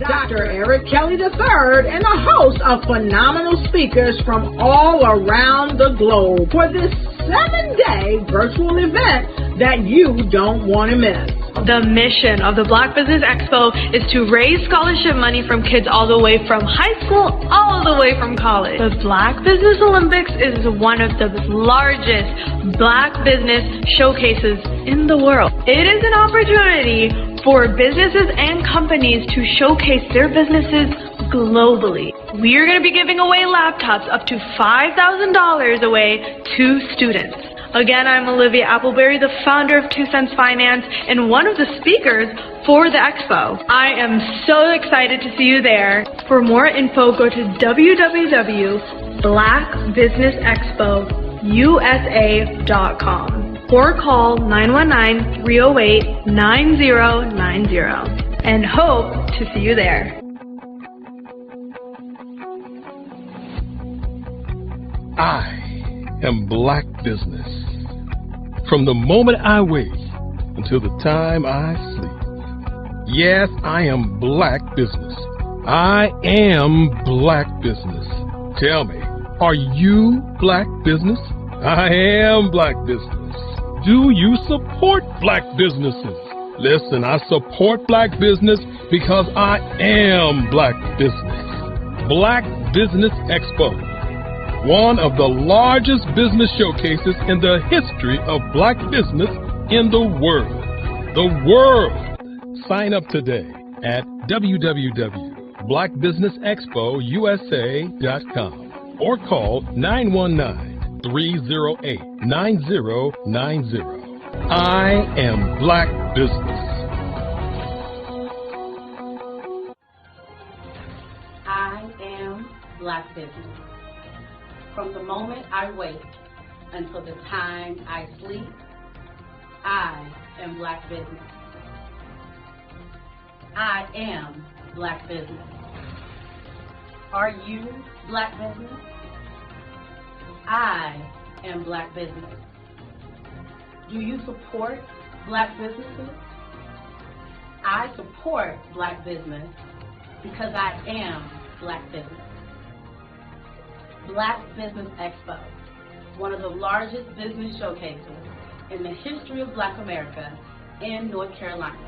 Dr. Eric Kelly III and a host of phenomenal speakers from all around the globe for this 7-day virtual event that you don't want to miss. The mission of the Black Business Expo is to raise scholarship money from kids all the way from high school all the way from college. The Black Business Olympics is one of the largest Black business showcases in the world. It is an opportunity for businesses and companies to showcase their businesses globally. We are going to be giving away laptops up to $5,000 away to students. Again, I'm Olivia Appleberry, the founder of 2 Cents Finance and one of the speakers for the expo. I am so excited to see you there. For more info, go to www.blackbusinessexpousa.com or call 919-308-9090 and hope to see you there. I am Black Business. From the moment I wake until the time I sleep. Yes, I am Black Business. I am Black Business. Tell me, are you Black Business? I am Black Business. Do you support Black businesses? Listen, I support Black business because I am Black Business. Black Business Expo, one of the largest business showcases in the history of Black business in the world. The world! Sign up today at www.blackbusinessexpousa.com or call 919-308-9090. I am Black Business. I am Black Business. From the moment I wake until the time I sleep, I am Black Business. I am Black Business. Are you Black Business? I am Black Business. Do you support Black businesses? I support Black business because I am Black Business. Black Business Expo, one of the largest business showcases in the history of Black America in North Carolina.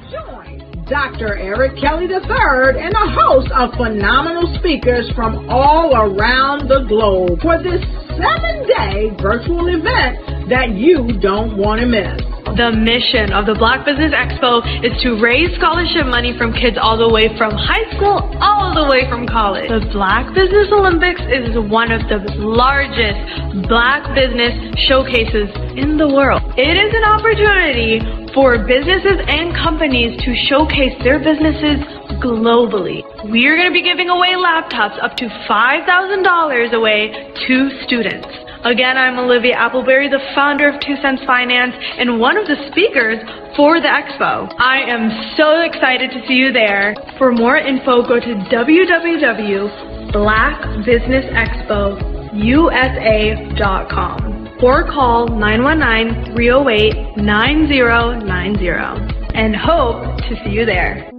Join Dr. Eric Kelly III and a host of phenomenal speakers from all around the globe for this 7-day virtual event that you don't want to miss. The mission of the Black Business Expo is to raise scholarship money from kids all the way from high school all the way from college. The Black Business Olympics is one of the largest Black business showcases in the world. It is an opportunity for businesses and companies to showcase their businesses globally. We are going to be giving away laptops up to $5,000 away to students. Again, I'm Olivia Appleberry, the founder of 2 Cents Finance and one of the speakers for the expo. I am so excited to see you there. For more info, go to www.blackbusinessexpousa.com or call 919-308-9090 and hope to see you there.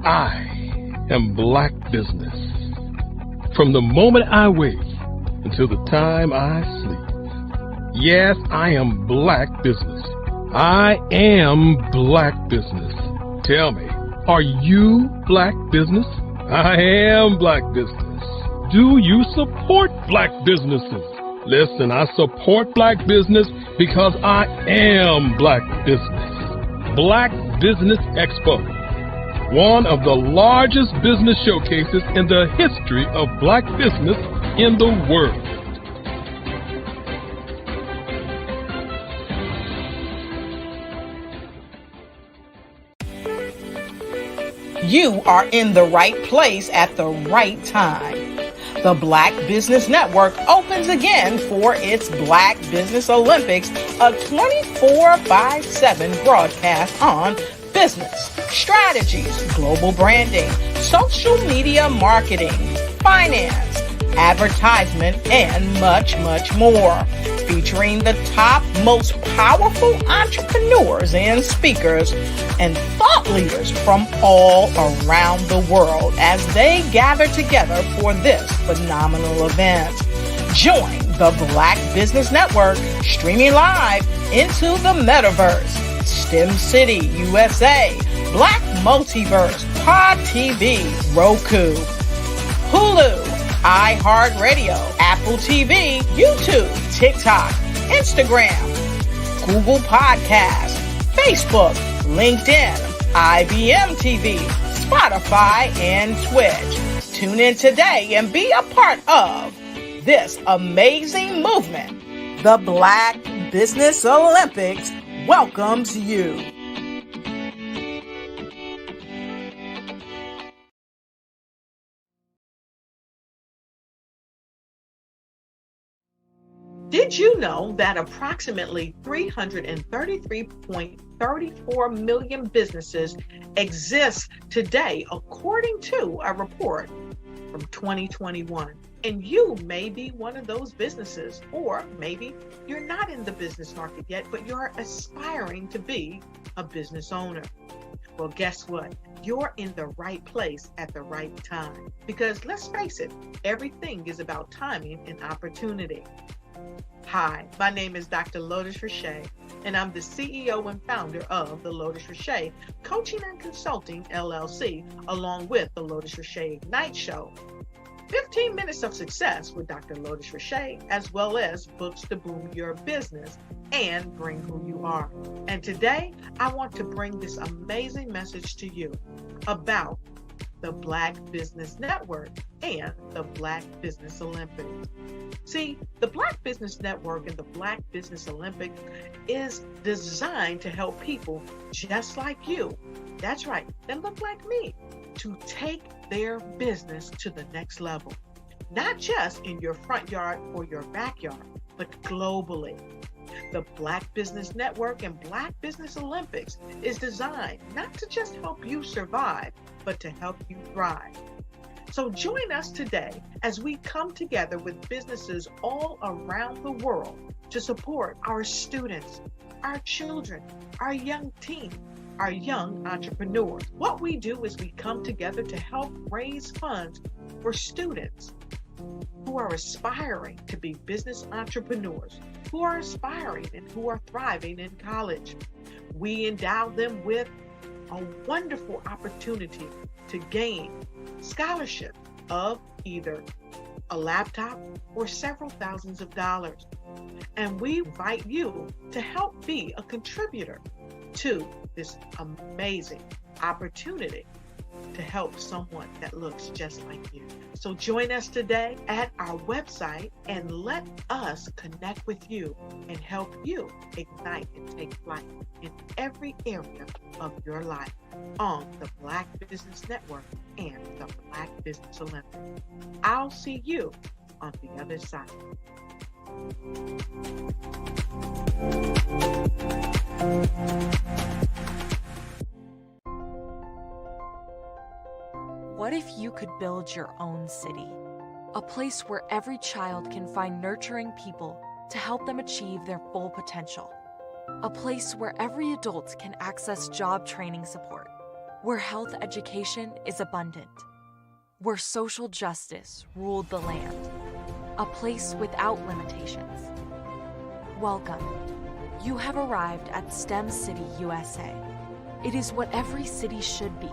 I am Black Business. From the moment I wake until the time I sleep. Yes, I am Black Business. I am Black Business. Tell me, are you Black Business? I am Black Business. Do you support Black businesses? Listen, I support Black business because I am Black Business. Black Business Expo, one of the largest business showcases in the history of Black business in the world. You are in the right place at the right time. The Black Business Network opens again for its Black Business Olympics, a 24/7 broadcast on business, strategies, global branding, social media marketing, finance, advertisement, and much, much more. featuring the top, most powerful entrepreneurs and speakers and thought leaders from all around the world as they gather together for this phenomenal event. Join the Black Business Network streaming live into the metaverse, STEM City USA, Black Multiverse, Pod TV, Roku, Hulu, iHeartRadio, Apple TV, YouTube, TikTok, Instagram, Google Podcasts, Facebook, LinkedIn, IBM TV, Spotify, and Twitch. Tune in today and be a part of this amazing movement. The Black Business Olympics welcomes you. Did you know that approximately 333.34 million businesses exist today, according to a report from 2021? And you may be one of those businesses, or maybe you're not in the business market yet, but you're aspiring to be a business owner. Well, guess what? You're in the right place at the right time. Because let's face it, everything is about timing and opportunity. Hi, my name is Dr. Lotus Richey, and I'm the CEO and founder of the Lotus Richey Coaching and Consulting LLC, along with the Lotus Richey Ignite Show. 15 minutes of success with Dr. Lotus Richey, as well as books to boom your business and bring who you are. And today, I want to bring this amazing message to you about the Black Business Network and the Black Business Olympics. See, the Black Business Network and the Black Business Olympics is designed to help people just like you, that's right, that look like me, to take their business to the next level. Not just in your front yard or your backyard, but globally. The Black Business Network and Black Business Olympics is designed not to just help you survive, but to help you thrive. So join us today as we come together with businesses all around the world to support our students, our children, our young teens, our young entrepreneurs. What we do is we come together to help raise funds for students who are aspiring to be business entrepreneurs, who are aspiring and who are thriving in college. We endow them with a wonderful opportunity to gain scholarship of either a laptop or several thousands of dollars. And we invite you to help be a contributor to this amazing opportunity to help someone that looks just like you. So join us today at our website and let us connect with you and help you ignite and take flight in every area of your life on the Black Business Network and the Black Business Olympics. I'll see you on the other side. What if you could build your own city? A place where every child can find nurturing people to help them achieve their full potential. A place where every adult can access job training support. Where health education is abundant. Where social justice ruled the land. A place without limitations. Welcome. You have arrived at STEM City USA. It is what every city should be.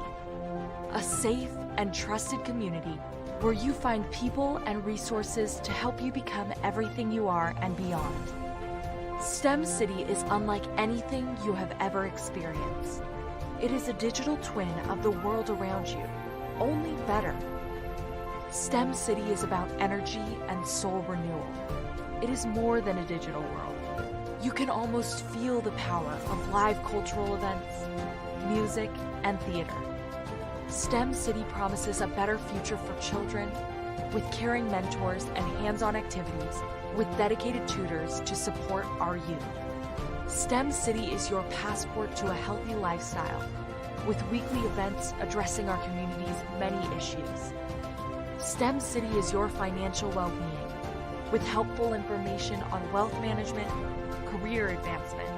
A safe and trusted community where you find people and resources to help you become everything you are and beyond. STEM City is unlike anything you have ever experienced. It is a digital twin of the world around you, only better. STEM City is about energy and soul renewal. It is more than a digital world. You can almost feel the power of live cultural events, music, and theater. STEM City promises a better future for children with caring mentors and hands-on activities with dedicated tutors to support our youth. STEM City is your passport to a healthy lifestyle with weekly events addressing our community's many issues. STEM City is your financial well-being with helpful information on wealth management, career advancement,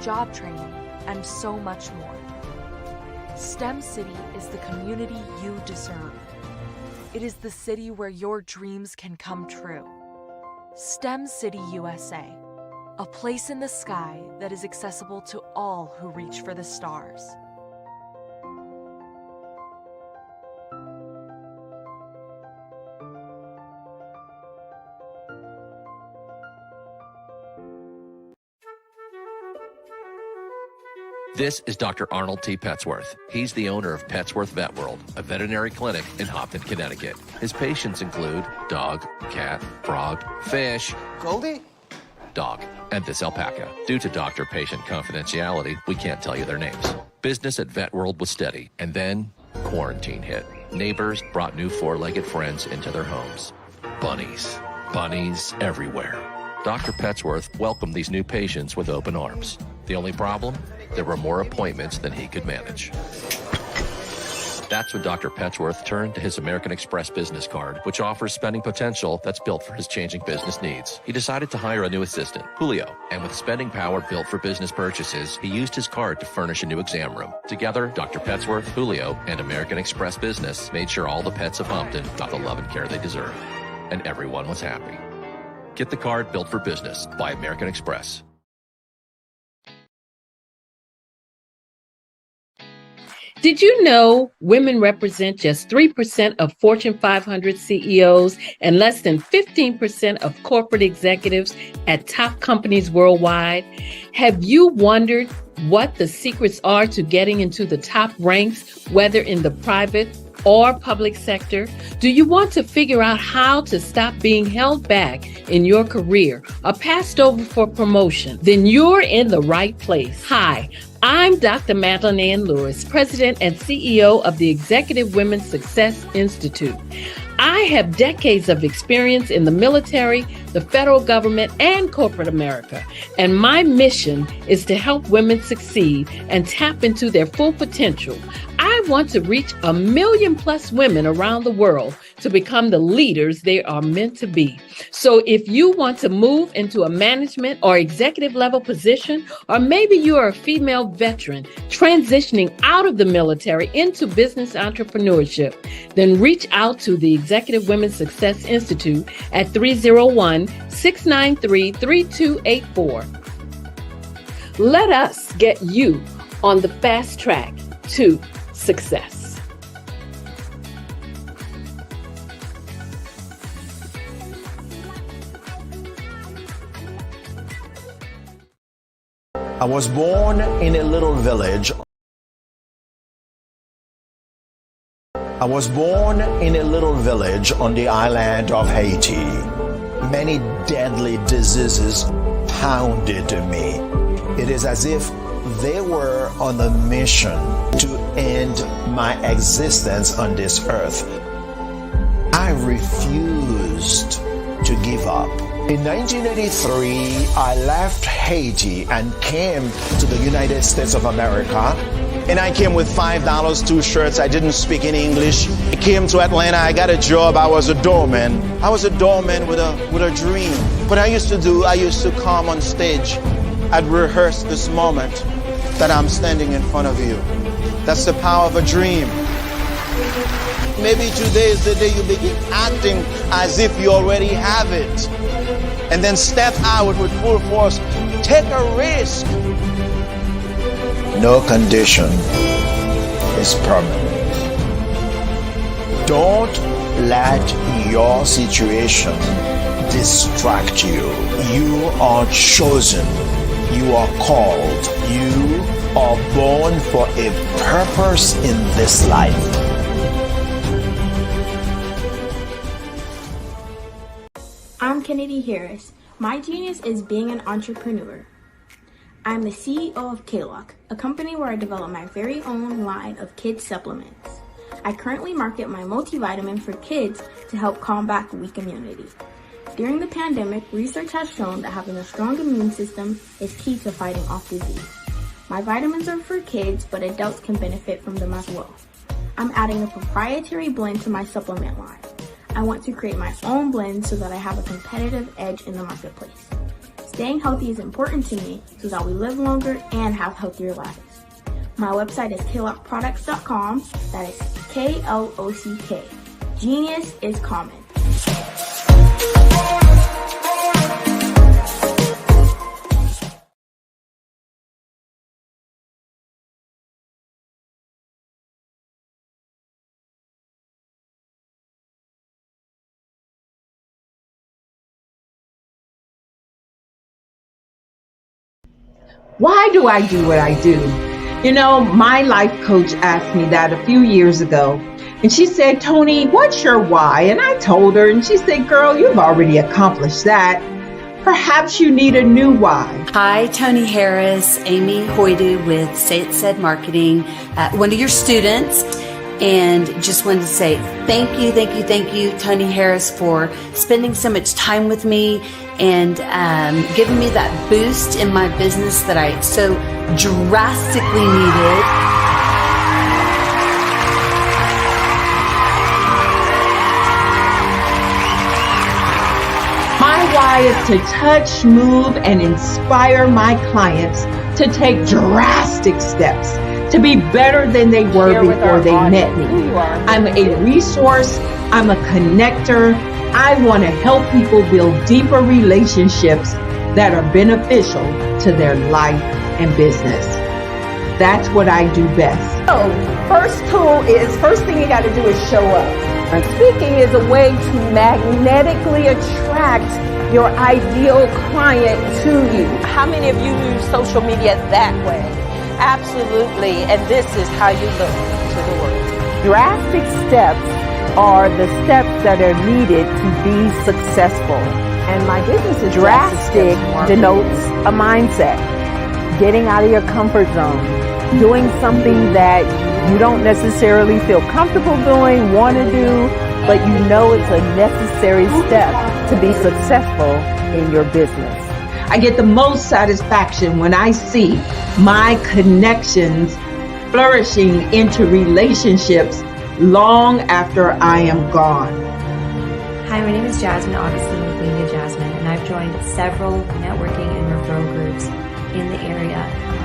job training, and so much more. STEM City is the community you deserve. It is the city where your dreams can come true. STEM City USA, a place in the sky that is accessible to all who reach for the stars. This is Dr. Arnold T. Petsworth. He's the owner of Petsworth Vet World, a veterinary clinic in Hopton, Connecticut. His patients include dog, cat, frog, fish, Goldie, dog, and this alpaca. Due to doctor-patient confidentiality, we can't tell you their names. Business at Vet World was steady, and then quarantine hit. Neighbors brought new four-legged friends into their homes. Bunnies. Bunnies everywhere. Dr. Petsworth welcomed these new patients with open arms. The only problem? There were more appointments than he could manage. That's when Dr. Petsworth turned to his American Express business card, which offers spending potential that's built for his changing business needs. He decided to hire a new assistant, Julio, and with spending power built for business purchases, he used his card to furnish a new exam room. Together, Dr. Petsworth, Julio, and American Express Business made sure all the pets of Hopton got the love and care they deserved. And everyone was happy. Get the card built for business by American Express. Did you know women represent just 3% of Fortune 500 CEOs and less than 15% of corporate executives at top companies worldwide? Have you wondered what the secrets are to getting into the top ranks, whether in the private or public sector? Do you want to figure out how to stop being held back in your career or passed over for promotion? Then you're in the right place. Hi, I'm Dr. Madeline Ann Lewis, President and CEO of the Executive Women's Success Institute. I have decades of experience in the military, the federal government, and corporate America, and my mission is to help women succeed and tap into their full potential. I want to reach 1 million plus women around the world to become the leaders they are meant to be. So if you want to move into a management or executive level position, or maybe you are a female veteran transitioning out of the military into business entrepreneurship, then reach out to the Executive Women's Success Institute at 301-693-3284. Let us get you on the fast track to success. I was born in a little village. I was born in a little village on the island of Haiti. Many deadly diseases pounded me. It is as if they were on a mission to end my existence on this earth. I refused to give up. In 1983, I left Haiti and came to the United States of America. And I came with $5, 2 shirts. I didn't speak any English. I came to Atlanta. I got a job. I was a doorman. I was a doorman with a dream. What I used to come on stage. I'd rehearse this moment that I'm standing in front of you. That's the power of a dream. Maybe today is the day you begin acting as if you already have it. And then step out with full force. Take a risk. No condition is permanent. Don't let your situation distract you. You are chosen. You are called. You are born for a purpose in this life. I'm Kennedy Harris. My genius is being an entrepreneur. I'm the CEO of K-Lock, a company where I develop my very own line of kids supplements. I currently market my multivitamin for kids to help combat weak immunity. During the pandemic, research has shown that having a strong immune system is key to fighting off disease. My vitamins are for kids, but adults can benefit from them as well. I'm adding a proprietary blend to my supplement line. I want to create my own blend so that I have a competitive edge in the marketplace. Staying healthy is important to me so that we live longer and have healthier lives. My website is klockproducts.com. That is Klock. Genius is common. Why do I do what I do? You know, my life coach asked me that a few years ago. And she said, Tony, what's your why? And I told her, and she said, girl, you've already accomplished that. Perhaps you need a new why. Hi, Tony Harris, Amy Hoydu with Say It Said Marketing, one of your students. And just wanted to say thank you, Tony Harris, for spending so much time with me and giving me that boost in my business that I so drastically needed. My why is to touch, move, and inspire my clients to take drastic steps to be better than they were before they met me. I'm a resource. I'm a connector. I want to help people build deeper relationships that are beneficial to their life and business. That's what I do best. So, first thing you got to do is show up. And speaking is a way to magnetically attract your ideal client to you. How many of you use social media that way? Absolutely, and this is how you look to the world. Drastic steps are the steps that are needed to be successful. And my business is drastic denotes a mindset. Getting out of your comfort zone. Doing something that you don't necessarily feel comfortable doing, want to do, but you know it's a necessary step to be successful in your business. I get the most satisfaction when I see my connections flourishing into relationships long after I am gone. Hi, my name is Jasmine Augustine with Media Jasmine, and I've joined several networking and referral groups in the area.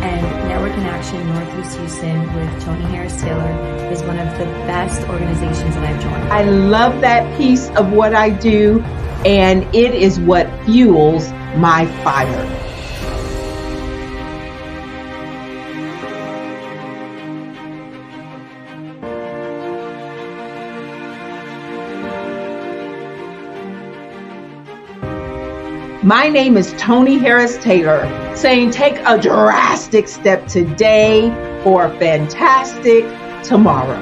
And Network in Action Northeast Houston with Tony Harris Taylor is one of the best organizations that I've joined. I love that piece of what I do, and it is what fuels my fire. My name is Tony Harris Taylor, saying take a drastic step today for a fantastic tomorrow.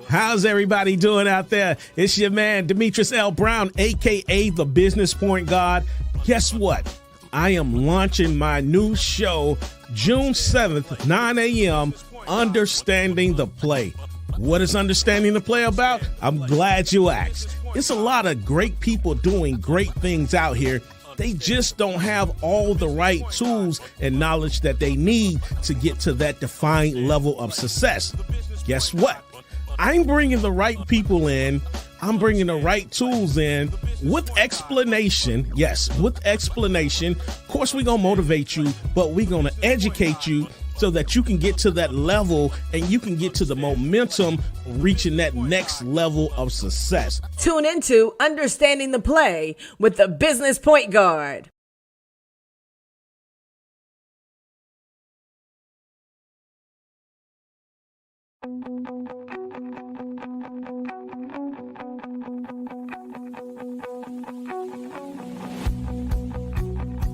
How's everybody doing out there? It's your man, Demetrius L. Brown, a.k.a. The Business Point God. Guess what? I am launching my new show June 7th, 9 a.m., Understanding the Play. What is Understanding the Play about? I'm glad you asked. It's a lot of great people doing great things out here. They just don't have all the right tools and knowledge that they need to get to that defined level of success. Guess what? I'm bringing the right people in. I'm bringing the right tools in with explanation. Yes, with explanation. Of course, we're going to motivate you, but we're going to educate you so that you can get to that level and you can get to the momentum reaching that next level of success. Tune into Understanding the Play with the Business Point Guard.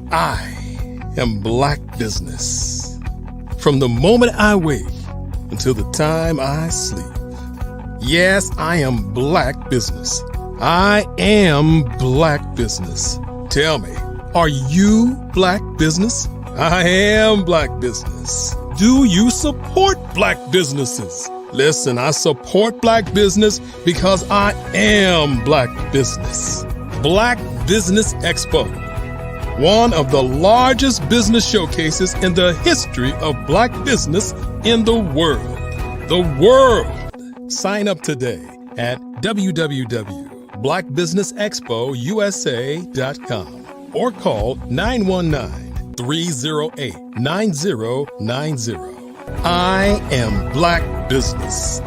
I am Black Business. From the moment I wake until the time I sleep. Yes, I am Black Business. I am Black Business. Tell me, are you Black Business? I am Black Business. Do you support Black businesses? Listen, I support Black business because I am Black Business. Black Business Expo, one of the largest business showcases in the history of Black business in the world. the world. Sign up today at www.blackbusinessexpousa.com or call 919-308-9090. I am Black Business.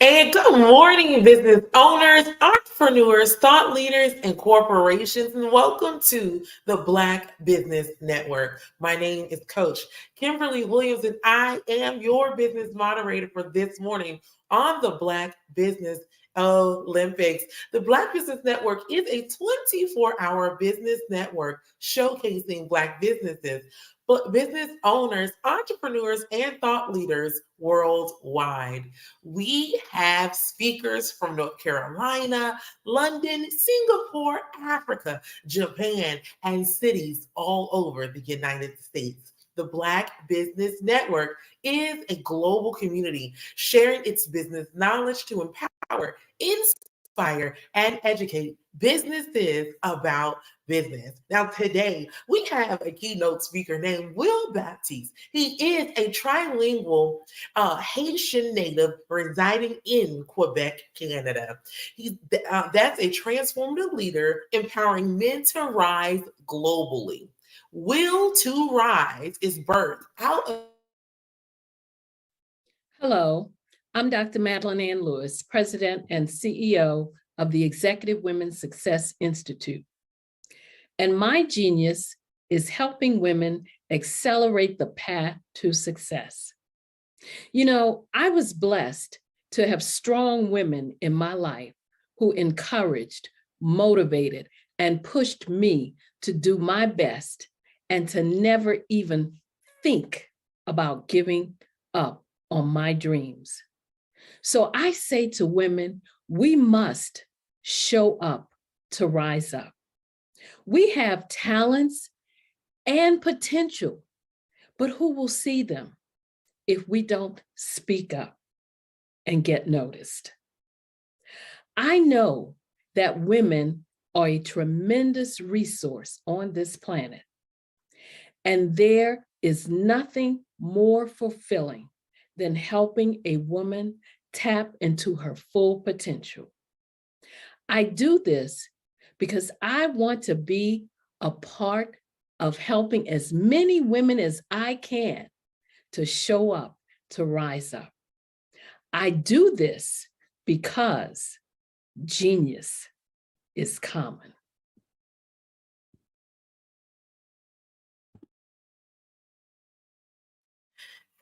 And good morning, business owners, entrepreneurs, thought leaders, and corporations, and welcome to the Black Business Network. My name is Coach Kimberly Williams, and I am your business moderator for this morning on the Black Business Olympics. The Black Business Network is a 24-hour business network showcasing Black businesses, but business owners, entrepreneurs, and thought leaders worldwide. We have speakers from North Carolina, London, Singapore, Africa, Japan, and cities all over the United States. The Black Business Network is a global community sharing its business knowledge to empower, inspire, and educate businesses about business. Now, today we have a keynote speaker named Will Baptiste. He is a trilingual Haitian native residing in Quebec, Canada. That's a transformative leader empowering men to rise globally. Will to Rise is birthed out of. Hello, I'm Dr. Madeline Ann Lewis, President and CEO of the Executive Women's Success Institute. And my genius is helping women accelerate the path to success. You know, I was blessed to have strong women in my life who encouraged, motivated, and pushed me to do my best and to never even think about giving up on my dreams. So I say to women, we must show up to rise up. We have talents and potential, but who will see them if we don't speak up and get noticed? I know that women are a tremendous resource on this planet, and there is nothing more fulfilling than helping a woman tap into her full potential. I do this because I want to be a part of helping as many women as I can to show up, to rise up. I do this because genius is common.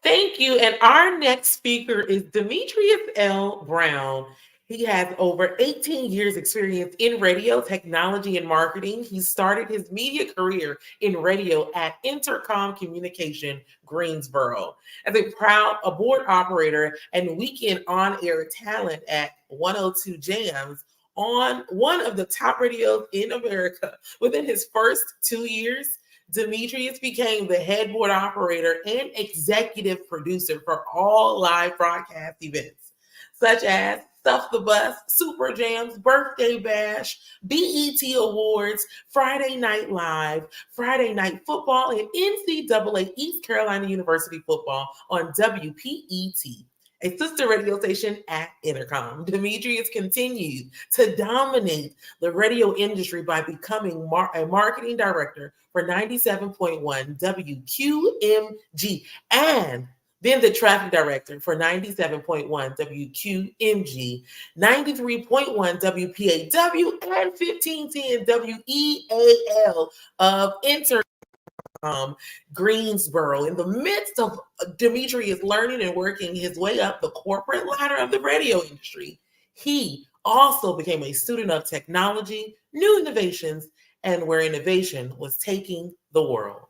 Thank you. And our next speaker is Demetrius L. Brown. He has over 18 years experience in radio, technology, and marketing. He started his media career in radio at Intercom Communication, Greensboro. As a proud board operator and weekend on-air talent at 102 Jams, on one of the top radios in America. Within his first 2 years, Demetrius became the head board operator and executive producer for all live broadcast events, such as Stuff the Bus, Super Jams, Birthday Bash, BET Awards, Friday Night Live, Friday Night Football, and NCAA East Carolina University football on WPET, a sister radio station at Intercom. Demetrius continued to dominate the radio industry by becoming a marketing director for 97.1 WQMG and then the traffic director for 97.1 WQMG, 93.1 WPAW, and 1510 WEAL of Intercom, Greensboro. In the midst of Demetrius learning and working his way up the corporate ladder of the radio industry, he also became a student of technology, new innovations, and where innovation was taking the world.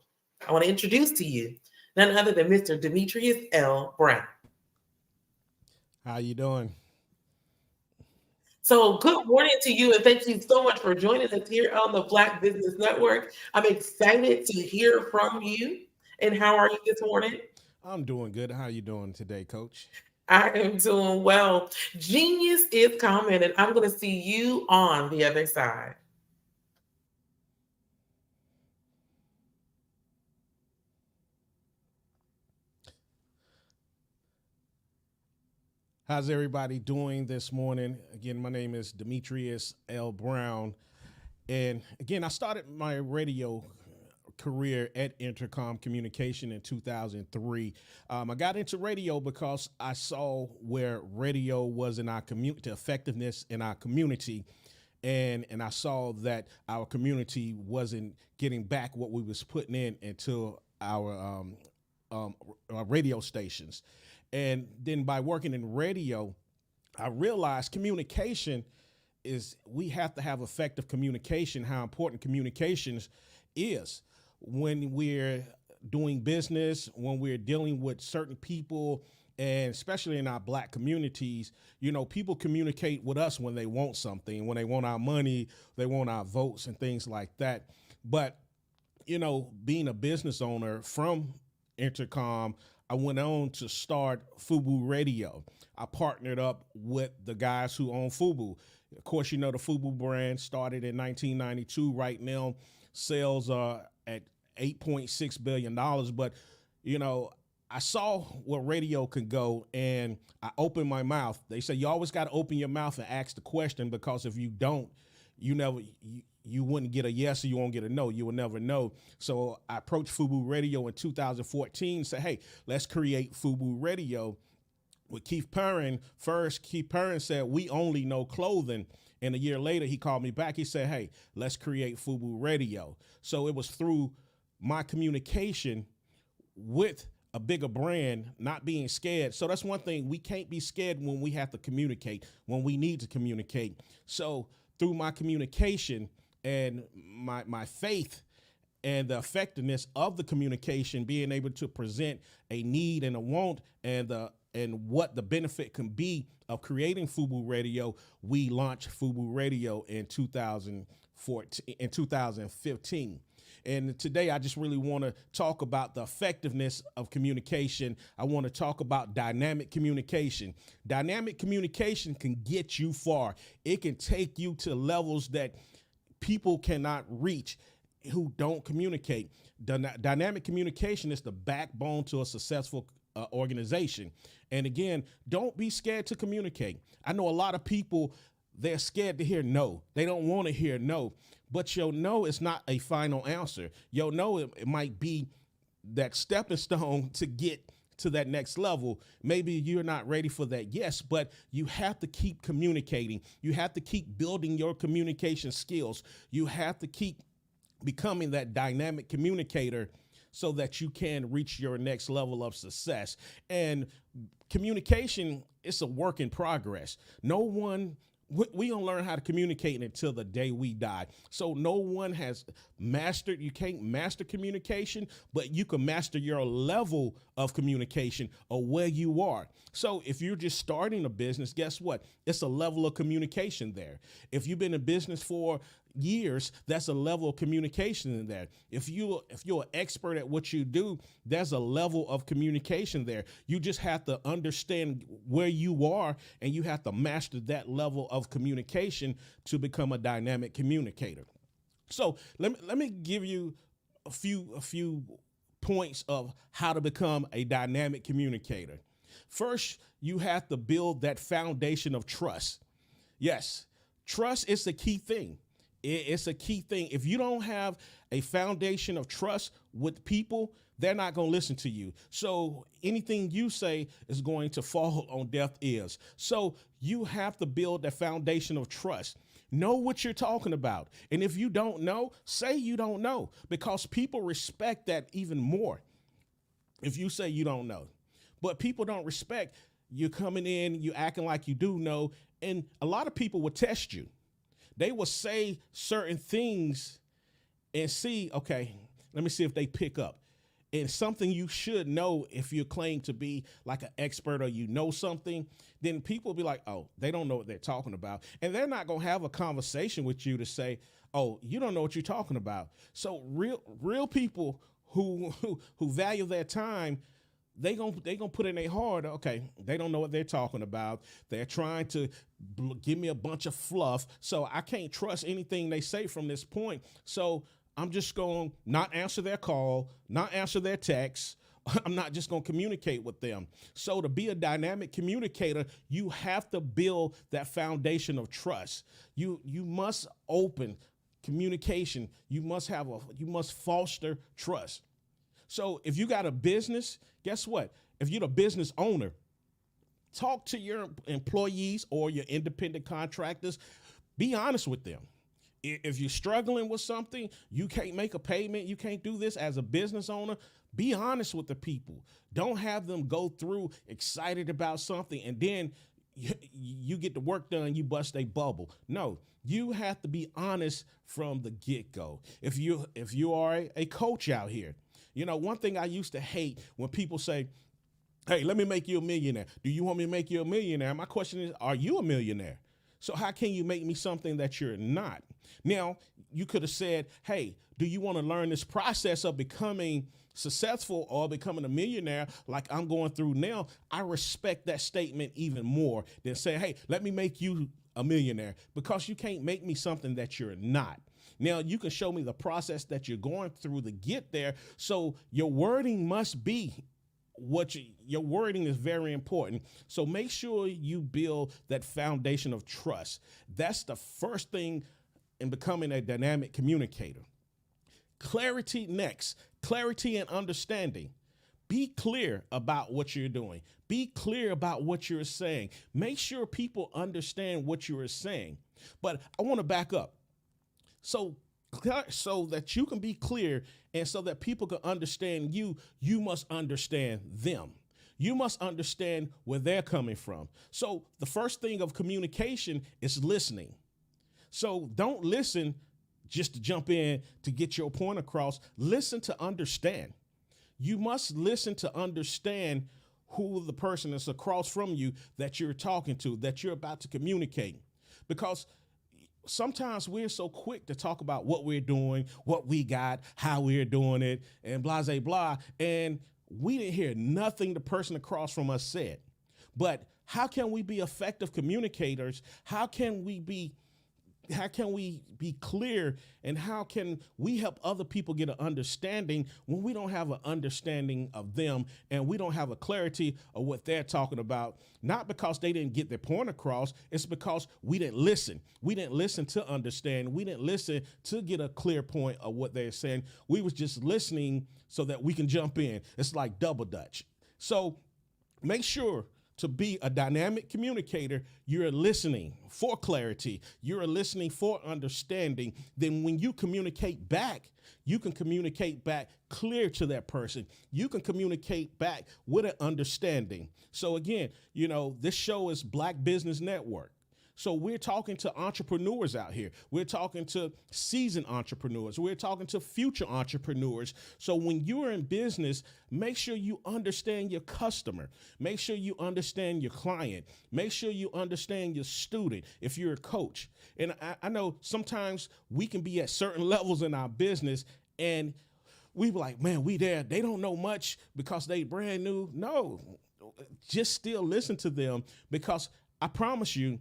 I want to introduce to you none other than Mr. Demetrius L. Brown. How you doing? So good morning to you, and thank you so much for joining us here on the Black Business Network. I'm excited to hear from you. And how are you this morning? I'm doing good. How are you doing today, Coach? I am doing well. Genius is coming, and I'm going to see you on the other side. How's everybody doing this morning? Again, my name is Demetrius L. Brown. And again, I started my radio career at Intercom Communication in 2003. I got into radio because I saw where radio was in our community, the effectiveness in our community. And I saw that our community wasn't getting back what we was putting into our radio stations. And then by working in radio, I realized communication is, we have to have effective communication, how important communications is when we're doing business, when we're dealing with certain people, and especially in our Black communities. You know, people communicate with us when they want something, when they want our money, they want our votes and things like that. But, you know, being a business owner from Intercom, I went on to start FUBU Radio. I partnered up with the guys who own FUBU. Of course, you know, the FUBU brand started in 1992. Right now, sales are at $8.6 billion. But, you know, I saw where radio can go, and I opened my mouth. They say you always got to open your mouth and ask the question, because if you don't, you wouldn't get a yes, or you won't get a no. You will never know. So I approached FUBU Radio in 2014, said, hey, let's create FUBU Radio. With Keith Perrin, first, Keith Perrin said, we only know clothing. And a year later, he called me back. He said, hey, let's create FUBU Radio. So it was through my communication with a bigger brand, not being scared. So that's one thing. We can't be scared when we have to communicate, when we need to communicate. So through my communication and my faith and the effectiveness of the communication, being able to present a need and a want, and what the benefit can be of creating FUBU Radio, we launched FUBU Radio in 2015. And today I just really want to talk about the effectiveness of communication. I want to talk about dynamic communication. Dynamic communication can get you far. It can take you to levels that people cannot reach who don't communicate. Dynamic communication is the backbone to a successful organization. And again, don't be scared to communicate. I know a lot of people, they're scared to hear no. They don't want to hear no. But your no is not a final answer. Your no, it might be that stepping stone to get to that next level. Maybe you're not ready for that yes, but you have to keep communicating. You have to keep building your communication skills. You have to keep becoming that dynamic communicator so that you can reach your next level of success. And communication is a work in progress. We don't learn how to communicate until the day we die. So no one has mastered, you can't master communication, but you can master your level of communication or where you are. So if you're just starting a business, guess what? It's a level of communication there. If you've been in business for years, that's a level of communication in there. If you're an expert at what you do, there's a level of communication there. You just have to understand where you are, and you have to master that level of communication to become a dynamic communicator. So let me give you a few points of how to become a dynamic communicator. First, you have to build that foundation of trust. Yes, trust is the key thing. It's a key thing. If you don't have a foundation of trust with people, they're not going to listen to you. So anything you say is going to fall on deaf ears. So you have to build a foundation of trust. Know what you're talking about. And if you don't know, say you don't know, because people respect that even more if you say you don't know. But people don't respect you coming in, you acting like you do know, and a lot of people will test you. They will say certain things and see, okay, let me see if they pick up. And something you should know, if you claim to be like an expert or you know something, then people will be like, oh, they don't know what they're talking about. And they're not going to have a conversation with you to say, oh, you don't know what you're talking about. So real people who value their time, they gonna put in their heart, okay, they don't know what they're talking about. They're trying to give me a bunch of fluff. So I can't trust anything they say from this point. So I'm just going to not answer their call, not answer their text. I'm not just going to communicate with them. So to be a dynamic communicator, you have to build that foundation of trust. You must open communication. You must foster trust. So if you got a business, guess what? If you're the business owner, talk to your employees or your independent contractors. Be honest with them. If you're struggling with something, you can't make a payment, you can't do this as a business owner, be honest with the people. Don't have them go through excited about something and then you get the work done, you bust a bubble. No, you have to be honest from the get-go. If you are a coach out here, one thing I used to hate when people say, hey, let me make you a millionaire. Do you want me to make you a millionaire? My question is, are you a millionaire? So how can you make me something that you're not? Now, you could have said, hey, do you want to learn this process of becoming successful or becoming a millionaire like I'm going through now? I respect that statement even more than saying, hey, let me make you a millionaire, because you can't make me something that you're not. Now, you can show me the process that you're going through to get there. So your wording must be your wording is very important. So make sure you build that foundation of trust. That's the first thing in becoming a dynamic communicator. Clarity next, clarity and understanding. Be clear about what you're doing. Be clear about what you're saying. Make sure people understand what you are saying. But I want to back up. So that you can be clear and so that people can understand you must understand them. You must understand where they're coming from. So the first thing of communication is listening. So don't listen just to jump in to get your point across. Listen to understand. You must listen to understand who the person is across from you that you're talking to, that you're about to communicate. Because sometimes we're so quick to talk about what we're doing, what we got, how we're doing it, and blah, blah, blah. And we didn't hear nothing the person across from us said. But how can we be effective communicators? How can we be clear, and how can we help other people get an understanding when we don't have an understanding of them and we don't have a clarity of what they're talking about? Not because they didn't get their point across, it's because we didn't listen. We didn't listen to understand. We didn't listen to get a clear point of what they're saying. We was just listening so that we can jump in. It's like double dutch. So make sure to be a dynamic communicator, you're listening for clarity. You're listening for understanding. Then when you communicate back, you can communicate back clear to that person. You can communicate back with an understanding. So again, this show is Black Business Network. So we're talking to entrepreneurs out here. We're talking to seasoned entrepreneurs. We're talking to future entrepreneurs. So when you're in business, make sure you understand your customer. Make sure you understand your client. Make sure you understand your student if you're a coach. And I know sometimes we can be at certain levels in our business and we be like, man, we there. They don't know much because they brand new. No, just still listen to them, because I promise you,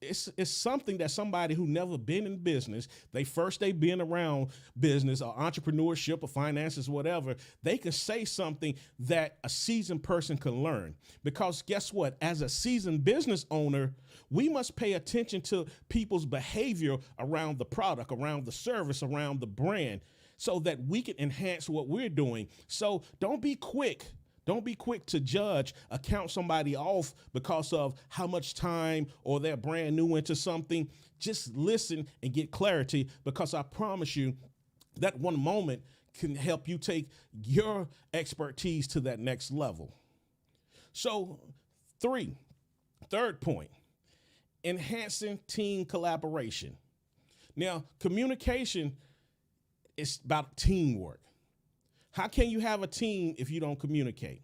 it's something that somebody who never been in business, they've been around business or entrepreneurship or finances, whatever, they can say something that a seasoned person can learn. Because guess what? As a seasoned business owner, we must pay attention to people's behavior around the product, around the service, around the brand, so that we can enhance what we're doing. So don't be quick. Don't be quick to judge, count somebody off because of how much time or they're brand new into something. Just listen and get clarity, because I promise you that one moment can help you take your expertise to that next level. So third point, enhancing team collaboration. Now, communication is about teamwork. How can you have a team if you don't communicate?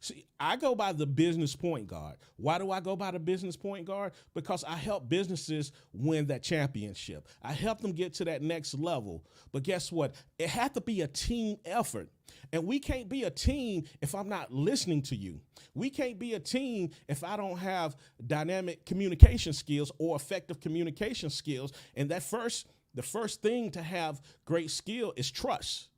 See, I go by the business point guard. Why do I go by the business point guard? Because I help businesses win that championship. I help them get to that next level. But guess what? It had to be a team effort. And we can't be a team if I'm not listening to you. We can't be a team if I don't have dynamic communication skills or effective communication skills. And the first thing to have great skill is trust.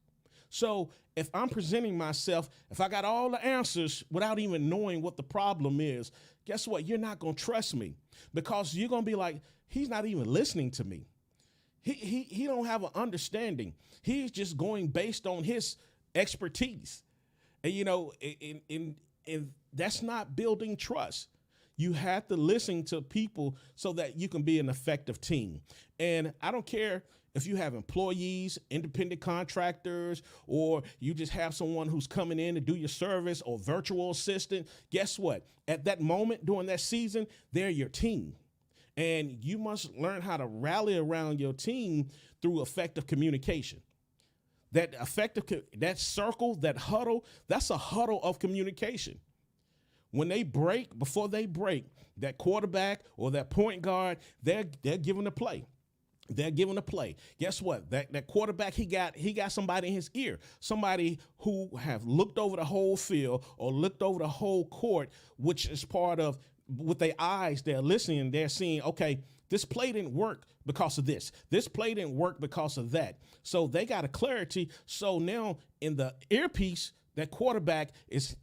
So if I'm presenting myself, if I got all the answers without even knowing what the problem is, guess what? You're not going to trust me, because you're going to be like, he's not even listening to me. He don't have an understanding. He's just going based on his expertise. And, you know, and that's not building trust. You have to listen to people so that you can be an effective team. And I don't care if you have employees, independent contractors, or you just have someone who's coming in to do your service, or virtual assistant. Guess what? At that moment during that season, they're your team. And you must learn how to rally around your team through effective communication. That circle, that huddle, that's a huddle of communication. When they break, before they break, that quarterback or that point guard, they're giving a play. They're giving a play. Guess what? That quarterback, he got somebody in his ear, somebody who have looked over the whole field or looked over the whole court, which is part of, with their eyes, they're listening, they're seeing, okay, this play didn't work because of this. This play didn't work because of that. So they got a clarity. So now in the earpiece, that quarterback is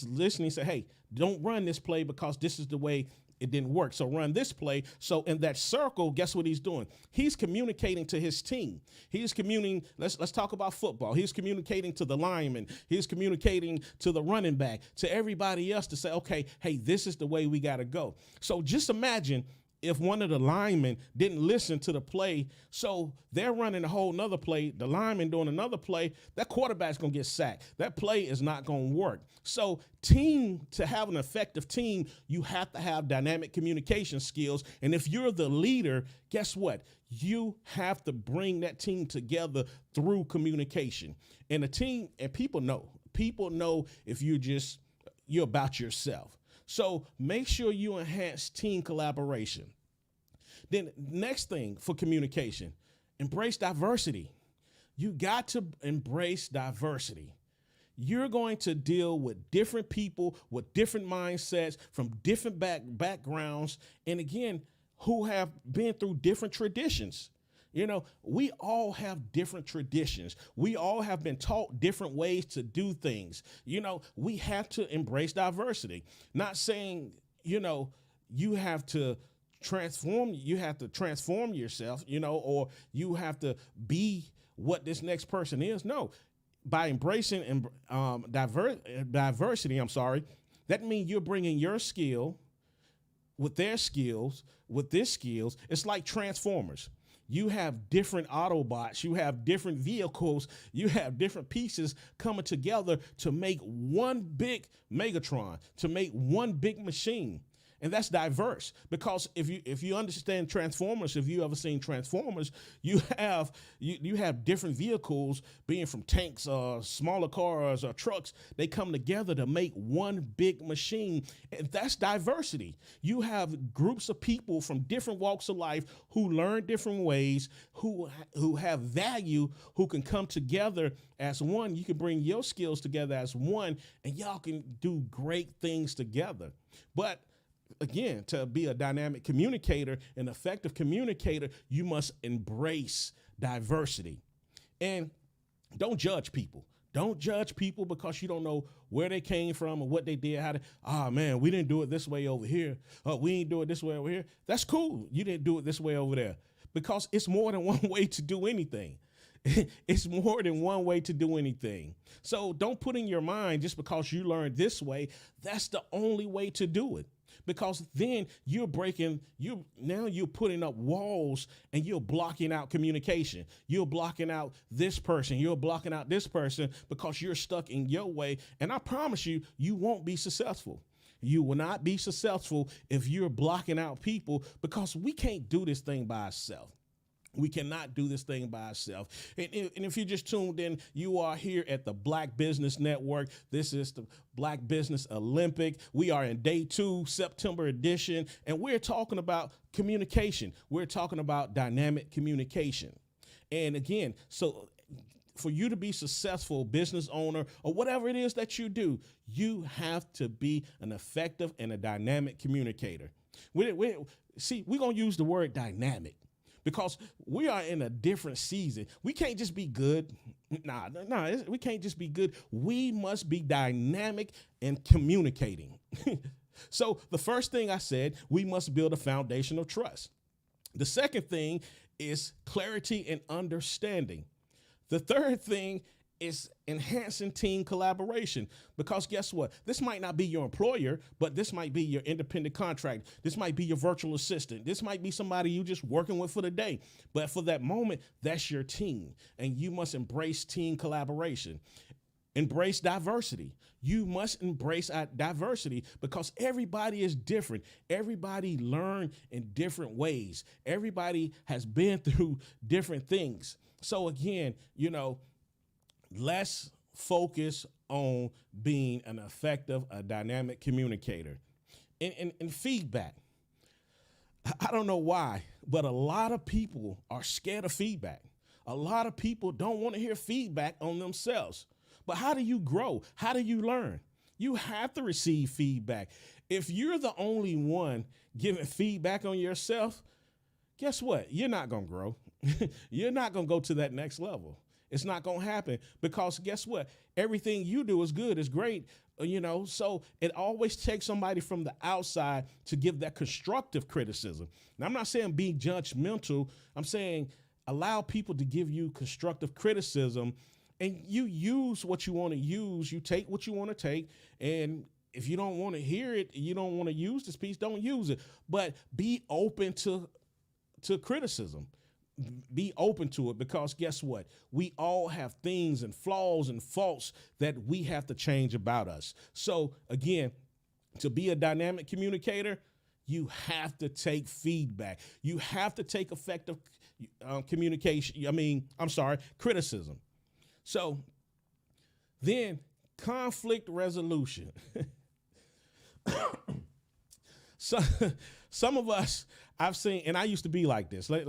listening, say, hey, don't run this play because this is the way it didn't work. So run this play. So in that circle, guess what he's doing? He's communicating to his team. He's communicating. Let's talk about football. He's communicating to the lineman. He's communicating to the running back, to everybody else to say, okay, hey, this is the way we got to go. So just imagine if one of the linemen didn't listen to the play, so they're running a whole nother play, the lineman doing another play, that quarterback's going to get sacked. That play is not going to work. So to have an effective team, you have to have dynamic communication skills. And if you're the leader, guess what? You have to bring that team together through communication. And a team, and people know if you're about yourself. So make sure you enhance team collaboration. Then next thing for communication, embrace diversity. You got to embrace diversity. You're going to deal with different people with different mindsets from different backgrounds. And again, who have been through different traditions. You know, we all have different traditions. We all have been taught different ways to do things. You know, we have to embrace diversity. Not saying, you know, you have to transform yourself, you know, or you have to be what this next person is. No, by embracing diversity, that means you're bringing your skill with their skills, with their skills. It's like Transformers. You have different Autobots, you have different vehicles, you have different pieces coming together to make one big Megatron, to make one big machine. And that's diverse, because if you understand Transformers, if you ever seen Transformers, you have different vehicles, being from tanks, smaller cars, or trucks. They come together to make one big machine, and that's diversity. You have groups of people from different walks of life who learn different ways, who have value, who can come together as one. You can bring your skills together as one, and y'all can do great things together. But again, to be a dynamic communicator, an effective communicator, you must embrace diversity. And don't judge people. Don't judge people because you don't know where they came from or what they did. Man, we didn't do it this way over here. We didn't do it this way over here. That's cool. You didn't do it this way over there, because it's more than one way to do anything. It's more than one way to do anything. So don't put in your mind, just because you learned this way, that's the only way to do it. Because then you're putting up walls, and you're blocking out communication. You're blocking out this person. You're blocking out this person because you're stuck in your way. And I promise you, you won't be successful. You will not be successful if you're blocking out people, because we can't do this thing by ourselves. We cannot do this thing by ourselves. And if you just tuned in, you are here at the Black Business Network. This is the Black Business Olympic. We are in day 2, September edition, and we're talking about communication. We're talking about dynamic communication. And again, so for you to be successful business owner or whatever it is that you do, you have to be an effective and a dynamic communicator. We're going to use the word dynamic, because we are in a different season. We can't just be good. We can't just be good. We must be dynamic and communicating. So the first thing I said, we must build a foundation of trust. The second thing is clarity and understanding. The third thing is enhancing team collaboration, because guess what? This might not be your employer, but this might be your independent contractor. This might be your virtual assistant. This might be somebody you just working with for the day. But for that moment, that's your team, and you must embrace team collaboration. Embrace diversity. You must embrace diversity, because everybody is different. Everybody learn in different ways. Everybody has been through different things. So again, let's focus on being an effective, a dynamic communicator. And feedback. I don't know why, but a lot of people are scared of feedback. A lot of people don't want to hear feedback on themselves. But how do you grow? How do you learn? You have to receive feedback. If you're the only one giving feedback on yourself, guess what? You're not going to grow. You're not going to go to that next level. It's not going to happen, because guess what? Everything you do is good, is great, so it always takes somebody from the outside to give that constructive criticism. Now, I'm not saying be judgmental. I'm saying allow people to give you constructive criticism, and you use what you want to use. You take what you want to take, and if you don't want to hear it, you don't want to use this piece, don't use it. But be open to criticism. Be open to it, because guess what? We all have things and flaws and faults that we have to change about us. So again, to be a dynamic communicator, you have to take feedback. You have to take effective criticism. So then conflict resolution. So some of us I've seen, and I used to be like this. I'm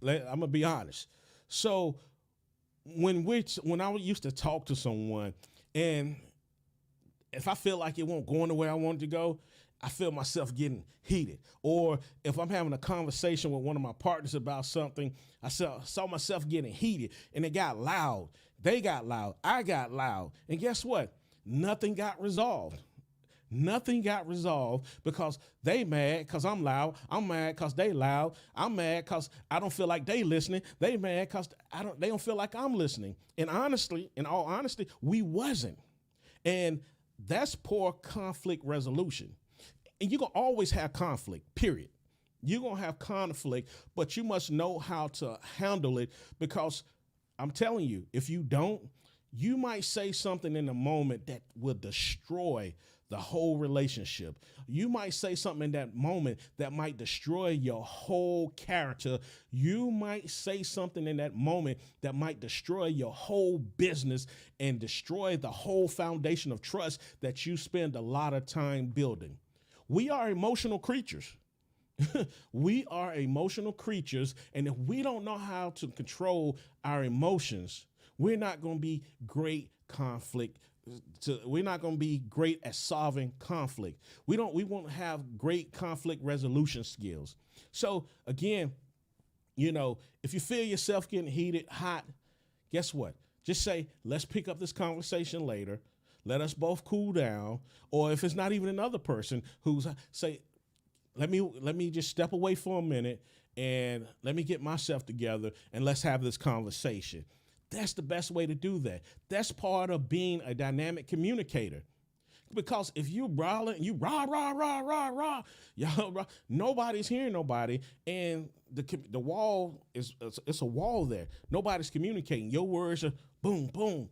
gonna be honest. So when I used to talk to someone, and if I feel like it won't go in the way I want it to go, I feel myself getting heated. Or if I'm having a conversation with one of my partners about something, I saw myself getting heated, and it got loud. They got loud. I got loud. And guess what? Nothing got resolved. Nothing got resolved, because they mad because I'm loud. I'm mad because they loud. I'm mad because I don't feel like they listening. They mad because they don't feel like I'm listening. And honestly, in all honesty, we wasn't. And that's poor conflict resolution. And you're going to always have conflict, period. You're going to have conflict, but you must know how to handle it, because I'm telling you, if you don't, you might say something in the moment that will destroy the whole relationship. You might say something in that moment that might destroy your whole character. You might say something in that moment that might destroy your whole business and destroy the whole foundation of trust that you spend a lot of time building. We are emotional creatures. We are emotional creatures, and if we don't know how to control our emotions, we're not going to be great we're not going to be great at solving conflict. We won't have great conflict resolution skills. So again, if you feel yourself getting heated, hot, guess what? Just say, let's pick up this conversation later. Let us both cool down. Or if it's not even another person who's say, let me just step away for a minute and let me get myself together and let's have this conversation. That's the best way to do that. That's part of being a dynamic communicator. Because if you brawling, you rah, nobody's hearing nobody. And the wall it's a wall there. Nobody's communicating. Your words are boom, boom.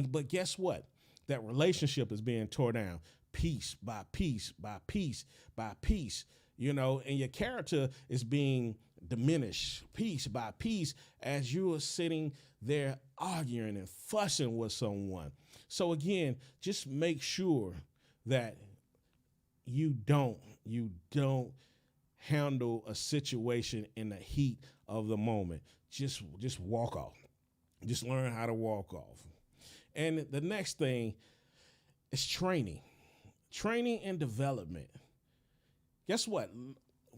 But guess what? That relationship is being torn down piece by piece by piece by piece, and your character is being diminish piece by piece as you are sitting there arguing and fussing with someone. So again, just make sure that you don't handle a situation in the heat of the moment. Just walk off. Just learn how to walk off. And the next thing is training and development. Guess what?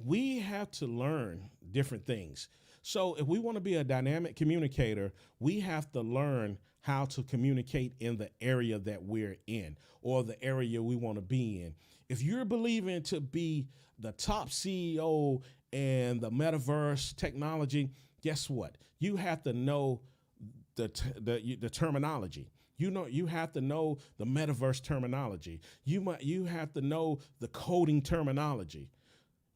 We have to learn different things. So if we want to be a dynamic communicator, we have to learn how to communicate in the area that we're in or the area we want to be in. If you're believing to be the top CEO in the metaverse technology, guess what? You have to know the terminology. You have to know the metaverse terminology. You have to know the coding terminology.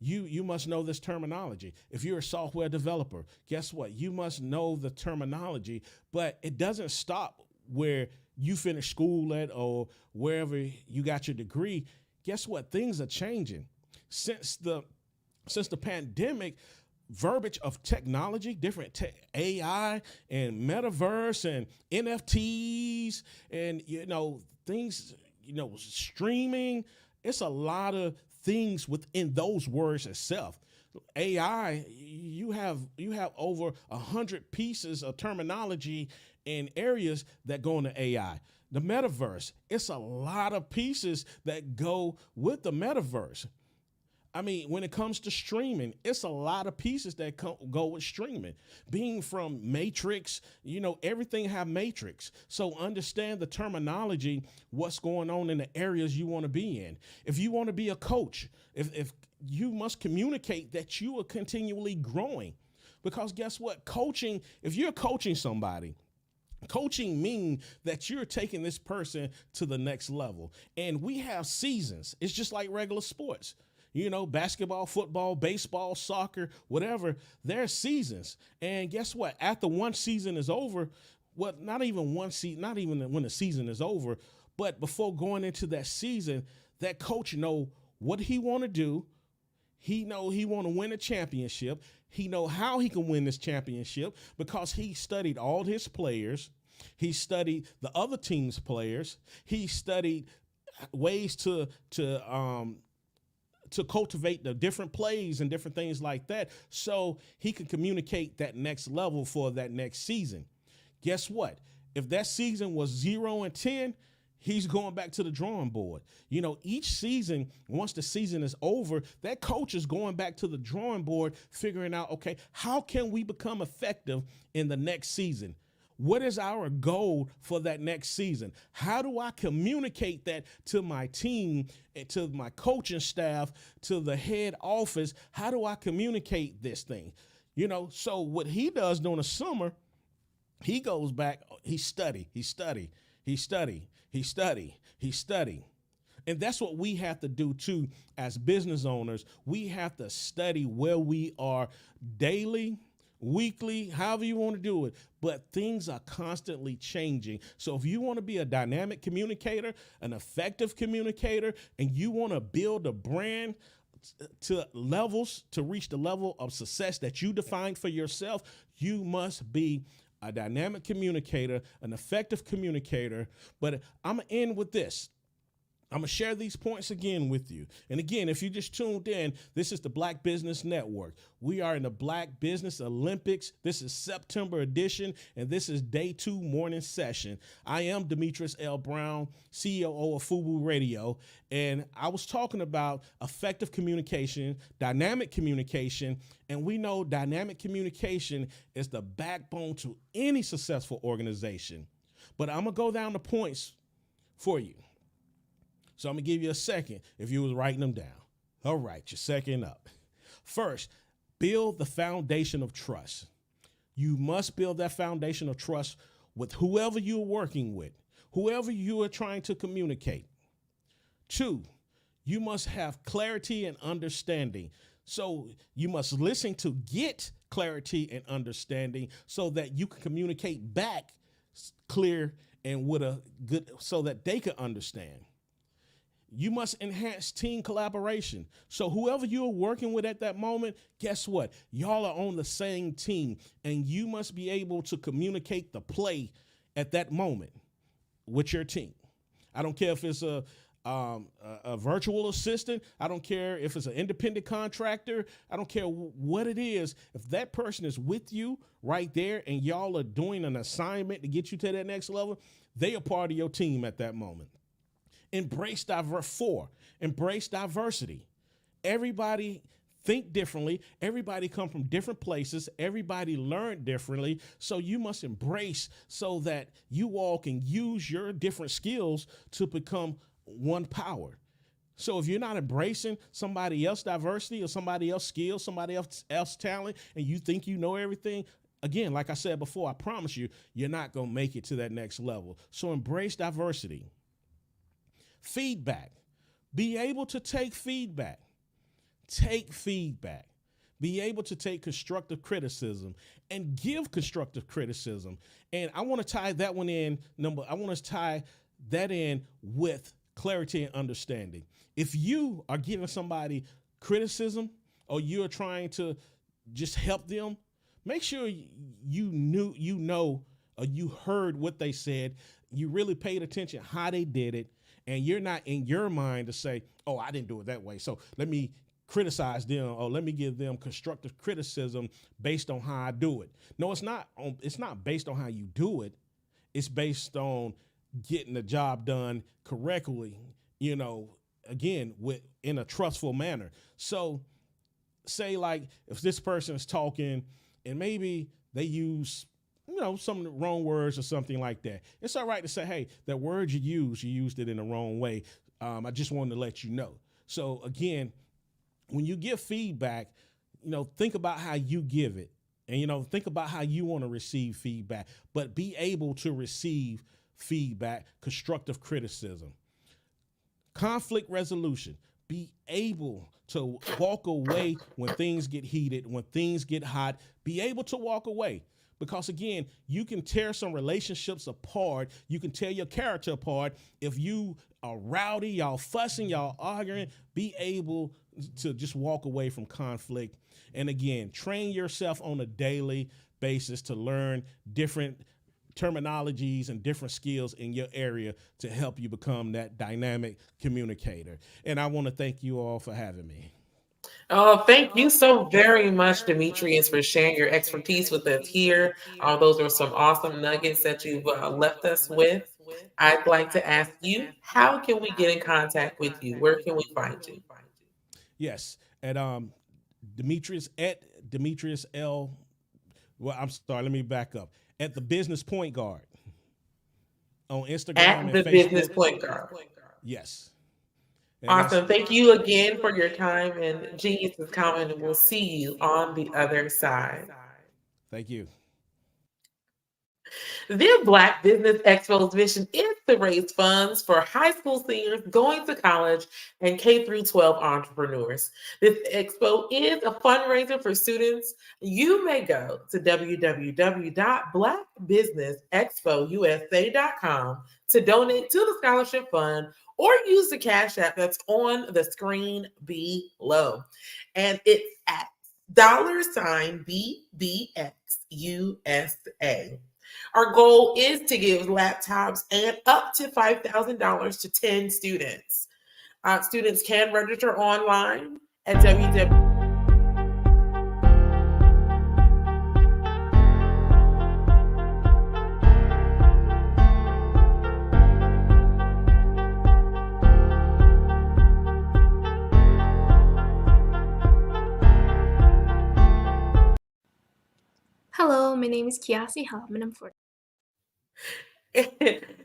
You must know this terminology. If you're a software developer, guess what? You must know the terminology, but it doesn't stop where you finish school at or wherever you got your degree. Guess what? Things are changing. Since the pandemic, verbiage of technology, different AI and metaverse and NFTs and, things, streaming. It's a lot of things within those words itself. AI, you have over 100 pieces of terminology in areas that go into AI. The metaverse, it's a lot of pieces that go with the metaverse. I mean, when it comes to streaming, it's a lot of pieces that go with streaming. Being from Matrix, everything have Matrix. So understand the terminology, what's going on in the areas you want to be in. If you want to be a coach, if you must communicate that you are continually growing. Because guess what? Coaching, if you're coaching somebody, coaching means that you're taking this person to the next level. And we have seasons. It's just like regular sports. Basketball, football, baseball, soccer, whatever, there are seasons. And guess what? After one season is over, not even when the season is over, but before going into that season, that coach know what he want to do. He know he want to win a championship. He know how he can win this championship because he studied all his players. He studied the other team's players. He studied ways to cultivate the different plays and different things like that so he can communicate that next level for that next season. Guess what? If that season was 0-10, he's going back to the drawing board. Each season, once the season is over, that coach is going back to the drawing board, figuring out, okay, how can we become effective in the next season? What is our goal for that next season? How do I communicate that to my team, to my coaching staff, to the head office? How do I communicate this thing? So what he does during the summer, he goes back, he study. And that's what we have to do too as business owners. We have to study where we are daily, weekly, however you want to do it, but things are constantly changing. So if you want to be a dynamic communicator, an effective communicator, and you want to build a brand to reach the level of success that you define for yourself, you must be a dynamic communicator, an effective communicator. But I'm going to end with this. I'm going to share these points again with you. And again, if you just tuned in, this is the Black Business Network. We are in the Black Business Olympics. This is September edition, and this is day 2 morning session. I am Demetrius L. Brown, CEO of FUBU Radio, and I was talking about effective communication, dynamic communication, and we know dynamic communication is the backbone to any successful organization. But I'm going to go down the points for you. So I'm going to give you a second if you was writing them down. All right, you're second up. First, build the foundation of trust. You must build that foundation of trust with whoever you're working with, whoever you are trying to communicate. 2, you must have clarity and understanding. So you must listen to get clarity and understanding so that you can communicate back clear and with a good, so that they can understand. You must enhance team collaboration. So whoever you're working with at that moment, guess what? Y'all are on the same team, and you must be able to communicate the play at that moment with your team. I don't care if it's a virtual assistant. I don't care if it's an independent contractor. I don't care what it is. If that person is with you right there and y'all are doing an assignment to get you to that next level, they are part of your team at that moment. Embrace diversity. Everybody think differently. Everybody come from different places. Everybody learn differently. So you must embrace so that you all can use your different skills to become one power. So if you're not embracing somebody else's diversity or somebody else's skills, somebody else's talent, and you think you know everything, again, like I said before, I promise you, you're not going to make it to that next level. So embrace diversity. Feedback. Be able to take feedback. Take feedback. Be able to take constructive criticism and give constructive criticism. And I want to tie that one in. I want to tie that in with clarity and understanding. If you are giving somebody criticism or you're trying to just help them, make sure you heard what they said. You really paid attention how they did it. And you're not in your mind to say, oh, I didn't do it that way, so let me criticize them or let me give them constructive criticism based on how I do it. No, it's not based on how you do it. It's based on getting the job done correctly, again, in a trustful manner. So say like if this person is talking and maybe they use some of the wrong words or something like that. It's all right to say, hey, that word you used it in the wrong way. I just wanted to let you know. So again, when you give feedback, think about how you give it and, think about how you want to receive feedback, but be able to receive feedback, constructive criticism, conflict resolution. Be able to walk away when things get heated, when things get hot, be able to walk away. Because again, you can tear some relationships apart. You can tear your character apart. If you are rowdy, y'all fussing, y'all arguing, be able to just walk away from conflict. And again, train yourself on a daily basis to learn different terminologies and different skills in your area to help you become that dynamic communicator. And I want to thank you all for having me. Oh, thank you so very much, Demetrius, for sharing your expertise with us here. Those are some awesome nuggets that you've left us with. I'd like to ask you, how can we get in contact with you? Where can we find you? Yes, at Demetrius L. Well, I'm sorry. Let me back up. At the Business Point Guard on Instagram and the Facebook. Business Point Guard. Yes. And awesome. Thank you again for your time, and Genius is coming, and we'll see you on the other side. Thank you. The Black Business Expo's mission is to raise funds for high school seniors going to college and K-12 entrepreneurs. This expo is a fundraiser for students. You may go to www.blackbusinessexpousa.com to donate to the scholarship fund or use the Cash App that's on the screen below. And it's at $BBXUSA. Our goal is to give laptops and up to $5,000 to 10 students. Students can register online at www. Hello, my name is Kiasi Helm, and I'm 14.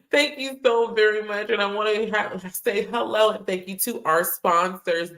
Thank you so very much. And I want to say hello and thank you to our sponsors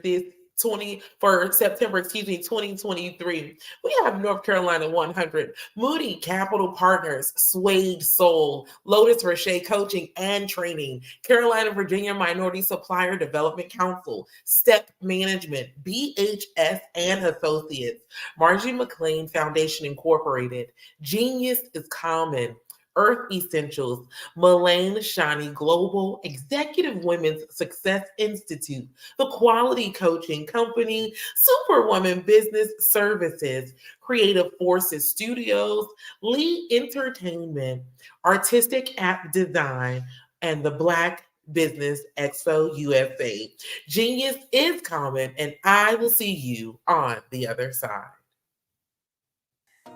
for September 2023. We have North Carolina 100, Moody Capital Partners, Suede Soul, Lotus Roche Coaching and Training, Carolina Virginia Minority Supplier Development Council, Step Management, BHS and Associates, Margie McLean Foundation Incorporated, Genius is Common, Earth Essentials, Mullane Shani Global, Executive Women's Success Institute, The Quality Coaching Company, Superwoman Business Services, Creative Forces Studios, Lee Entertainment, Artistic App Design, and the Black Business Expo USA. Genius is common, and I will see you on the other side.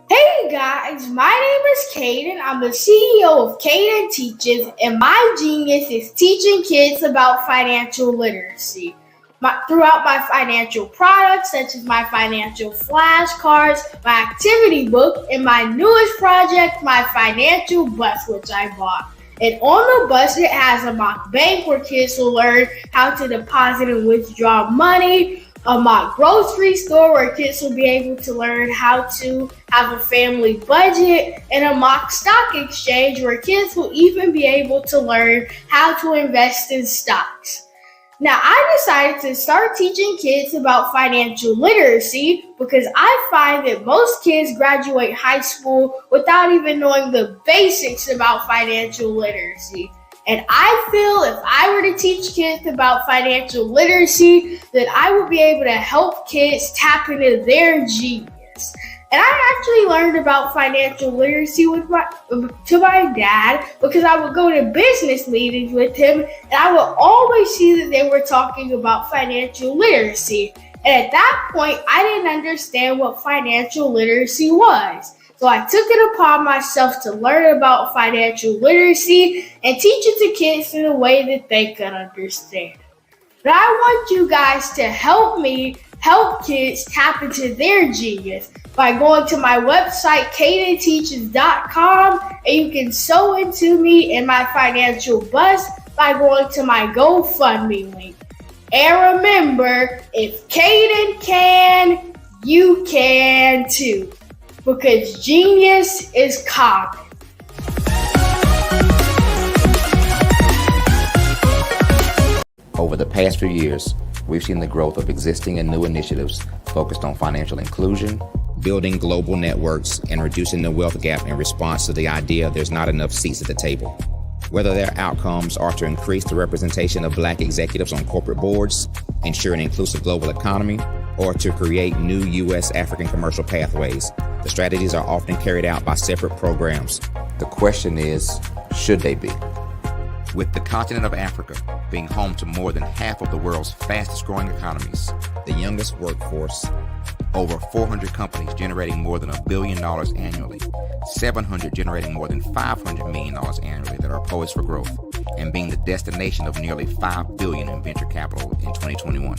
Hey guys, my name is Caden. I'm the CEO of Caden Teaches, and my genius is teaching kids about financial literacy. Throughout my financial products, such as my financial flashcards, my activity book, and my newest project, my financial bus, which I bought. And on the bus, it has a mock bank where kids will learn how to deposit and withdraw money, a mock grocery store where kids will be able to learn how to have a family budget, and a mock stock exchange where kids will even be able to learn how to invest in stocks. Now, I decided to start teaching kids about financial literacy because I find that most kids graduate high school without even knowing the basics about financial literacy. And I feel if I were to teach kids about financial literacy, that I would be able to help kids tap into their genius. And I actually learned about financial literacy to my dad because I would go to business meetings with him, and I would always see that they were talking about financial literacy. And at that point, I didn't understand what financial literacy was. So I took it upon myself to learn about financial literacy and teach it to kids in a way that they could understand. But I want you guys to help me help kids tap into their genius by going to my website, cadenteaches.com, and you can sew into me in my financial bus by going to my GoFundMe link. And remember, if Caden can, you can too. Because genius is common. Over the past few years, we've seen the growth of existing and new initiatives focused on financial inclusion, building global networks, and reducing the wealth gap in response to the idea there's not enough seats at the table. Whether their outcomes are to increase the representation of Black executives on corporate boards, ensure an inclusive global economy, or to create new U.S. African commercial pathways, the strategies are often carried out by separate programs. The question is, should they be? With the continent of Africa being home to more than half of the world's fastest growing economies, the youngest workforce, over 400 companies generating more than $1 billion annually, 700 generating more than $500 million annually that are poised for growth, and being the destination of nearly $5 billion in venture capital in 2021.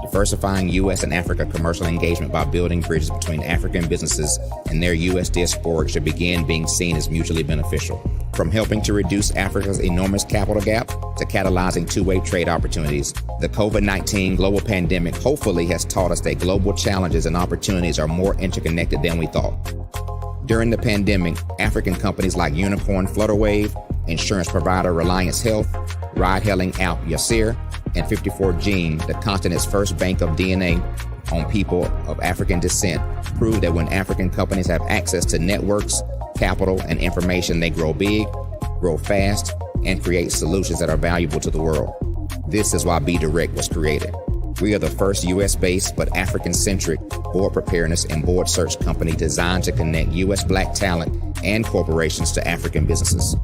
Diversifying U.S. and Africa commercial engagement by building bridges between African businesses and their U.S. diaspora should begin being seen as mutually beneficial. From helping to reduce Africa's enormous capital gap to catalyzing two-way trade opportunities, the COVID-19 global pandemic hopefully has taught us that global challenges and opportunities are more interconnected than we thought. During the pandemic, African companies like Unicorn Flutterwave, insurance provider Reliance Health, ride-hailing app Yasir, and 54Gene, the continent's first bank of DNA on people of African descent, proved that when African companies have access to networks, capital, and information, they grow big, grow fast, and create solutions that are valuable to the world. This is why Be Direct was created. We are the first U.S.-based but African-centric board preparedness and board search company designed to connect U.S. Black talent and corporations to African businesses.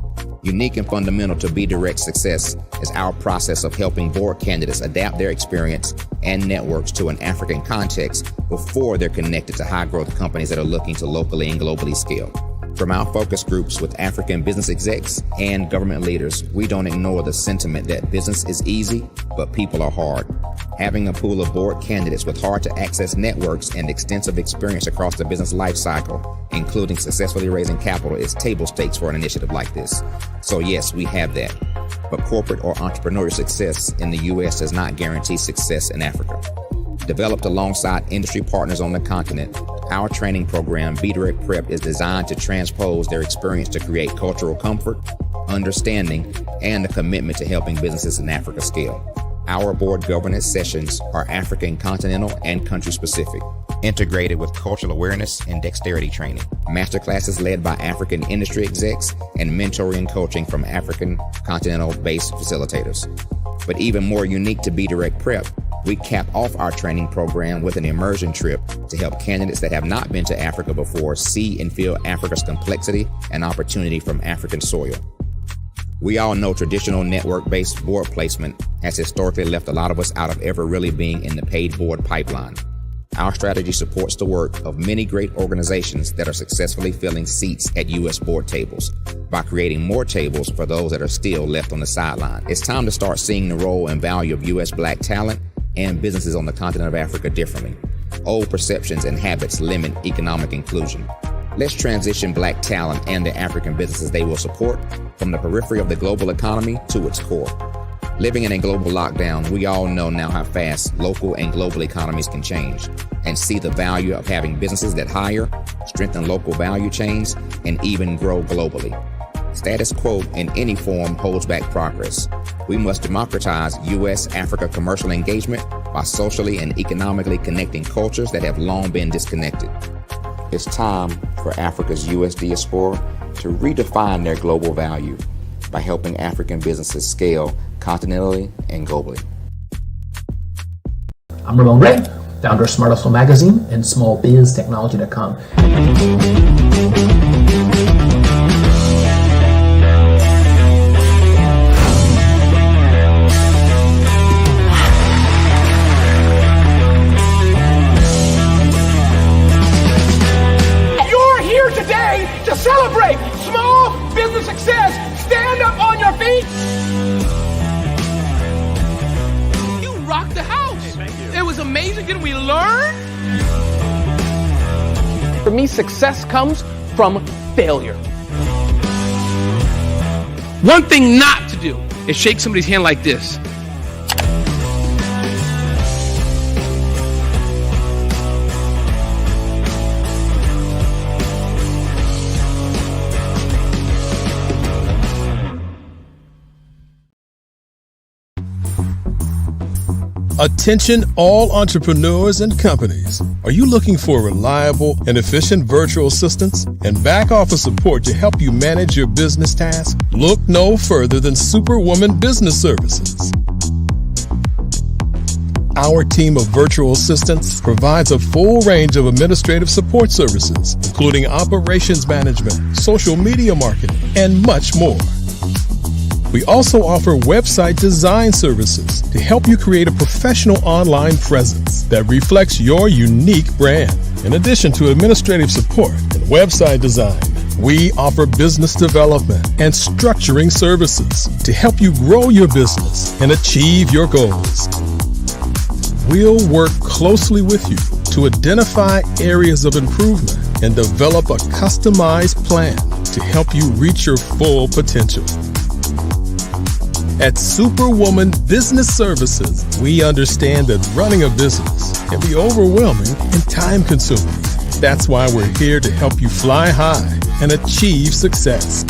Unique and fundamental to Be Direct's success is our process of helping board candidates adapt their experience and networks to an African context before they're connected to high-growth companies that are looking to locally and globally scale. From our focus groups with African business execs and government leaders, we don't ignore the sentiment that business is easy, but people are hard. Having a pool of board candidates with hard-to-access networks and extensive experience across the business life cycle, including successfully raising capital, is table stakes for an initiative like this. So yes, we have that. But corporate or entrepreneurial success in the U.S. does not guarantee success in Africa. Developed alongside industry partners on the continent, our training program, Be Direct Prep, is designed to transpose their experience to create cultural comfort, understanding, and a commitment to helping businesses in Africa scale. Our board governance sessions are African, continental, and country specific. integrated with cultural awareness and dexterity training. Masterclasses led by African industry execs and mentoring and coaching from African continental-based facilitators. But even more unique to B-Direct Prep, we cap off our training program with an immersion trip to help candidates that have not been to Africa before see and feel Africa's complexity and opportunity from African soil. We all know traditional network-based board placement has historically left a lot of us out of ever really being in the paid board pipeline. Our strategy supports the work of many great organizations that are successfully filling seats at U.S. board tables by creating more tables for those that are still left on the sideline. It's time to start seeing the role and value of U.S. Black talent and businesses on the continent of Africa differently. Old perceptions and habits limit economic inclusion. Let's transition Black talent and the African businesses they will support from the periphery of the global economy to its core. Living in a global lockdown, we all know now how fast local and global economies can change and see the value of having businesses that hire, strengthen local value chains, and even grow globally. Status quo in any form holds back progress. We must democratize U.S.-Africa commercial engagement by socially and economically connecting cultures that have long been disconnected. It's time for Africa's U.S. diaspora to redefine their global value by helping African businesses scale continentally and globally. I'm Ramon Ray, founder of Smart Hustle Magazine and smallbiztechnology.com. You're here today to celebrate small business success. Stand up on your feet. You rocked the house. It was amazing. Didn't we learn? For me, success comes from failure. One thing not to do is shake somebody's hand like this. Attention all entrepreneurs and companies. Are you looking for reliable and efficient virtual assistants and back office support to help you manage your business tasks? Look no further than Superwoman Business Services. Our team of virtual assistants provides a full range of administrative support services, including operations management, social media marketing, and much more. We also offer website design services to help you create a professional online presence that reflects your unique brand. In addition to administrative support and website design, we offer business development and structuring services to help you grow your business and achieve your goals. We'll work closely with you to identify areas of improvement and develop a customized plan to help you reach your full potential. At Superwoman Business Services, we understand that running a business can be overwhelming and time-consuming. That's why we're here to help you fly high and achieve success.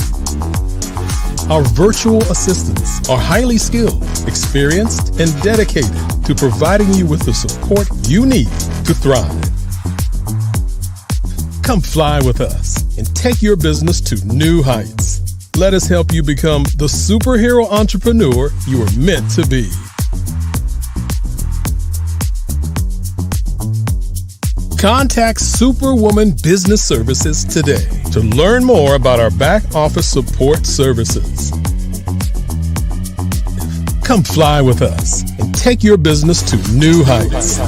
Our virtual assistants are highly skilled, experienced, and dedicated to providing you with the support you need to thrive. Come fly with us and take your business to new heights. Let us help you become the superhero entrepreneur you are meant to be. Contact Superwoman Business Services today to learn more about our back office support services. Come fly with us and take your business to new heights.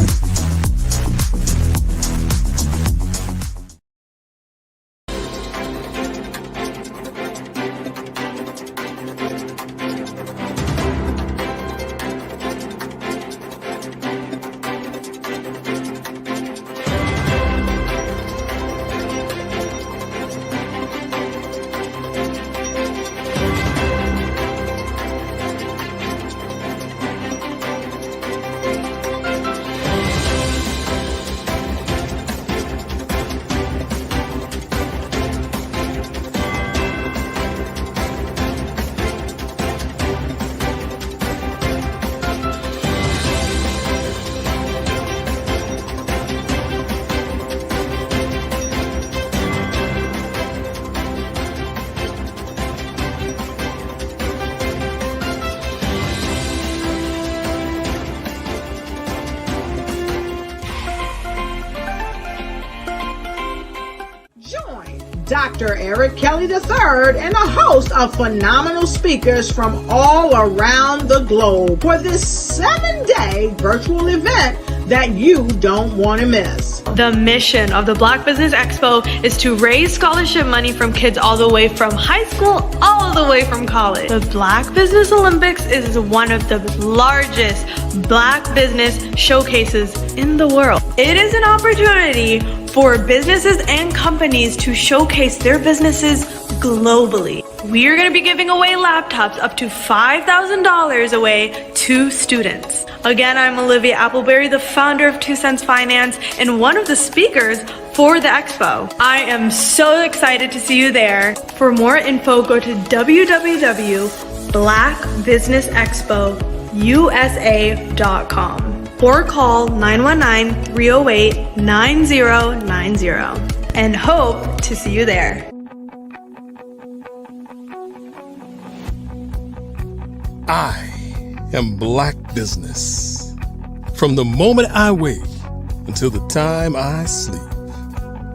Dr. Eric Kelly III and a host of phenomenal speakers from all around the globe for this 7-day virtual event that you don't want to miss. The mission of the Black Business Expo is to raise scholarship money from kids all the way from high school all the way from college. The Black Business Olympics is one of the largest Black business showcases in the world. It is an opportunity for businesses and companies to showcase their businesses globally. We are going to be giving away laptops up to $5,000 away to students. Again, I'm Olivia Appleberry, the founder of 2 Cents Finance and one of the speakers for the expo. I am so excited to see you there. For more info, go to www.blackbusinessexpousa.com or call 919-308-9090 and hope to see you there. I am Black Business. From the moment I wake until the time I sleep.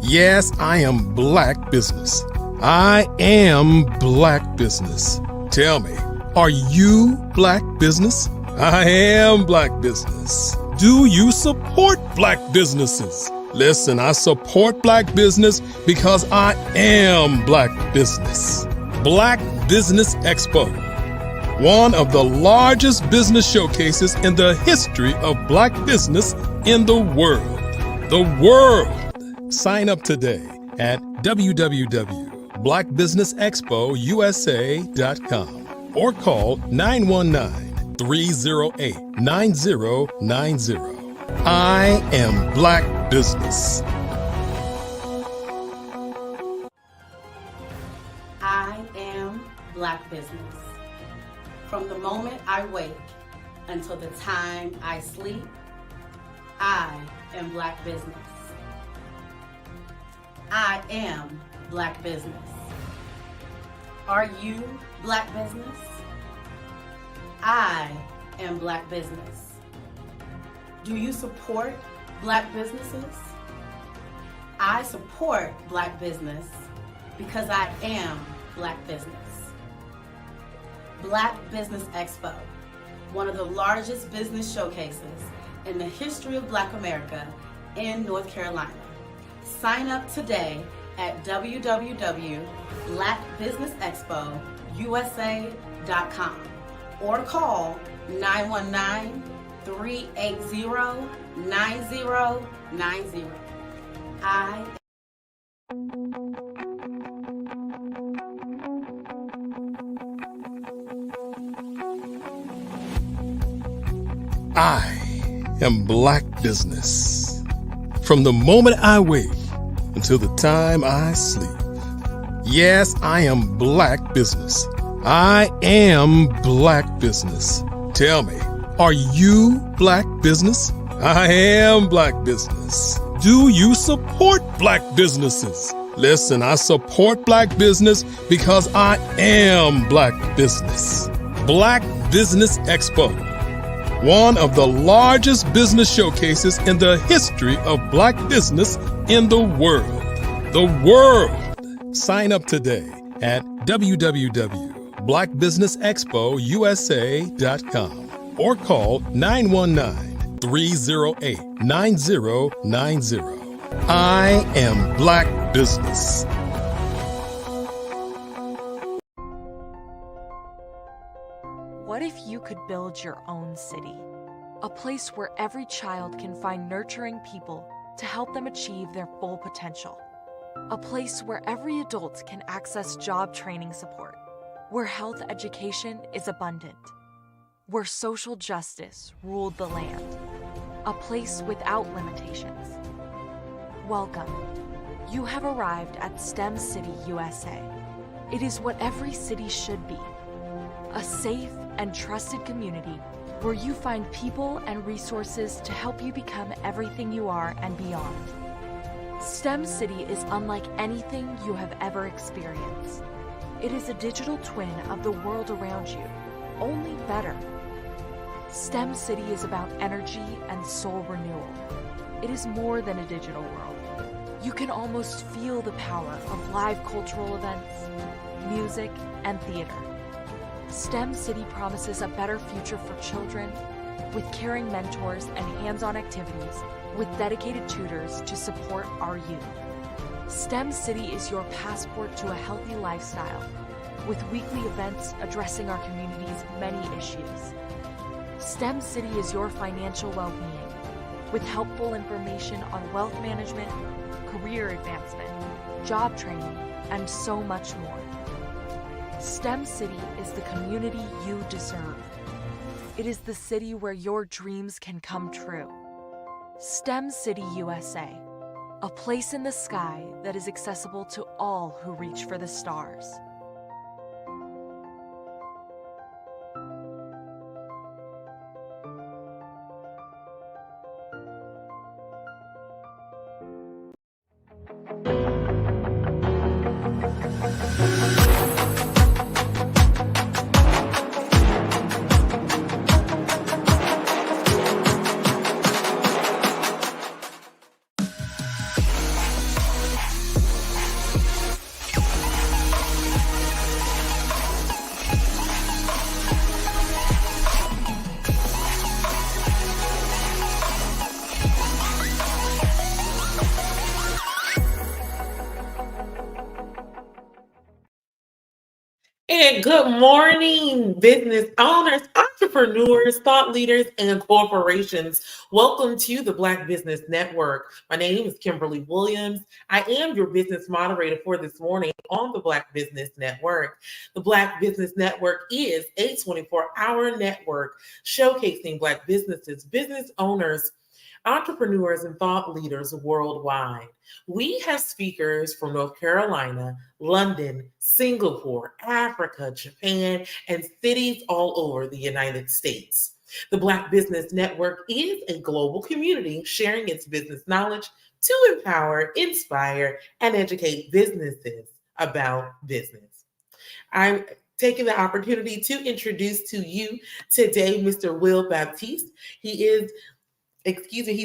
Yes, I am Black Business. I am Black Business. Tell me, are you Black Business? I am Black Business. Do you support Black businesses? Listen, I support Black business because I am Black Business. Black Business Expo, one of the largest business showcases in the history of Black business in the world. The world! Sign up today at www.blackbusinessexpousa.com or call 919-308-9090. I am Black Business. I am Black Business. From the moment I wake until the time I sleep, I am Black Business. I am Black Business. Are you Black Business? I am Black Business. Do you support Black businesses? I support Black business because I am Black Business. Black Business Expo, one of the largest business showcases in the history of Black America in North Carolina. Sign up today at www.blackbusinessexpousa.com or call 919-380-9090. I am Black Business. From the moment I wake until the time I sleep. Yes, I am Black Business. I am Black Business. Tell me, are you Black Business? I am Black Business. Do you support Black businesses? Listen, I support Black business because I am Black Business. Black Business Expo, one of the largest business showcases in the history of Black business in the world. The world! Sign up today at www.blackbusinessexpousa.com or call 919-308-9090. I am Black Business. What if you could build your own city? A place where every child can find nurturing people to help them achieve their full potential. A place where every adult can access job training support. Where health education is abundant. Where social justice ruled the land. A place without limitations. Welcome. You have arrived at STEM City USA. It is what every city should be. A safe and trusted community where you find people and resources to help you become everything you are and beyond. STEM City is unlike anything you have ever experienced. It is a digital twin of the world around you, only better. STEM City is about energy and soul renewal. It is more than a digital world. You can almost feel the power of live cultural events, music, and theater. STEM City promises a better future for children with caring mentors and hands-on activities with dedicated tutors to support our youth. STEM City is your passport to a healthy lifestyle with weekly events addressing our community's many issues. STEM City is your financial well-being with helpful information on wealth management, career advancement, job training, and so much more. STEM City is the community you deserve. It is the city where your dreams can come true. STEM City USA, a place in the sky that is accessible to all who reach for the stars. And good morning, business owners, entrepreneurs, thought leaders, and corporations. Welcome to the Black Business Network. My name is Kimberly Williams. I am your business moderator for this morning on the Black Business Network. The Black Business Network is a 24-hour network showcasing Black businesses, business owners, entrepreneurs, and thought leaders worldwide. We have speakers from North Carolina, London, Singapore, Africa, Japan, and cities all over the United States. The Black Business Network is a global community sharing its business knowledge to empower, inspire, and educate businesses about business. I'm taking the opportunity to introduce to you today Mr. Will Baptiste. He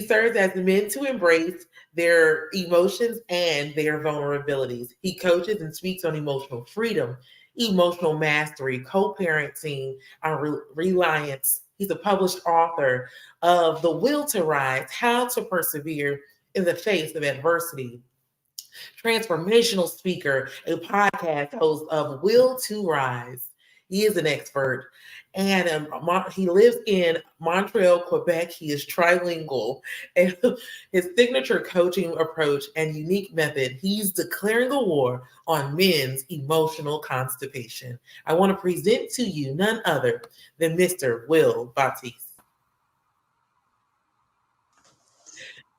serves as the men to embrace their emotions and their vulnerabilities. He coaches and speaks on emotional freedom, emotional mastery, co-parenting, and reliance. He's a published author of The Will to Rise, How to Persevere in the Face of Adversity. Transformational speaker, a podcast host of Will to Rise. He is an expert. And he lives in Montreal, Quebec. He is trilingual. And his signature coaching approach and unique method, he's declaring a war on men's emotional constipation. I want to present to you none other than Mr. Will Baptiste.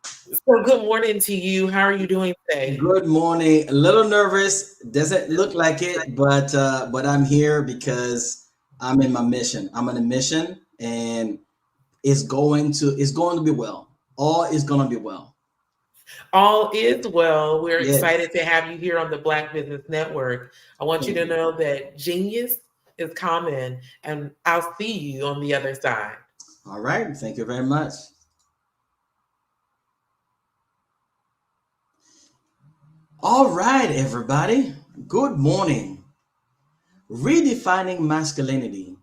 So good morning to you. How are you doing today? Good morning. A little nervous. Doesn't look like it, but I'm here because I'm in my mission. I'm on a mission, and it's going to be well. All is going to be well. All is well. We're excited to have you here on the Black Business Network. I want you to know that genius is common, and I'll see you on the other side. All right. Thank you very much. All right, everybody. Good morning. Redefining masculinity,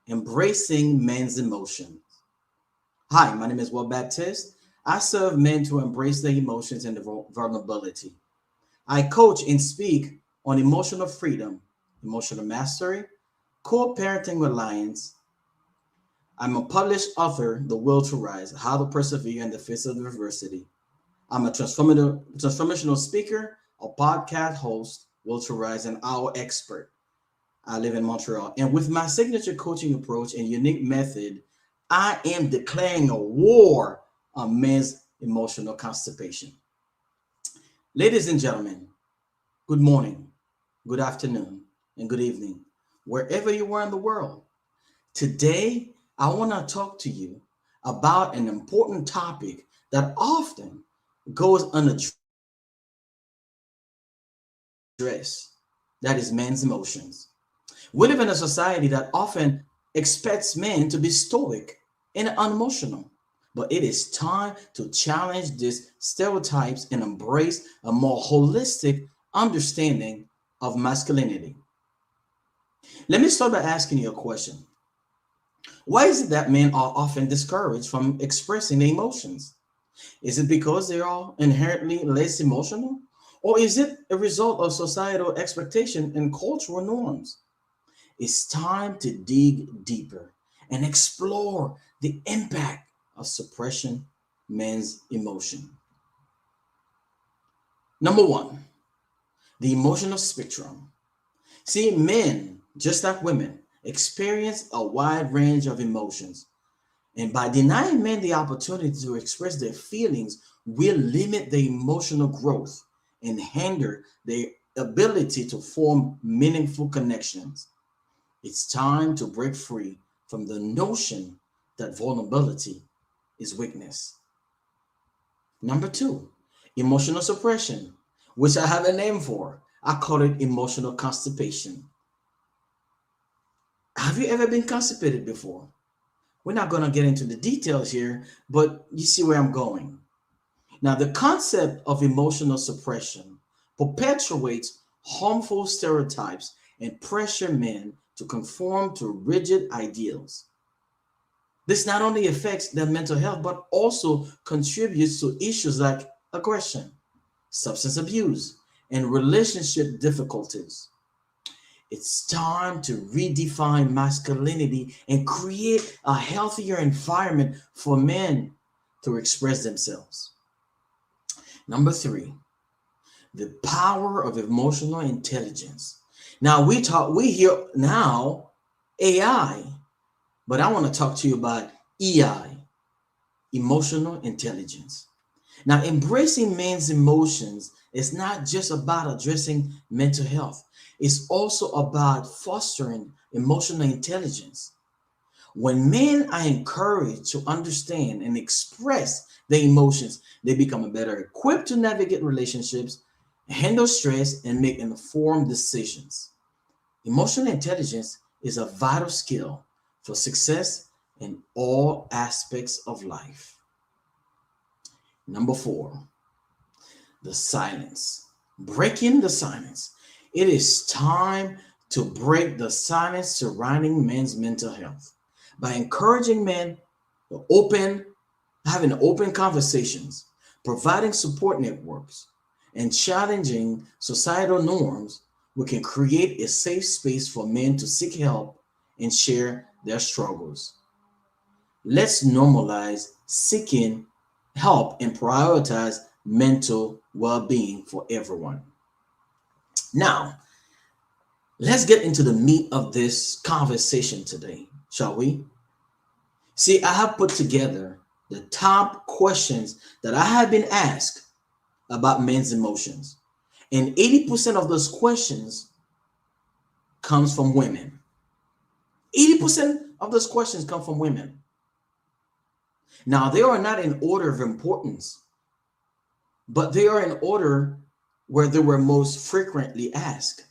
embracing men's emotions. Hi, my name is Will Baptiste. I serve men to embrace their emotions and their vulnerability. I coach and speak on emotional freedom, emotional mastery, co-parenting reliance. I'm a published author, The Will to Rise, How to Persevere in the Face of Adversity. I'm a transformational speaker, a podcast host, Will to Rise, and our expert. I live in Montreal. And with my signature coaching approach and unique method, I am declaring a war on men's emotional constipation. Ladies and gentlemen, good morning, good afternoon, and good evening, wherever you are in the world. Today, I want to talk to you about an important topic that often goes unaddressed. That is men's emotions. We live in a society that often expects men to be stoic and unemotional, but it is time to challenge these stereotypes and embrace a more holistic understanding of masculinity. Let me start by asking you a question. Why is it that men are often discouraged from expressing their emotions? Is it because they are inherently less emotional? Or is it a result of societal expectation and cultural norms? It's time to dig deeper and explore the impact of suppression men's emotion. Number one, the emotional spectrum. See, men, just like women, experience a wide range of emotions. And by denying men the opportunity to express their feelings, will limit their emotional growth and hinder their ability to form meaningful connections. It's time to break free from the notion that vulnerability is weakness. Number two, emotional suppression, which I have a name for. I call it emotional constipation. Have you ever been constipated before? We're not going to get into the details here, but you see where I'm going. Now, the concept of emotional suppression perpetuates harmful stereotypes and pressure men to conform to rigid ideals. This not only affects their mental health, but also contributes to issues like aggression, substance abuse, and relationship difficulties. It's time to redefine masculinity and create a healthier environment for men to express themselves. Number three, the power of emotional intelligence. Now we hear now AI, but I want to talk to you about EI, emotional intelligence. Now, embracing men's emotions is not just about addressing mental health. It's also about fostering emotional intelligence. When men are encouraged to understand and express their emotions, they become better equipped to navigate relationships, handle stress, and make informed decisions. Emotional intelligence is a vital skill for success in all aspects of life. Number four, the silence. Breaking the silence. It is time to break the silence surrounding men's mental health by encouraging men to having open conversations, providing support networks, and challenging societal norms. We can create a safe space for men to seek help and share their struggles. Let's normalize seeking help and prioritize mental well-being for everyone. Now, let's get into the meat of this conversation today, shall we? See, I have put together the top questions that I have been asked about men's emotions. And 80% of those questions comes from women. 80% of those questions come from women. Now, they are not in order of importance, but they are in order where they were most frequently asked.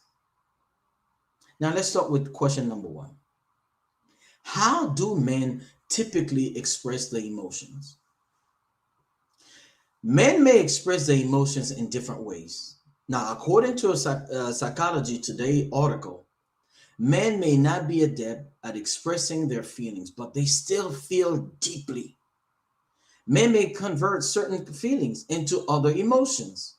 Now, let's start with question number one. How do men typically express their emotions? Men may express their emotions in different ways. Now, according to a Psychology Today article, men may not be adept at expressing their feelings, but they still feel deeply. Men may convert certain feelings into other emotions,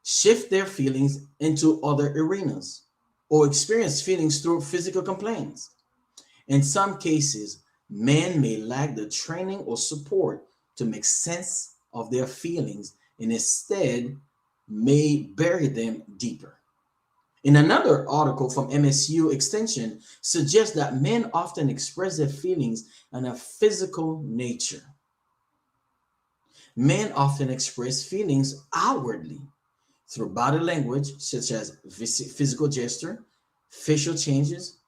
shift their feelings into other arenas, or experience feelings through physical complaints. In some cases, men may lack the training or support to make sense of their feelings and instead may bury them deeper. In another article from MSU Extension suggests that men often express their feelings in a physical nature. Men often express feelings outwardly through body language, such as physical gesture, facial changes,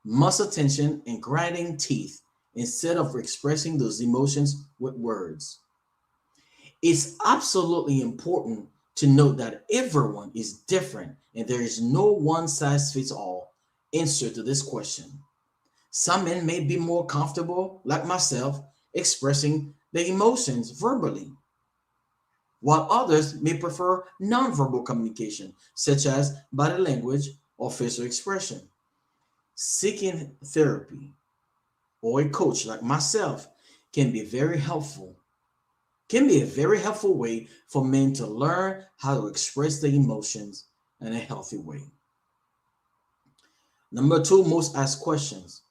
muscle tension, and grinding teeth, instead of expressing those emotions with words. It's absolutely important to note that everyone is different and there is no one size fits all answer to this question. Some men may be more comfortable, like myself, expressing their emotions verbally, while others may prefer nonverbal communication, such as body language or facial expression. Seeking therapy or a coach like myself can be a very helpful way for men to learn how to express their emotions in a healthy way. Number two, most asked questions.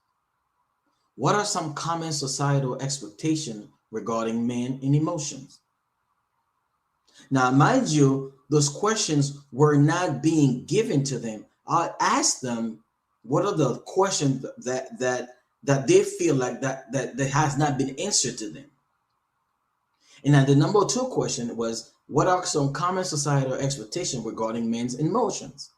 What are some common societal expectations regarding men and emotions? Now, mind you, those questions were not being given to them. I asked them, what are the questions that they feel like that has not been answered to them? And then the number two question was, what are some common societal expectations regarding men's emotions?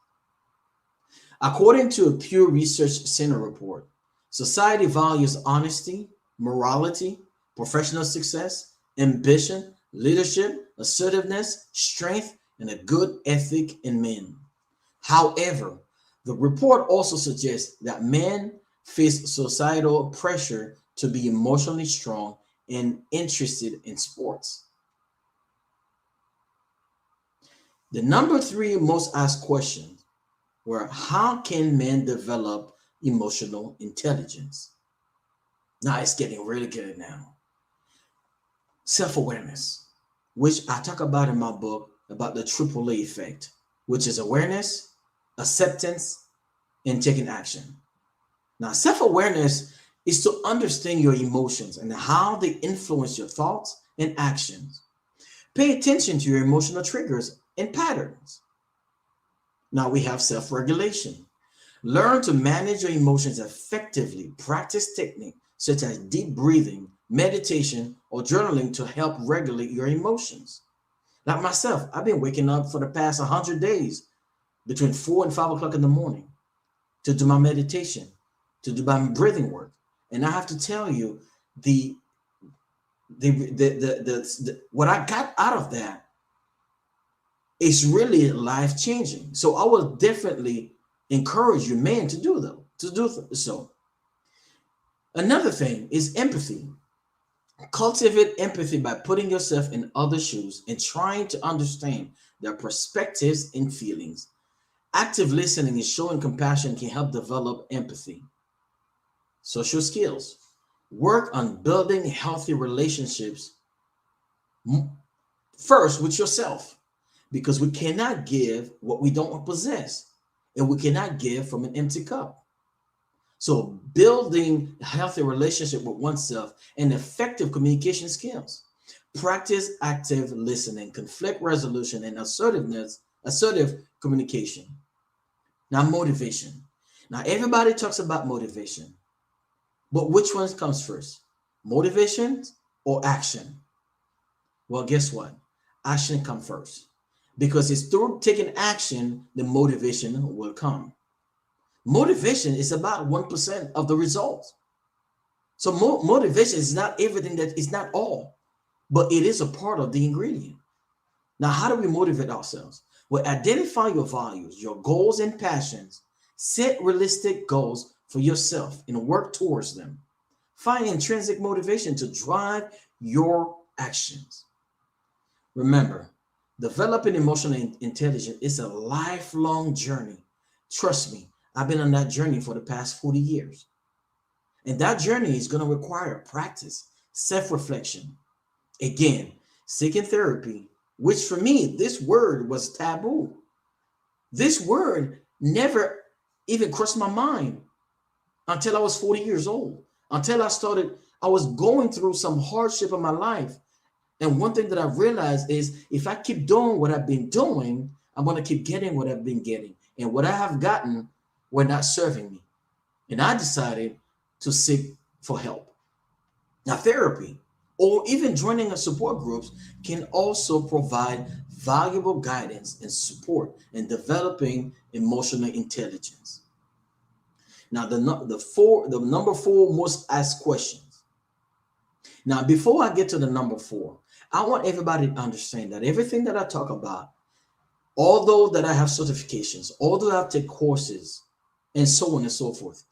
According to a Pew Research Center report, society values honesty, morality, professional success, ambition, leadership, assertiveness, strength, and a good ethic in men. However, the report also suggests that men face societal pressure to be emotionally strong and interested in sports. The number three most asked questions were, how can men develop emotional intelligence? Now it's getting really good now. Self-awareness, which I talk about in my book about the AAA effect, which is awareness, acceptance, and taking action. Now, self-awareness is to understand your emotions and how they influence your thoughts and actions. Pay attention to your emotional triggers and patterns. Now we have self-regulation. Learn to manage your emotions effectively. Practice techniques such as deep breathing, meditation, or journaling to help regulate your emotions. Like myself, I've been waking up for the past 100 days between 4 and 5 o'clock in the morning to do my meditation, to do my breathing work. And I have to tell you, what I got out of that is really life-changing. So I will definitely encourage you, men, to do so. Another thing is empathy. Cultivate empathy by putting yourself in other shoes and trying to understand their perspectives and feelings. Active listening and showing compassion can help develop empathy. Social skills. Work on building healthy relationships first with yourself, because we cannot give what we don't possess, and we cannot give from an empty cup. So building a healthy relationship with oneself and effective communication skills. Practice active listening, conflict resolution, and assertive communication. Now, motivation. Now, everybody talks about motivation, but which one comes first? Motivation or action? Well, guess what? Action comes first, because it's through taking action the motivation will come. Motivation is about 1% of the results. So motivation is not everything, that is not all, but it is a part of the ingredient. Now, how do we motivate ourselves? Well, identify your values, your goals and passions. Set realistic goals for yourself and work towards them. Find intrinsic motivation to drive your actions. Remember, developing emotional intelligence is a lifelong journey. Trust me, I've been on that journey for the past 40 years. And that journey is going to require practice, self-reflection. Again, seeking therapy, which for me, this word was taboo. This word never even crossed my mind until I was 40 years old, until I was going through some hardship in my life. And one thing that I realized is, if I keep doing what I've been doing, I'm going to keep getting what I've been getting. And what I have gotten were not serving me. And I decided to seek for help. Now, therapy or even joining a support groups can also provide valuable guidance and support in developing emotional intelligence. Now, the number four most asked questions. Now, before I get to the number 4, I want everybody to understand that everything that I talk about, although that I have certifications, although I take courses, and so on and so forth,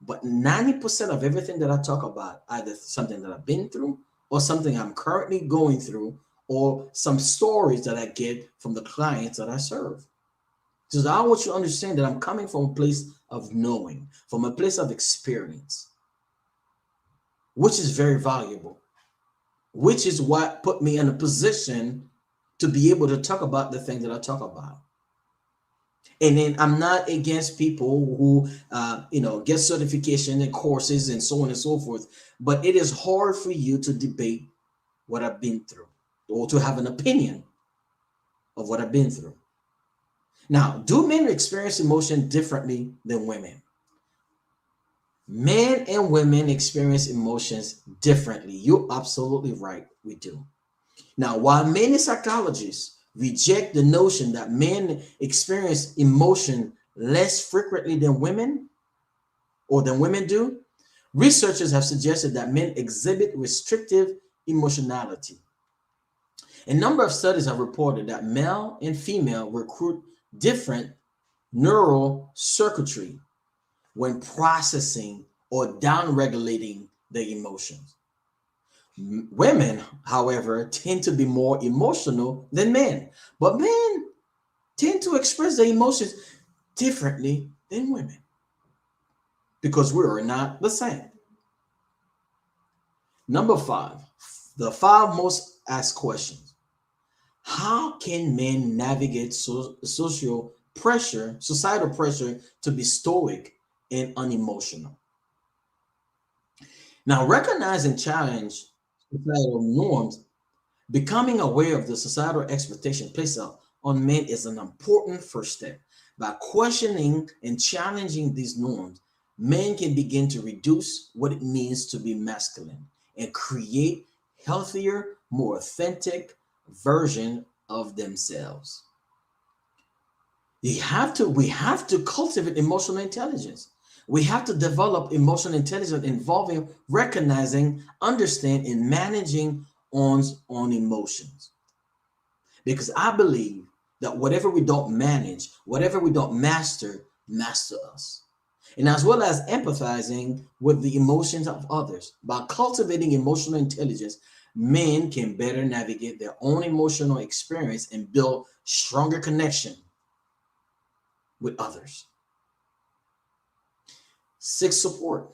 but 90% of everything that I talk about, either something that I've been through or something I'm currently going through, or some stories that I get from the clients that I serve. So I want you to understand that I'm coming from a place of knowing, from a place of experience, which is very valuable, which is what put me in a position to be able to talk about the things that I talk about. And then I'm not against people who, get certification and courses and so on and so forth. But it is hard for you to debate what I've been through or to have an opinion of what I've been through. Now, do men experience emotion differently than women? Men and women experience emotions differently. You're absolutely right. We do. Now, while many psychologists reject the notion that men experience emotion less frequently than women or than women do, researchers have suggested that men exhibit restrictive emotionality. A number of studies have reported that male and female recruit different neural circuitry when processing or downregulating their emotions. Women, however, tend to be more emotional than men, but men tend to express their emotions differently than women because we are not the same. Number 5, the 5 most asked questions. How can men navigate societal pressure to be stoic and unemotional? Now, recognize and challenge societal norms. Becoming aware of the societal expectation placed on men is an important first step. By questioning and challenging these norms, men can begin to reduce what it means to be masculine and create healthier, more authentic version of themselves. We have to cultivate emotional intelligence. We have to develop emotional intelligence involving recognizing, understanding, and managing one's own emotions. Because I believe that whatever we don't manage, whatever we don't master us. And as well as empathizing with the emotions of others. By cultivating emotional intelligence, men can better navigate their own emotional experience and build stronger connection with others. 6, support.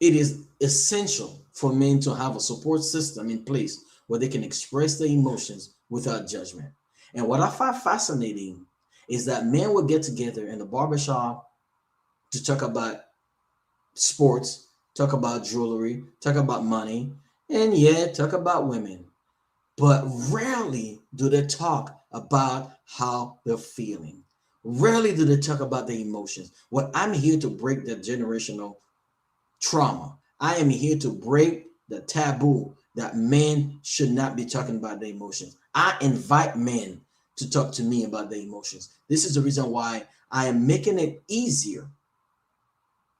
It is essential for men to have a support system in place where they can express their emotions without judgment. And what I find fascinating is that men will get together in the barbershop to talk about sports, talk about jewelry, talk about money, and talk about women. But rarely do they talk about how they're feeling. Rarely do they talk about their emotions. Well, I'm here to break the generational trauma. I am here to break the taboo that men should not be talking about their emotions. I invite men to talk to me about their emotions. This is the reason why I am making it easier.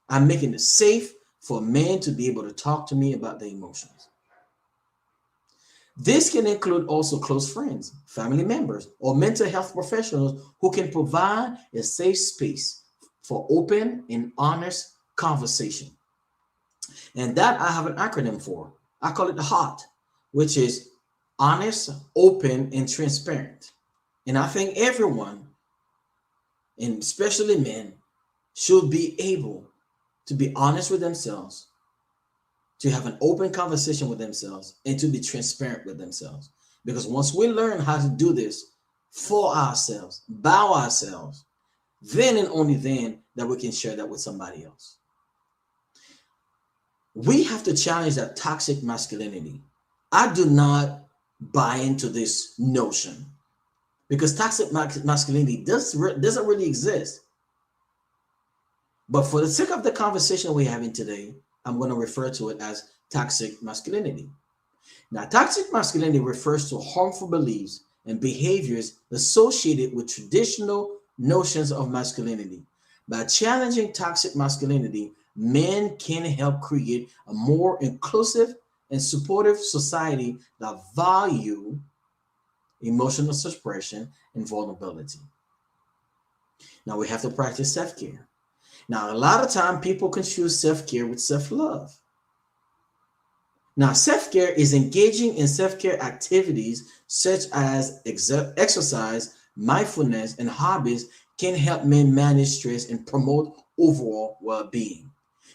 I'm making it safe for men to be able to talk to me about their emotions. This can include also close friends, family members, or mental health professionals who can provide a safe space for open and honest conversation. And that I have an acronym for. I call it the HOT, which is honest, open, and transparent. And I think everyone, and especially men, should be able to be honest with themselves, to have an open conversation with themselves, and to be transparent with themselves. Because once we learn how to do this for ourselves, by ourselves, then and only then that we can share that with somebody else. We have to challenge that toxic masculinity. I do not buy into this notion because toxic masculinity doesn't really exist. But for the sake of the conversation we're having today, I'm going to refer to it as toxic masculinity. Now, toxic masculinity refers to harmful beliefs and behaviors associated with traditional notions of masculinity. By challenging toxic masculinity, men can help create a more inclusive and supportive society that value emotional suppression and vulnerability. Now, we have to practice self-care. Now, a lot of time people confuse self-care with self-love. Now, self-care is engaging in self-care activities such as exercise, mindfulness, and hobbies can help men manage stress and promote overall well-being.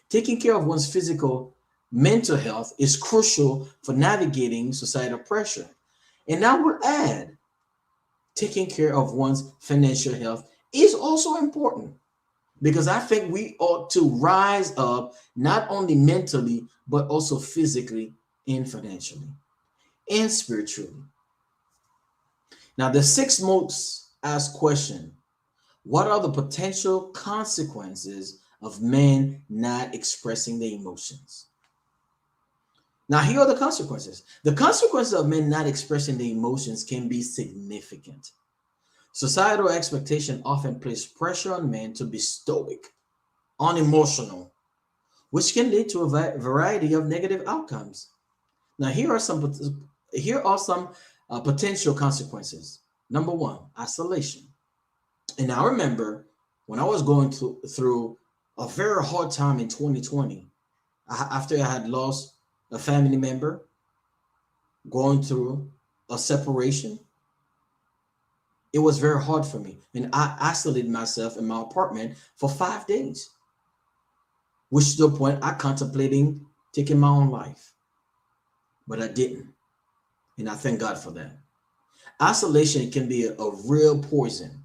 Taking care of one's physical, mental health is crucial for navigating societal pressure. And I would add, taking care of one's financial health is also important because I think we ought to rise up not only mentally, but also physically and financially and spiritually. Now, the sixth most asked question: what are the potential consequences of men not expressing their emotions? Now, here are the consequences. The consequences of men not expressing their emotions can be significant. Societal expectation often place pressure on men to be stoic, unemotional, which can lead to a variety of negative outcomes. Now, here are some potential consequences. Number one, isolation. And I remember when I was going through a very hard time in 2020, after I had lost a family member, going through a separation, it was very hard for me. And I isolated myself in my apartment for 5 days, which to the point I contemplating taking my own life. But I didn't. And I thank God for that. Isolation can be a real poison.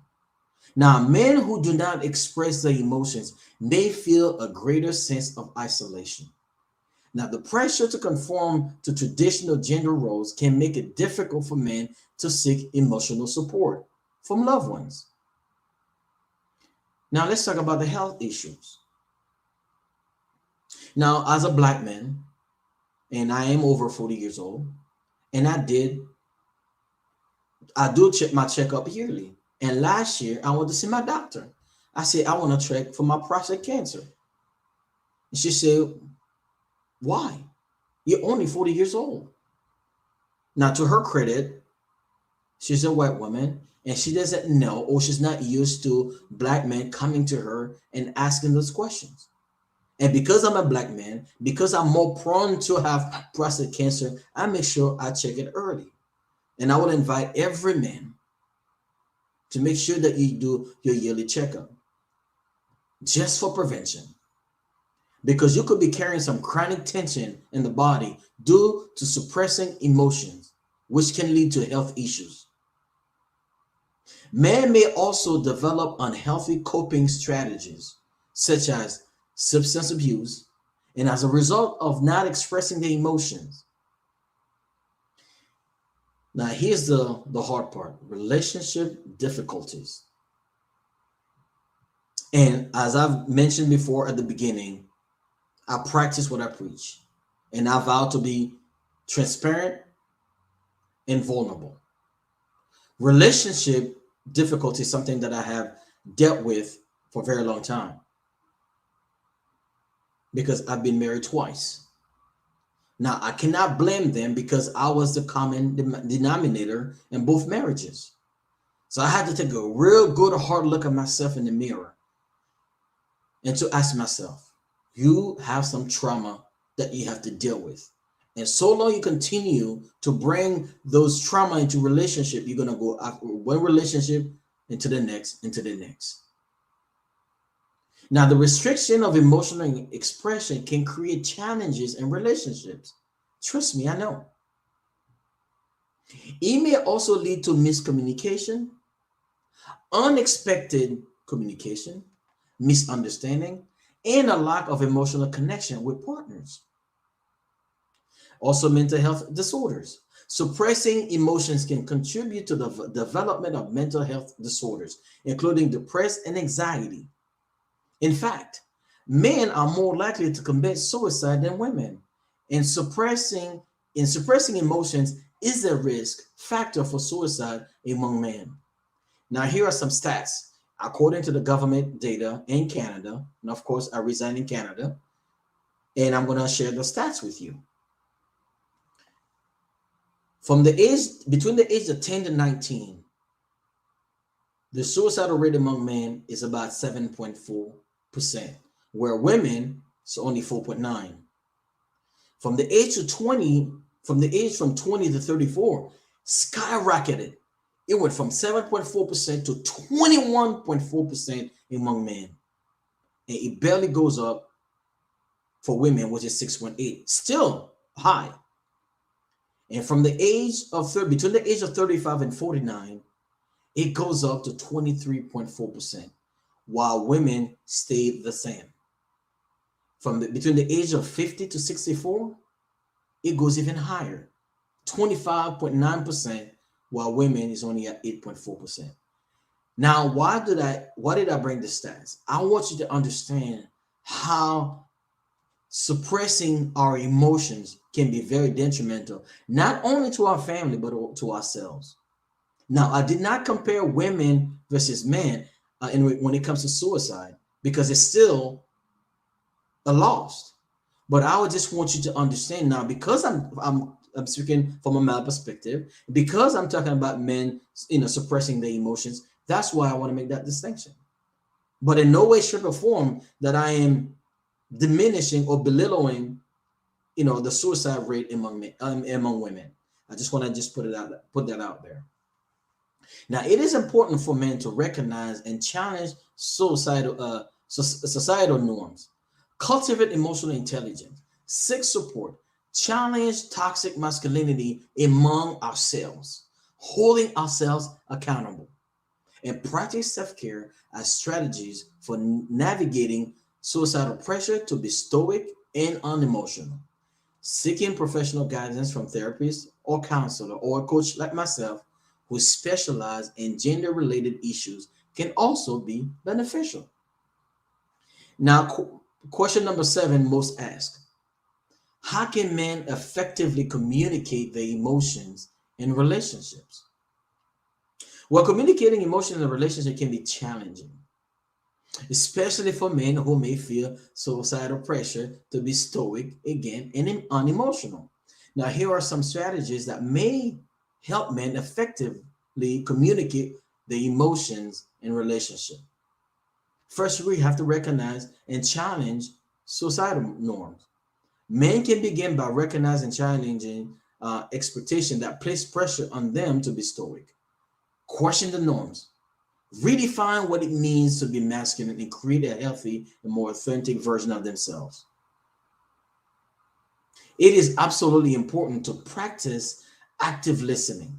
Now, men who do not express their emotions may feel a greater sense of isolation. Now, the pressure to conform to traditional gender roles can make it difficult for men to seek emotional support from loved ones. Now, let's talk about the health issues. Now, as a Black man, and I am over 40 years old, and I do check my checkup yearly. And last year, I went to see my doctor. I said, I want to check for my prostate cancer. And she said, why? You're only 40 years old. Now, to her credit, she's a white woman and she doesn't know, or she's not used to Black men coming to her and asking those questions. And because I'm a Black man, because I'm more prone to have prostate cancer, I make sure I check it early. And I will invite every man to make sure that you do your yearly checkup just for prevention. Because you could be carrying some chronic tension in the body due to suppressing emotions, which can lead to health issues. Men may also develop unhealthy coping strategies, such as substance abuse, and as a result of not expressing their emotions. Now, here's the hard part: relationship difficulties. And as I've mentioned before at the beginning, I practice what I preach, and I vow to be transparent and vulnerable. Relationship difficulty is something that I have dealt with for a very long time because I've been married twice. Now, I cannot blame them because I was the common denominator in both marriages. So I had to take a real good hard look at myself in the mirror and to ask myself, you have some trauma that you have to deal with. And so long you continue to bring those trauma into relationship, you're going to go after one relationship into the next, into the next. Now, the restriction of emotional expression can create challenges in relationships. Trust me, I know. It may also lead to miscommunication, unexpected communication, misunderstanding, and a lack of emotional connection with partners. Also, mental health disorders. Suppressing emotions can contribute to the development of mental health disorders, including depression and anxiety. In fact, men are more likely to commit suicide than women, and suppressing emotions is a risk factor for suicide among men. Now, here are some stats. According to the government data in Canada, and of course, I reside in Canada, and I'm going to share the stats with you. Between the age of 10 to 19, the suicidal rate among men is about 7.4%, where women is only 4.9%. From the age of 20, from 20 to 34, skyrocketed. It went from 7.4% to 21.4% among men. And it barely goes up for women, which is 6.8, still high. And from the age of between the age of 35 and 49, it goes up to 23.4%, while women stayed the same. Between the age of 50 to 64, it goes even higher, 25.9%, while women is only at 8.4%. Now, why did I bring the stats? I want you to understand how suppressing our emotions can be very detrimental, not only to our family, but to ourselves. Now, I did not compare women versus men when it comes to suicide, because it's still a loss. But I would just want you to understand now, because I'm speaking from a male perspective, because I'm talking about men, suppressing their emotions. That's why I want to make that distinction. But in no way, shape, or form that I am diminishing or belittling, the suicide rate among women. I just want to put that out there. Now, it is important for men to recognize and challenge societal norms, cultivate emotional intelligence, seek support, challenge toxic masculinity among ourselves, holding ourselves accountable, and practice self-care as strategies for navigating suicidal pressure to be stoic and unemotional. Seeking professional guidance from therapists or counselor or a coach like myself who specialize in gender-related issues can also be beneficial. Now, question number 7 most asked: how can men effectively communicate their emotions in relationships? Well, communicating emotions in a relationship can be challenging, especially for men who may feel suicidal pressure to be stoic, again, and unemotional. Now, here are some strategies that may help men effectively communicate the emotions in relationship. First, we have to recognize and challenge societal norms. Men can begin by recognizing and challenging expectations that place pressure on them to be stoic. Question the norms. Redefine what it means to be masculine and create a healthy and more authentic version of themselves. It is absolutely important to practice active listening,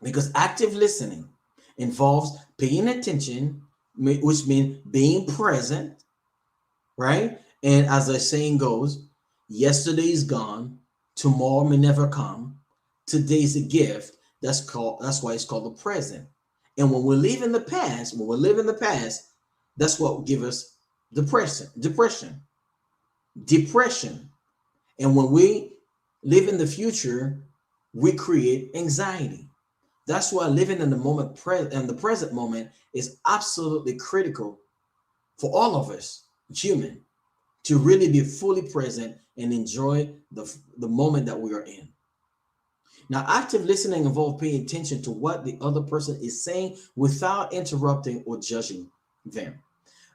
because active listening involves paying attention, which means being present, right? And as the saying goes, yesterday is gone, tomorrow may never come, today's a gift. That's why it's called the present. And when we live in the past, that's what will give us depression. And when we live in the future, we create anxiety. That's why living in the present moment is absolutely critical for all of us, human, to really be fully present and enjoy the moment that we are in. Now, active listening involves paying attention to what the other person is saying without interrupting or judging them.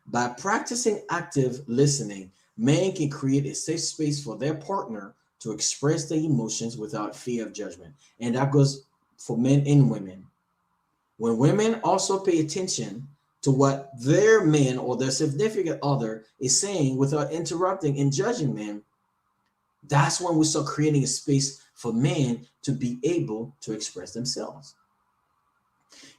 By practicing active listening, men can create a safe space for their partner to express their emotions without fear of judgment. And that goes for men and women. When women also pay attention to what their man or their significant other is saying without interrupting and judging them, that's when we start creating a space for men to be able to express themselves.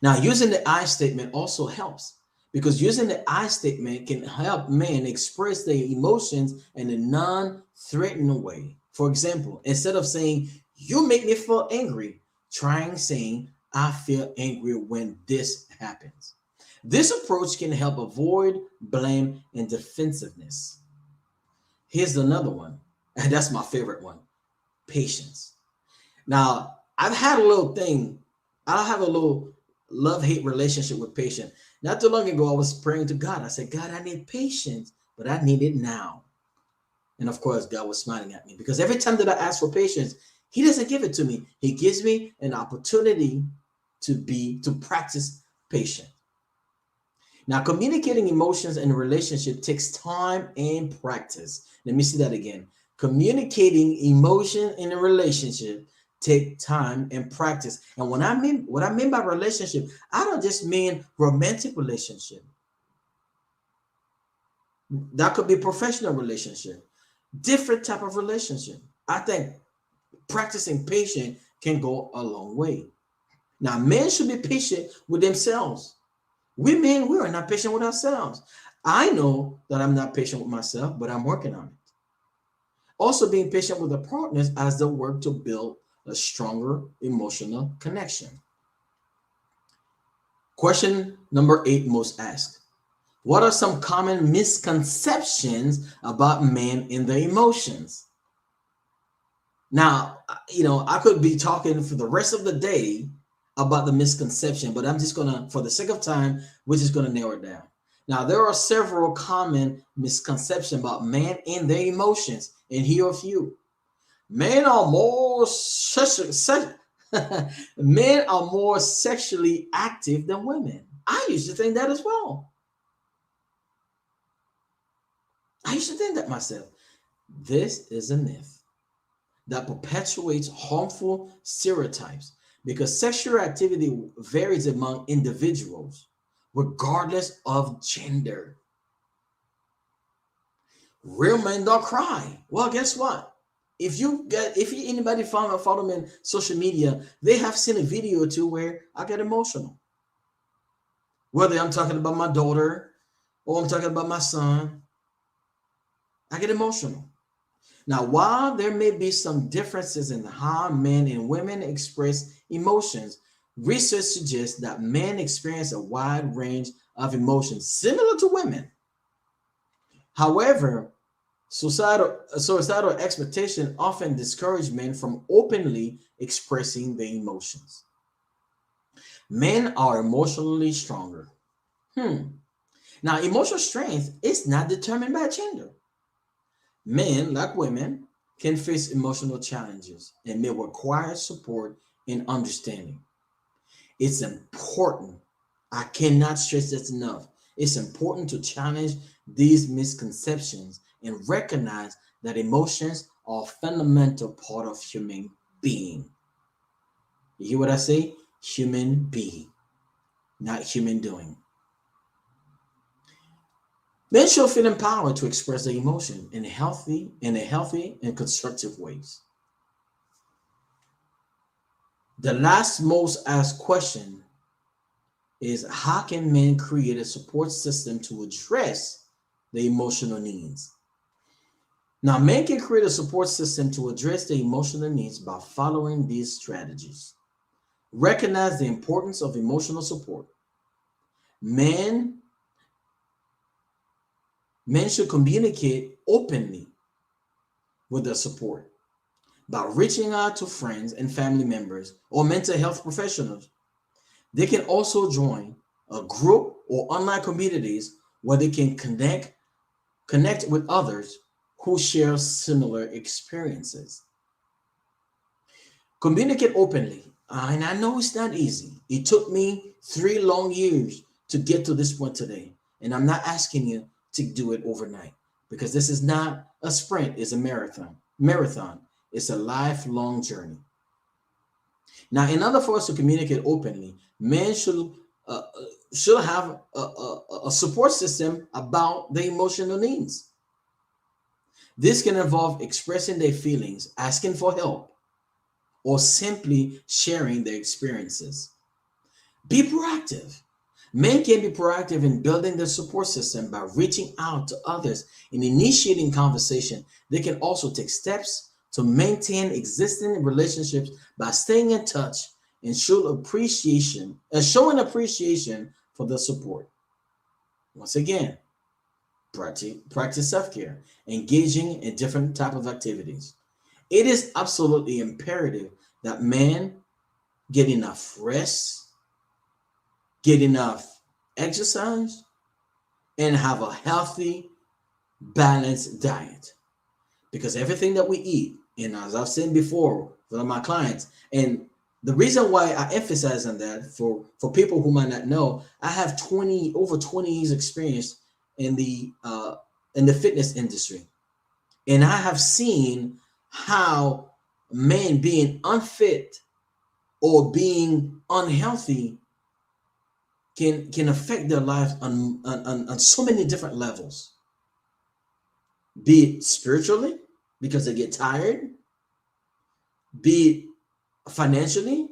Now, using the I statement also helps, because using the I statement can help men express their emotions in a non-threatening way. For example, instead of saying, "You make me feel angry," trying saying, "I feel angry when this happens." This approach can help avoid blame and defensiveness. Here's another one, and that's my favorite one: patience. Now, I have a little love-hate relationship with patience. Not too long ago, I was praying to God. I said, "God, I need patience, but I need it now." And of course, God was smiling at me, because every time that I ask for patience, He doesn't give it to me. He gives me an opportunity to practice patience. Now, communicating emotions in a relationship takes time and practice. Let me see that again. Communicating emotion in a relationship take time and practice. And what I mean by relationship, I don't just mean romantic relationship. That could be professional relationship, different type of relationship. I think practicing patience can go a long way. Now, men should be patient with themselves. We men, we are not patient with ourselves. I know that I'm not patient with myself, but I'm working on it. Also, being patient with the partners as they work to build a stronger emotional connection. Question number 8 most asked. What are some common misconceptions about men and their emotions? Now, I could be talking for the rest of the day about the misconception, but I'm just gonna, for the sake of time, we're just gonna narrow it down. Now, there are several common misconceptions about men and their emotions, and here are a few. Men are more men are more sexually active than women. I used to think that as well. I used to think that myself. This is a myth that perpetuates harmful stereotypes because sexual activity varies among individuals regardless of gender. Real men don't cry. Well, guess what? If anybody follow me on social media, they have seen a video or two where I get emotional. Whether I'm talking about my daughter or I'm talking about my son, I get emotional. Now, while there may be some differences in how men and women express emotions, research suggests that men experience a wide range of emotions similar to women. However, societal expectation often discourage men from openly expressing their emotions. Men are emotionally stronger. Now, emotional strength is not determined by gender. Men, like women, can face emotional challenges and may require support and understanding. It's important. I cannot stress this enough. It's important to challenge these misconceptions and recognize that emotions are a fundamental part of human being. You hear what I say? Human being, not human doing. Men should feel empowered to express their emotion in a healthy and constructive ways. The last most asked question is, how can men create a support system to address the emotional needs? Now, men can create a support system to address their emotional needs by following these strategies. Recognize the importance of emotional support. Men should communicate openly with their support by reaching out to friends and family members or mental health professionals. They can also join a group or online communities where they can connect with others who share similar experiences. Communicate openly. And I know it's not easy. It took me 3 long years to get to this point today. And I'm not asking you to do it overnight because this is not a sprint, it's a marathon. It's a lifelong journey. Now, in order for us to communicate openly, men should have a support system about their emotional needs. This can involve expressing their feelings, asking for help, or simply sharing their experiences. Be proactive. Men can be proactive in building their support system by reaching out to others and initiating conversation. They can also take steps to maintain existing relationships by staying in touch and showing appreciation for the support. Once again, practice self-care, engaging in different type of activities. It is absolutely imperative that men get enough rest, get enough exercise, and have a healthy, balanced diet. Because everything that we eat, and as I've said before for my clients, and the reason why I emphasize on that for people who might not know, I have over 20 years experience in the fitness industry. And I have seen how men being unfit or being unhealthy can affect their lives on so many different levels. Be it spiritually, because they get tired, be it financially,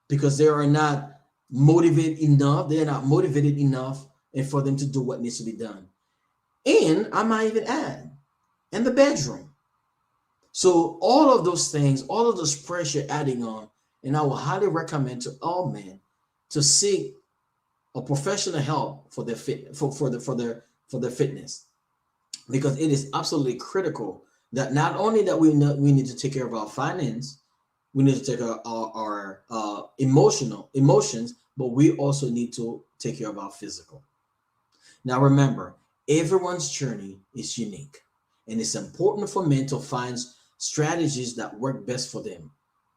because they are not motivated enough, they're not motivated enough and for them to do what needs to be done. And I might even add, in the bedroom. So all of those things, all of those pressure adding on, and I will highly recommend to all men to seek a professional help for their their fitness, because it is absolutely critical that not only that we need to take care of our finance, we need to take care of our emotions, but we also need to take care of our physical. Now remember, everyone's journey is unique, and it's important for men to find strategies that work best for them.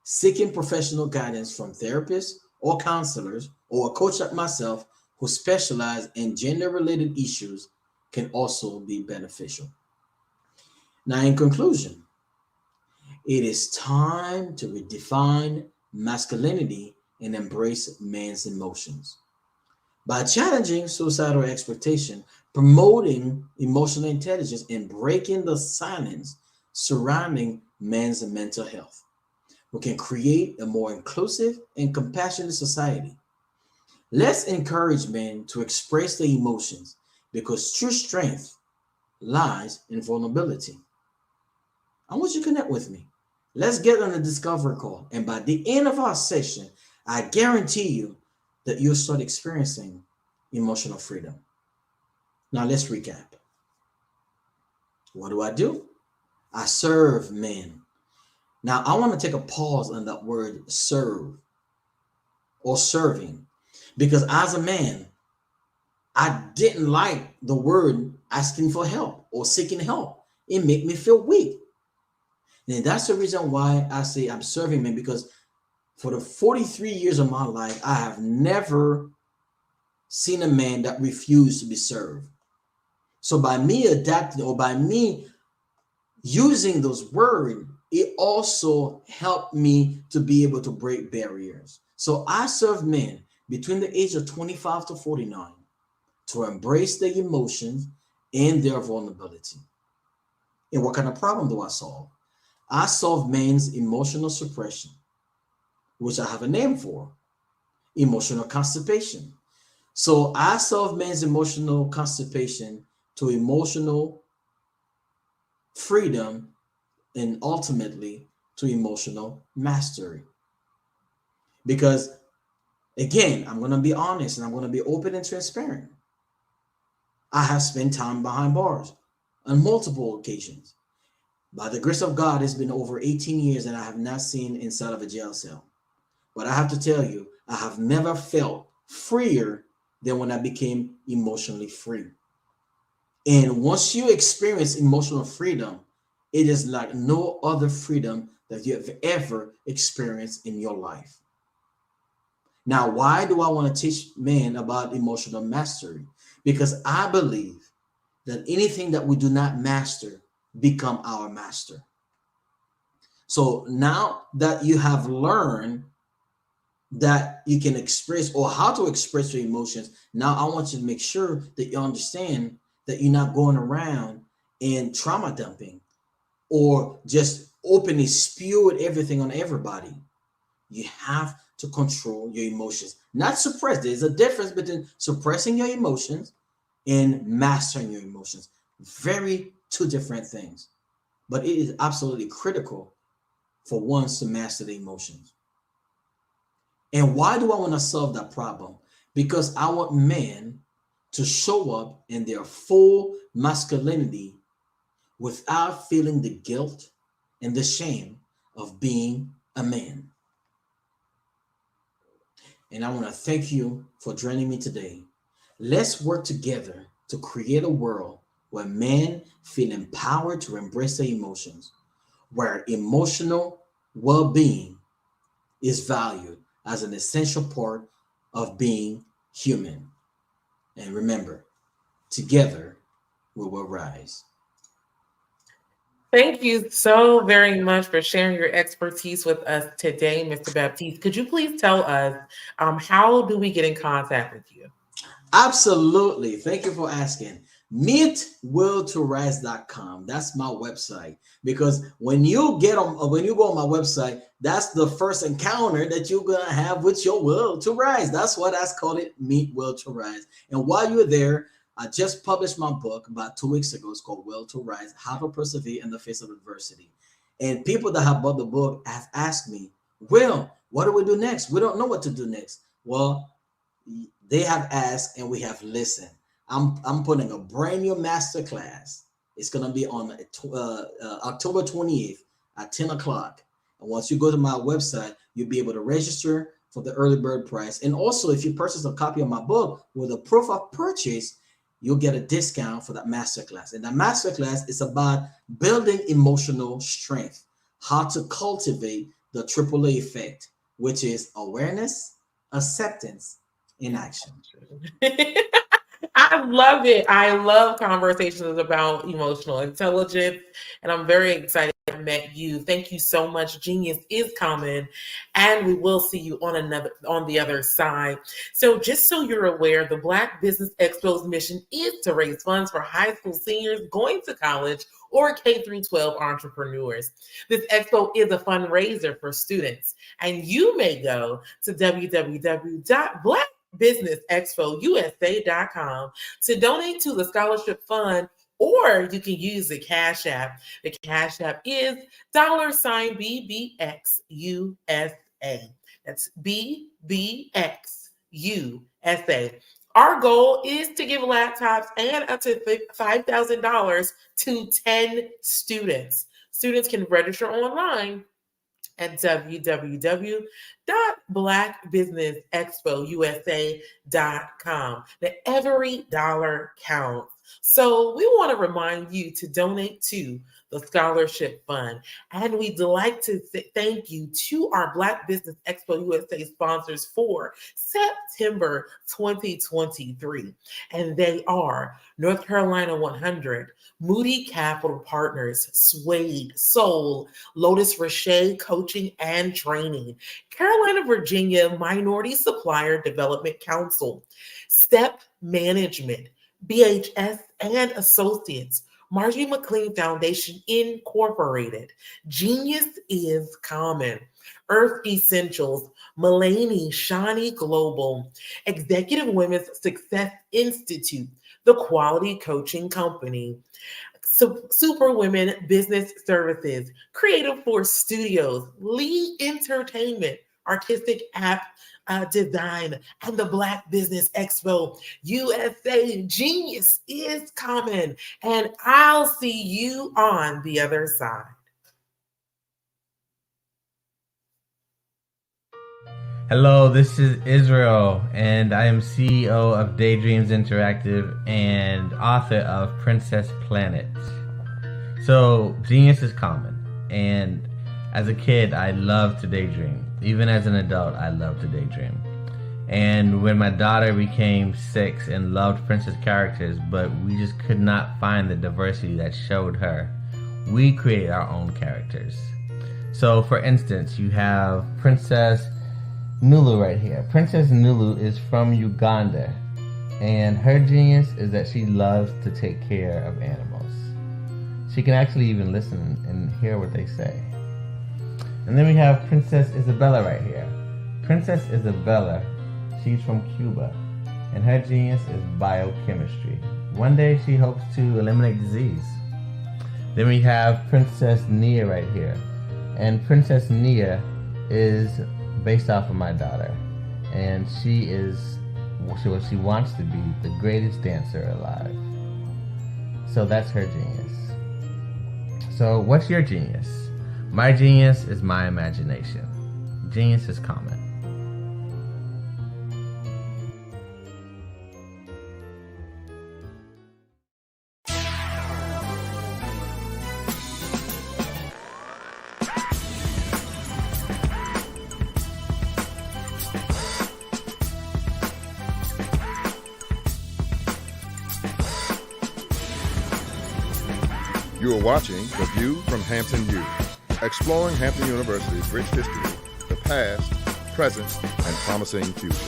Seeking professional guidance from therapists or counselors or a coach like myself who specialize in gender-related issues can also be beneficial. Now, in conclusion, it is time to redefine masculinity and embrace men's emotions. By challenging societal expectation, promoting emotional intelligence, and breaking the silence surrounding men's mental health, we can create a more inclusive and compassionate society. Let's encourage men to express their emotions because true strength lies in vulnerability. I want you to connect with me. Let's get on a discovery call. And by the end of our session, I guarantee you that you'll start experiencing emotional freedom. Now, let's recap. What do? I serve men. Now, I want to take a pause on that word serve or serving, because as a man, I didn't like the word asking for help or seeking help. It made me feel weak. And that's the reason why I say I'm serving men, because for the 43 years of my life, I have never seen a man that refused to be served. So by me adapting or by me using those words, it also helped me to be able to break barriers. So I serve men between the age of 25 to 49 to embrace their emotions and their vulnerability. And what kind of problem do I solve? I solve men's emotional suppression, which I have a name for, emotional constipation. So I solve men's emotional constipation to emotional freedom and ultimately to emotional mastery. Because again, I'm going to be honest and I'm going to be open and transparent. I have spent time behind bars on multiple occasions. By the grace of God, it's been over 18 years and I have not seen inside of a jail cell. But I have to tell you, I have never felt freer than when I became emotionally free. And once you experience emotional freedom, it is like no other freedom that you have ever experienced in your life. Now, why do I want to teach men about emotional mastery? Because I believe that anything that we do not master become our master. So now that you have learned that you can express or how to express your emotions, now I want you to make sure that you understand that you're not going around and trauma dumping or just openly spewing everything on everybody. You have to control your emotions, not suppress. There's a difference between suppressing your emotions and mastering your emotions. Very two different things. But it is absolutely critical for one to master the emotions. And why do I want to solve that problem? Because I want men to show up in their full masculinity without feeling the guilt and the shame of being a man. And I want to thank you for joining me today. Let's work together to create a world where men feel empowered to embrace their emotions, where emotional well-being is valued as an essential part of being human. And remember, together we will rise. Thank you so very much for sharing your expertise with us today, Mr. Baptiste. Could you please tell us how do we get in contact with you? Absolutely. Thank you for asking. Meetwilltorise.com. That's my website. Because when you go on my website, that's the first encounter that you're gonna have with your will to rise. That's why that's called it Meet Will to Rise. And while you're there, I just published my book about 2 weeks ago. It's called Will to Rise: How to Persevere in the Face of Adversity. And people that have bought the book have asked me, Will, what do we do next? We don't know what to do next. Well, they have asked and we have listened. I'm putting a brand new master class. It's going to be on October 28th at 10 o'clock. And once you go to my website, you'll be able to register for the early bird price. And also, if you purchase a copy of my book with a proof of purchase, you'll get a discount for that masterclass. And that masterclass is about building emotional strength, how to cultivate the AAA effect, which is awareness, acceptance, in action. I love it. I love conversations about emotional intelligence, and I'm very excited I met you. Thank you so much. Genius is common, and we will see you on the other side. So just so you're aware, the Black Business Expo's mission is to raise funds for high school seniors going to college or K-12 entrepreneurs. This expo is a fundraiser for students, and you may go to www.blackbusinessexpousa.com to donate to the scholarship fund, or you can use the Cash App. The Cash App is $BBXUSA. That's BBXUSA. Our goal is to give laptops and up to $5,000 to 10 students. Students can register online at www.blackbusinessexpousa.com. Now, every dollar counts. So we want to remind you to donate to the Scholarship Fund. And we'd like to thank you to our Black Business Expo USA sponsors for September 2023. And they are North Carolina 100, Moody Capital Partners, Suede, Soul, Lotus Rocher Coaching and Training, Carolina, Virginia Minority Supplier Development Council, Step Management, BHS and Associates, Margie McLean Foundation Incorporated, Genius is Common, Earth Essentials, Mulaney Shawnee Global, Executive Women's Success Institute, The Quality Coaching Company, Super Women Business Services, Creative Force Studios, Lee Entertainment, Artistic App Design, and the Black Business Expo USA. Genius is common, and I'll see you on the other side. Hello, this is Israel, and I am CEO of Daydreams Interactive and author of Princess Planet. So, genius is common, and as a kid, I loved to daydream. Even as an adult, I love to daydream. And when my daughter became 6 and loved princess characters, but we just could not find the diversity that showed her, we created our own characters. So for instance, you have Princess Nulu right here. Princess Nulu is from Uganda, and her genius is that she loves to take care of animals. She can actually even listen and hear what they say. And then we have Princess Isabella right here. Princess Isabella, she's from Cuba, and her genius is biochemistry. One day she hopes to eliminate disease. Then we have Princess Nia right here. And Princess Nia is based off of my daughter. And she is what she wants to be, the greatest dancer alive. So that's her genius. So what's your genius? My genius is my imagination. Genius is common. You are watching The View from Hampton U, exploring Hampton University's rich history, the past, present, and promising future.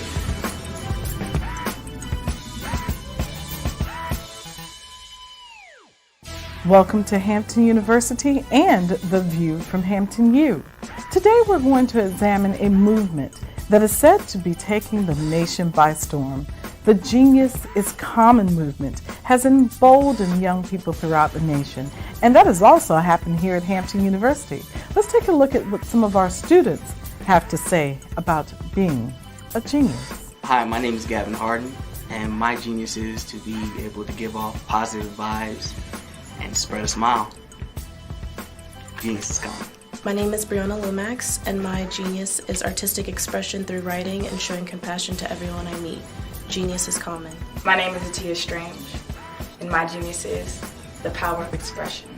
Welcome to Hampton University and The View from Hampton U. Today we're going to examine a movement that is said to be taking the nation by storm. The Genius is Common movement has emboldened young people throughout the nation, and that has also happened here at Hampton University. Let's take a look at what some of our students have to say about being a genius. Hi, my name is Gavin Harden, and my genius is to be able to give off positive vibes and spread a smile. Genius is common. My name is Brianna Lomax, and my genius is artistic expression through writing and showing compassion to everyone I meet. Genius is common. My name is Atia Strange, and my genius is the power of expression.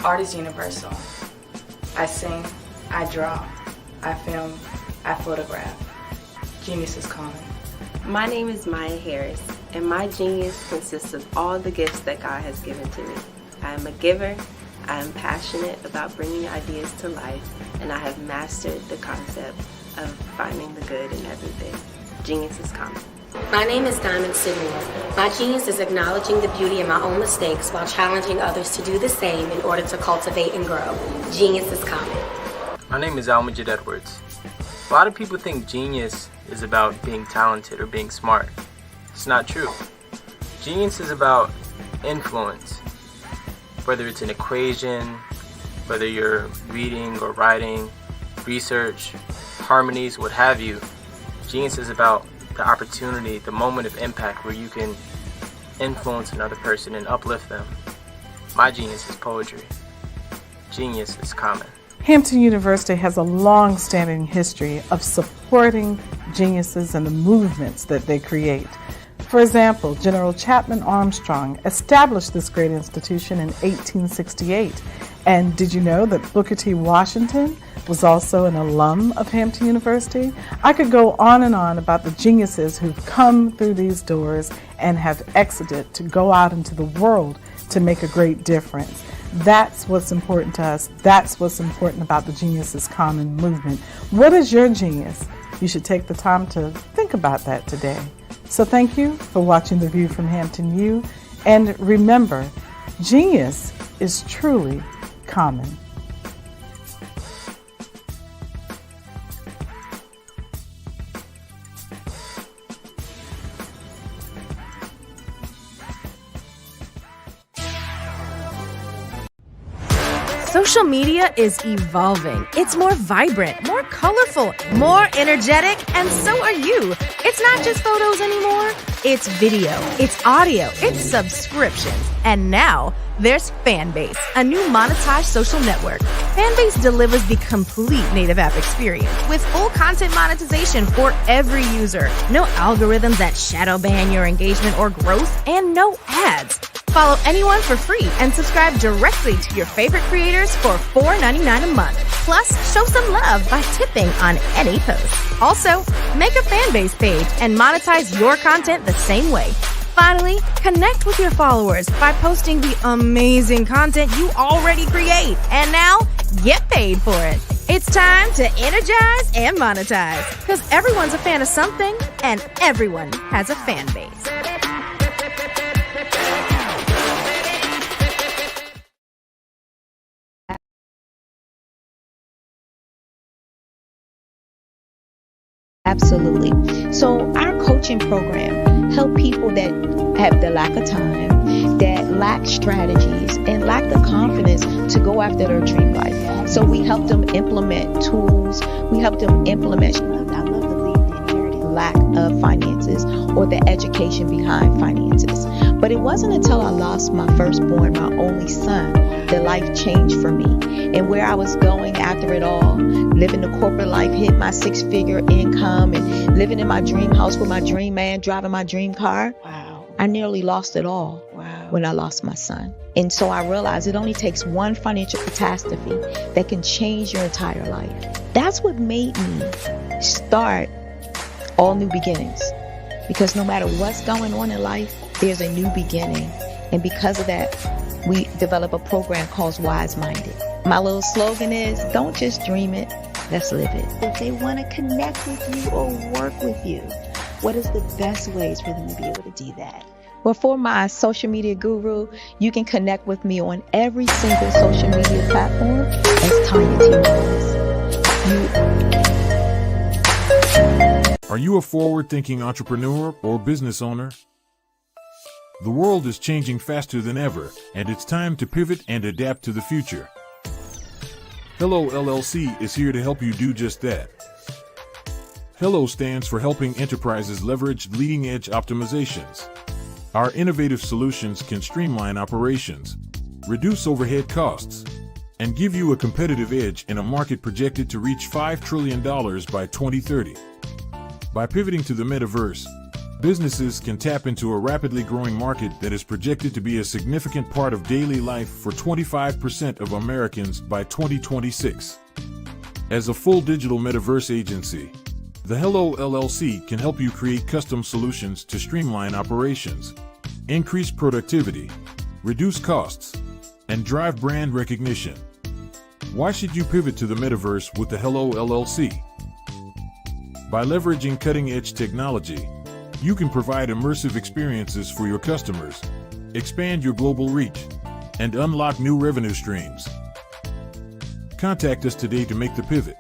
Art is universal. I sing, I draw, I film, I photograph. Genius is common. My name is Maya Harris, and my genius consists of all the gifts that God has given to me. I am a giver, I am passionate about bringing ideas to life, and I have mastered the concept of finding the good in everything. Genius is common. My name is Diamond Sidmore. My genius is acknowledging the beauty in my own mistakes while challenging others to do the same in order to cultivate and grow. Genius is common. My name is Almajid Edwards. A lot of people think genius is about being talented or being smart. It's not true. Genius is about influence. Whether it's an equation, whether you're reading or writing, research, harmonies, what have you, genius is about the opportunity, the moment of impact where you can influence another person and uplift them. My genius is poetry. Genius is common. Hampton University has a long-standing history of supporting geniuses and the movements that they create. For example, General Chapman Armstrong established this great institution in 1868. And did you know that Booker T. Washington was also an alum of Hampton University? I could go on and on about the geniuses who've come through these doors and have exited to go out into the world to make a great difference. That's what's important to us. That's what's important about the Genius is Common movement. What is your genius? You should take the time to think about that today. So thank you for watching The View from Hampton U. And remember, genius is truly common. Social media is evolving. It's more vibrant, more colorful, more energetic, and so are you. It's not just photos anymore. It's video, it's audio, it's subscriptions. And now there's Fanbase, a new monetized social network. Fanbase delivers the complete native app experience with full content monetization for every user. No algorithms that shadow ban your engagement or growth, and no ads. Follow anyone for free and subscribe directly to your favorite creators for $4.99 a month. Plus, show some love by tipping on any post. Also, make a Fanbase page and monetize your content the same way. Finally, connect with your followers by posting the amazing content you already create. And now, get paid for it. It's time to energize and monetize. Because everyone's a fan of something, and everyone has a fan base. Absolutely. So our coaching program help people that have the lack of time, that lack strategies, and lack the confidence to go after their dream life. So we help them implement tools. We help them implement, I love to leave the inherited lack of finances or the education behind finances. But it wasn't until I lost my firstborn, my only son, that life changed for me. And where I was going after it all, living the corporate life, hit my 6-figure income, and living in my dream house with my dream man, driving my dream car. Wow. I nearly lost it all when I lost my son. And so I realized it only takes one financial catastrophe that can change your entire life. That's what made me start All New Beginnings. Because no matter what's going on in life, there's a new beginning. And because of that, we develop a program called Wise Minded. My little slogan is, don't just dream it, let's live it. If they want to connect with you or work with you, what is the best ways for them to be able to do that? Well, for my social media guru, you can connect with me on every single social media platform as Tanya T. Morris. Are you a forward-thinking entrepreneur or business owner? The world is changing faster than ever, and it's time to pivot and adapt to the future. Hello LLC is here to help you do just that. Hello stands for helping enterprises leverage leading-edge optimizations. Our innovative solutions can streamline operations, reduce overhead costs, and give you a competitive edge in a market projected to reach $5 trillion by 2030. By pivoting to the metaverse, businesses can tap into a rapidly growing market that is projected to be a significant part of daily life for 25% of Americans by 2026. As a full digital metaverse agency, the Hello LLC can help you create custom solutions to streamline operations, increase productivity, reduce costs, and drive brand recognition. Why should you pivot to the metaverse with the Hello LLC? By leveraging cutting-edge technology, you can provide immersive experiences for your customers, expand your global reach, and unlock new revenue streams. Contact us today to make the pivot.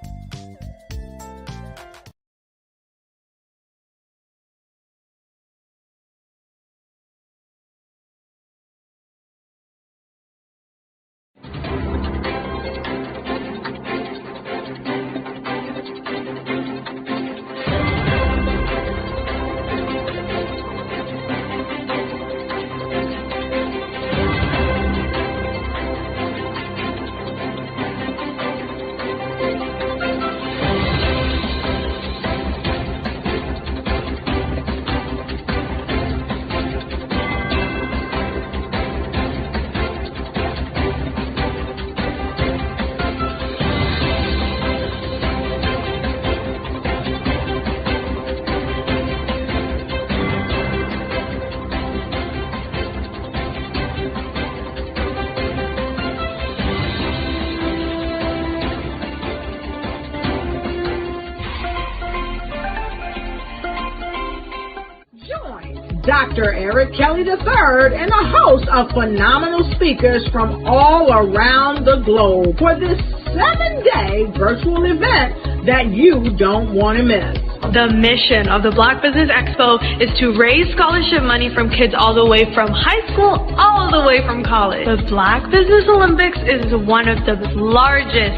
Dr. Eric Kelly III and a host of phenomenal speakers from all around the globe for this 7-day virtual event that you don't want to miss. The mission of the Black Business Expo is to raise scholarship money from kids all the way from high school all the way from college. The Black Business Olympics is one of the largest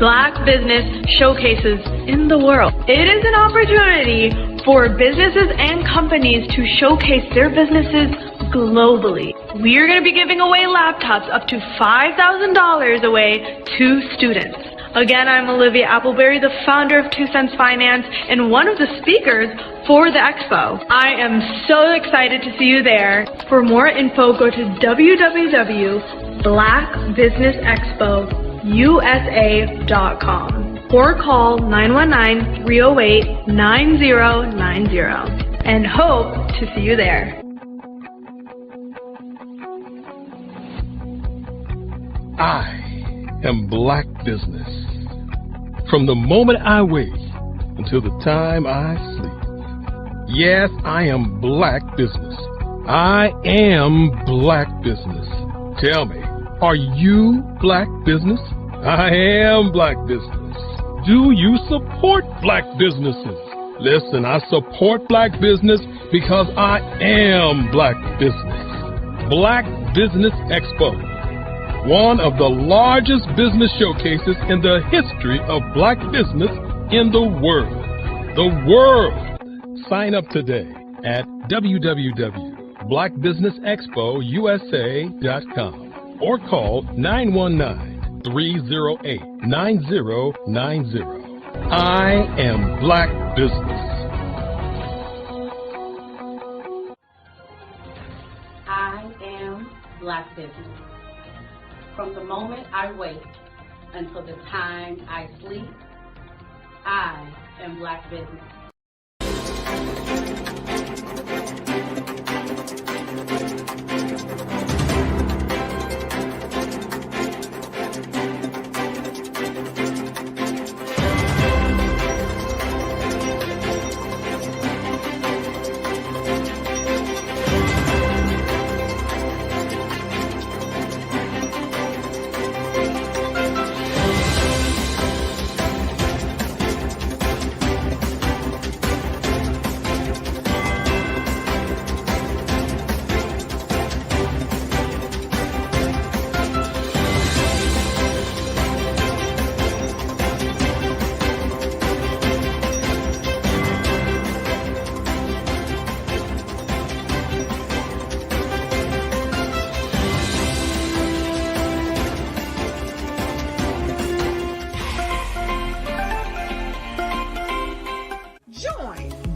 Black business showcases in the world. It is an opportunity for businesses and companies to showcase their businesses globally. We are going to be giving away laptops up to $5,000 away to students. Again, I'm Olivia Appleberry, the founder of 2 Cents Finance and one of the speakers for the expo. I am so excited to see you there. For more info, go to www.blackbusinessexpousa.com or call 919-308-9090 and hope to see you there. I am Black Business. From the moment I wake until the time I sleep. Yes, I am Black Business. I am Black Business. Tell me, are you Black Business? I am Black Business. Do you support Black businesses? Listen, I support Black business because I am Black Business. Black Business Expo, one of the largest business showcases in the history of Black business in the world. The world! Sign up today at www.blackbusinessexpousa.com or call 919-308-9090. I am Black Business. I am Black Business. From the moment I wake until the time I sleep, I am Black Business.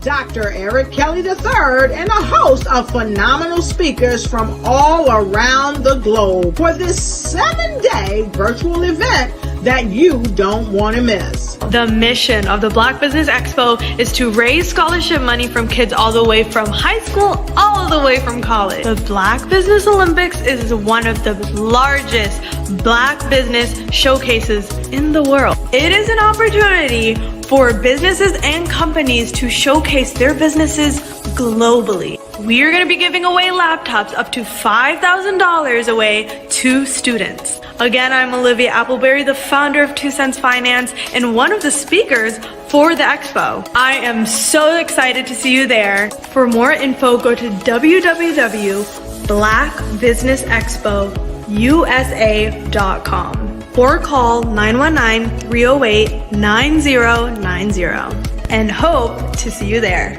Dr. Eric Kelly III and a host of phenomenal speakers from all around the globe for this 7-day virtual event that you don't want to miss. The mission of the Black Business Expo is to raise scholarship money from kids all the way from high school, all the way from college. The Black Business Olympics is one of the largest Black business showcases in the world. It is an opportunity for businesses and companies to showcase their businesses globally. We are going to be giving away laptops up to $5,000 away to students. Again, I'm Olivia Appleberry, the founder of 2 Cents Finance and one of the speakers for the expo. I am so excited to see you there. For more info, go to www.blackbusinessexpousa.com or call 919-308-9090 and hope to see you there.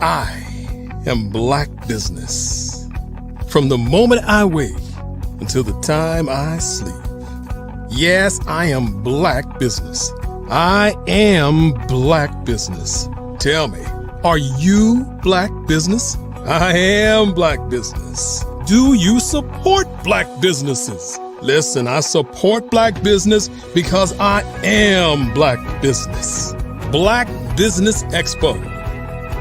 I am Black Business. From the moment I wake until the time I sleep. Yes, I am Black Business. I am Black Business. Tell me, are you Black Business? I am Black Business. Do you support Black businesses? Listen, I support Black business because I am Black Business. Black Business Expo,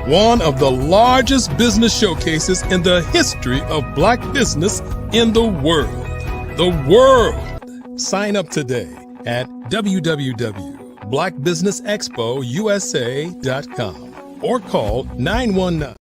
one of the largest business showcases in the history of Black business in the world. The world! Sign up today at www.blackbusinessexpousa.com or call 919.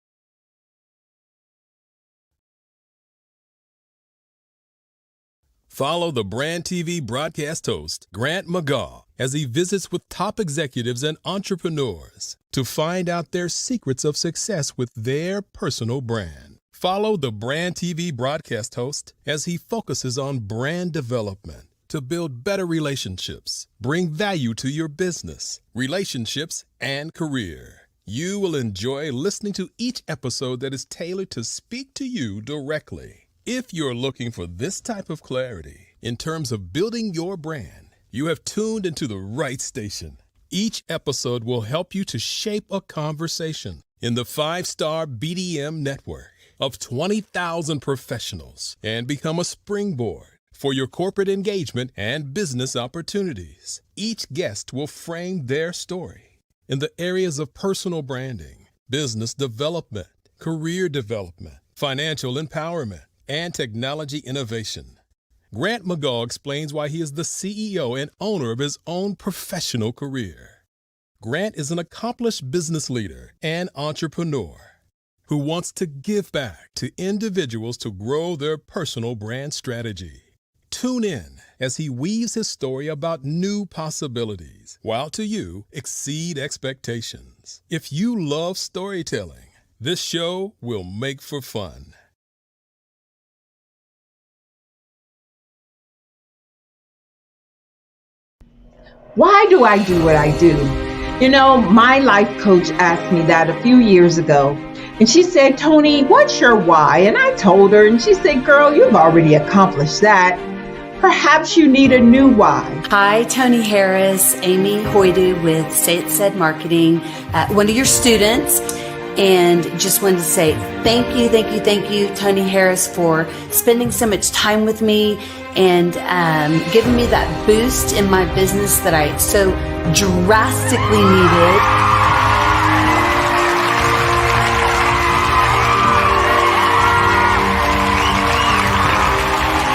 Follow the Brand TV broadcast host, Grant McGaugh, as he visits with top executives and entrepreneurs to find out their secrets of success with their personal brand. Follow the Brand TV broadcast host as he focuses on brand development to build better relationships, bring value to your business, relationships, and career. You will enjoy listening to each episode that is tailored to speak to you directly. If you're looking for this type of clarity in terms of building your brand, you have tuned into the right station. Each episode will help you to shape a conversation in the 5-star BDM network of 20,000 professionals and become a springboard for your corporate engagement and business opportunities. Each guest will frame their story in the areas of personal branding, business development, career development, financial empowerment, and technology innovation. Grant McGaugh explains why he is the CEO and owner of his own professional career. Grant is an accomplished business leader and entrepreneur who wants to give back to individuals to grow their personal brand strategy. Tune in as he weaves his story about new possibilities, while to you exceed expectations. If you love storytelling, this show will make for fun. Why do I do what I do? You know, my life coach asked me that a few years ago. And she said, Tony, what's your why? And I told her, and she said, girl, you've already accomplished that. Perhaps you need a new why. Hi, Tony Harris, Amy Hoydu with Say It Said Marketing, one of your students. And just wanted to say thank you, Tony Harris, for spending so much time with me and giving me that boost in my business that I so drastically needed.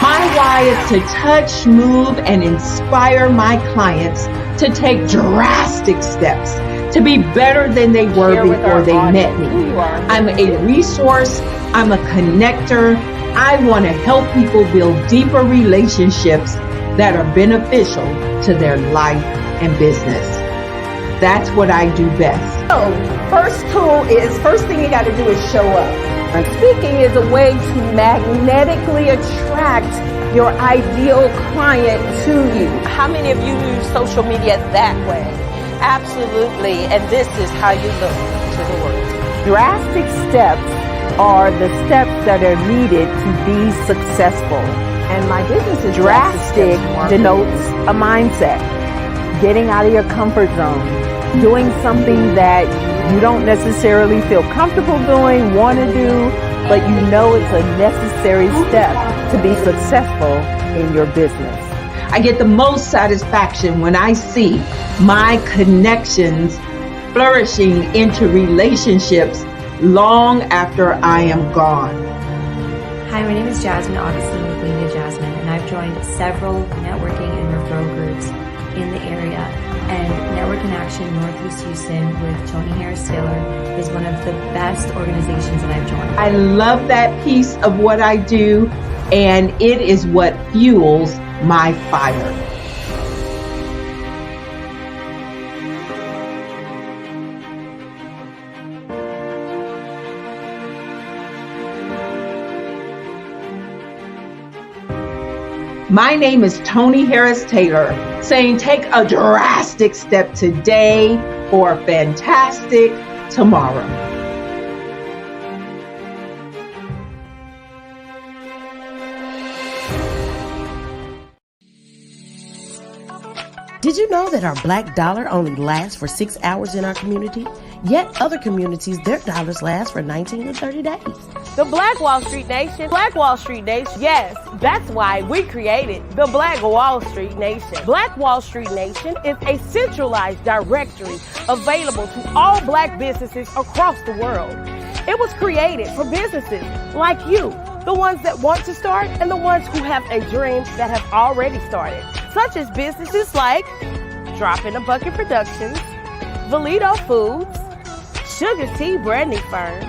My why is to touch, move, and inspire my clients to take drastic steps to be better than they were before they met me. I'm a resource. I'm a connector. I want to help people build deeper relationships that are beneficial to their life and business. That's what I do best. So, first thing you got to do is show up. And speaking is a way to magnetically attract your ideal client to you. How many of you use social media that way? Absolutely, and this is how you look to the world. Drastic steps are the steps that are needed to be successful. And my business is drastic denotes a mindset. getting out of your comfort zone, doing something that you don't necessarily feel comfortable doing, want to do, but you know it's a necessary step to be successful in your business. I get the most satisfaction when I see my connections flourishing into relationships long after I am gone. Hi, my name is Jasmine Augustine with Media Jasmine, and I've joined several networking and referral groups in the area. And Network in Action Northeast Houston with Tony Harris Taylor is one of the best organizations that I've joined. I love that piece of what I do, and it is what fuels my fire. My name is Tony Harris Taylor, saying take a drastic step today for a fantastic tomorrow. Did you know that our black dollar only lasts for 6 hours in our community? Yet other communities, their dollars last for 19 to 30 days. The Black Wall Street Nation. Black Wall Street Nation. Yes, that's why we created the Black Wall Street Nation. Black Wall Street Nation is a centralized directory available to all black businesses across the world. It was created for businesses like you, the ones that want to start and the ones who have a dream that have already started, such as businesses like Drop in a Bucket Productions, Valito Foods, Sugar Tea Brandy Firm,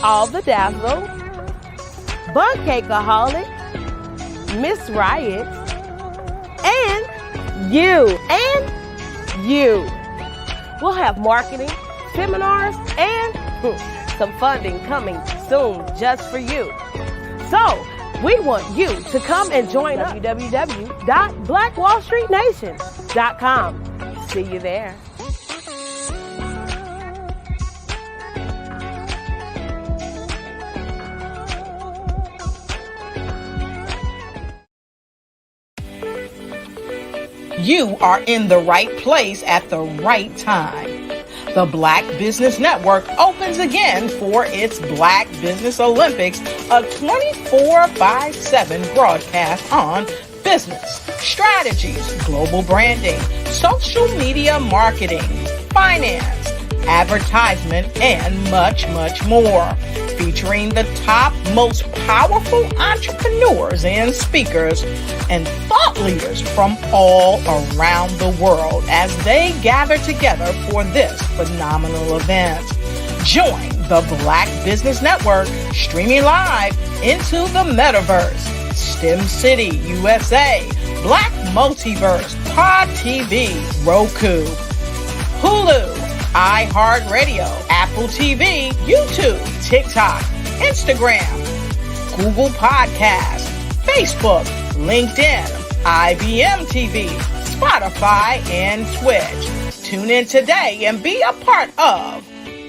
All the Dazzle, Bun Cakeaholic, Miss Riot, and you. We'll have marketing, seminars, and some funding coming soon just for you. So, we want you to come and join us at www.blackwallstreetnation.com. See you there. You are in the right place at the right time. The Black Business Network opens again for its Black Business Olympics, a 24/7 broadcast on business, strategies, global branding, social media marketing, finance, advertisement, and much, much more. Featuring the top, most powerful entrepreneurs and speakers and thought leaders from all around the world as they gather together for this phenomenal event. Join the Black Business Network streaming live into the metaverse, STEM City, USA, Black Multiverse, Pod TV, Roku, Hulu, iHeartRadio, Apple TV, YouTube, TikTok, Instagram, Google Podcasts, Facebook, LinkedIn, IBM TV, Spotify, and Twitch. Tune in today and be a part of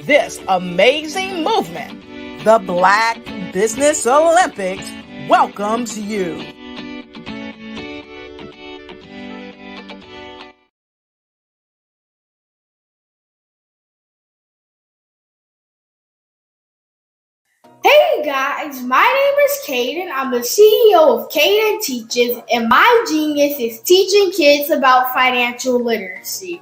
this amazing movement. The Black Business Olympics welcomes you. Hey guys, my name is Caden. I'm the CEO of Caden Teaches, and my genius is teaching kids about financial literacy.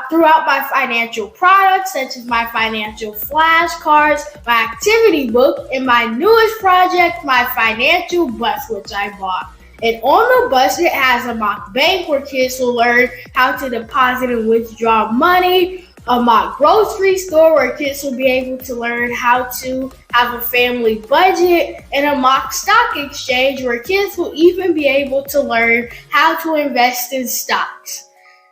Throughout my financial products, such as my financial flashcards, my activity book, and my newest project, my financial bus, which I bought. And on the bus, it has a mock bank where kids will learn how to deposit and withdraw money, a mock grocery store where kids will be able to learn how to have a family budget, and a mock stock exchange where kids will even be able to learn how to invest in stocks.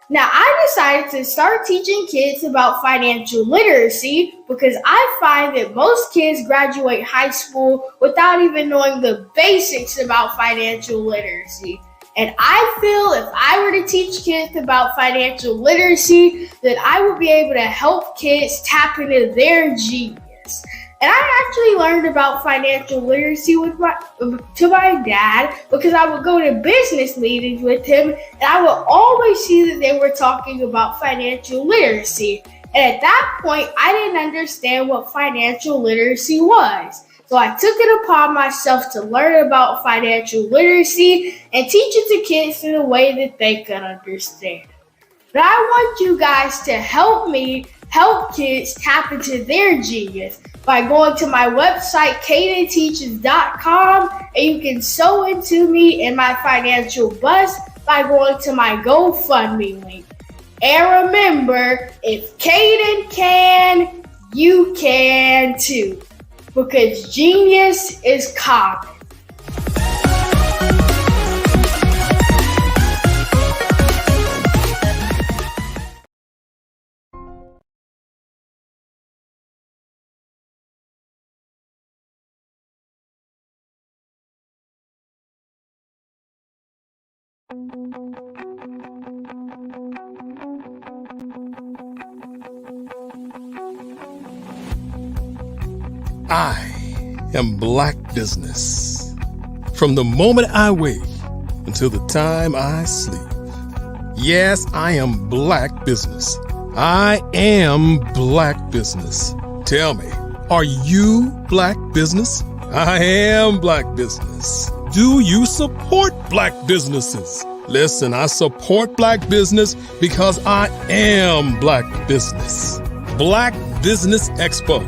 Now, I decided to start teaching kids about financial literacy because I find that most kids graduate high school without even knowing the basics about financial literacy. And I feel if I were to teach kids about financial literacy, that I would be able to help kids tap into their genius. And I actually learned about financial literacy with my dad because I would go to business meetings with him and I would always see that they were talking about financial literacy. And at that point, I didn't understand what financial literacy was. So I took it upon myself to learn about financial literacy and teach it to kids in a way that they could understand. But I want you guys to help me help kids tap into their genius by going to my website, cadenteaches.com, and you can sew into me in my financial bust by going to my GoFundMe link. And remember, if Caden can, you can too. Because genius is common. I am Black Business. From the moment I wake until the time I sleep. Yes, I am Black Business. I am Black Business. Tell me, are you Black Business? I am Black Business. Do you support Black businesses? Listen, I support Black business because I am Black Business. Black Business Expo,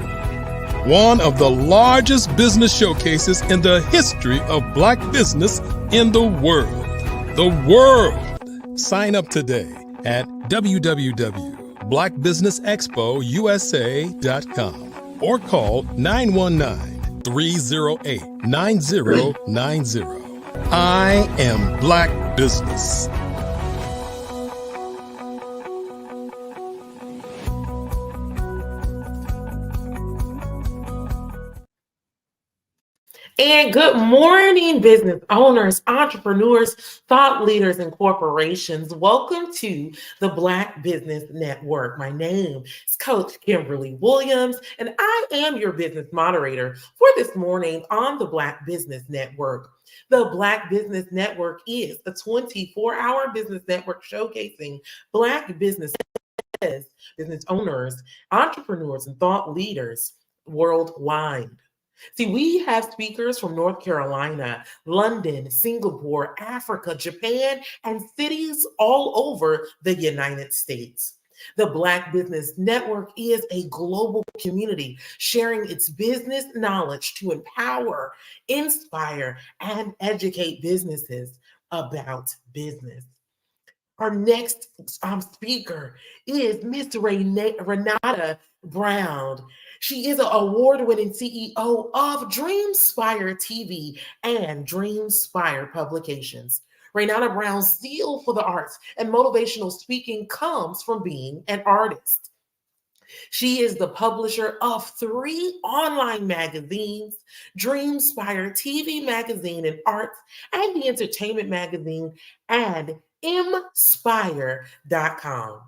one of the largest business showcases in the history of Black business in the world. The world! Sign up today at www.blackbusinessexpousa.com or call 919-308-9090. I am Black Business. And good morning, business owners, entrepreneurs, thought leaders, and corporations. Welcome to the Black Business Network. My name is Coach Kimberly Williams, and I am your business moderator for this morning on the Black Business Network. The Black Business Network is a 24-hour business network showcasing Black business owners, entrepreneurs, and thought leaders worldwide. See, we have speakers from North Carolina, London, Singapore, Africa, Japan, and cities all over the United States. The Black Business Network is a global community sharing its business knowledge to empower, inspire, and educate businesses about business. Our next speaker is Miss Renata Brown. She is an award-winning CEO of Dreamspire TV and Dreamspire Publications. Renata Brown's zeal for the arts and motivational speaking comes from being an artist. She is the publisher of 3 online magazines, Dreamspire TV Magazine and Arts, and the entertainment magazine, and Inspire.com,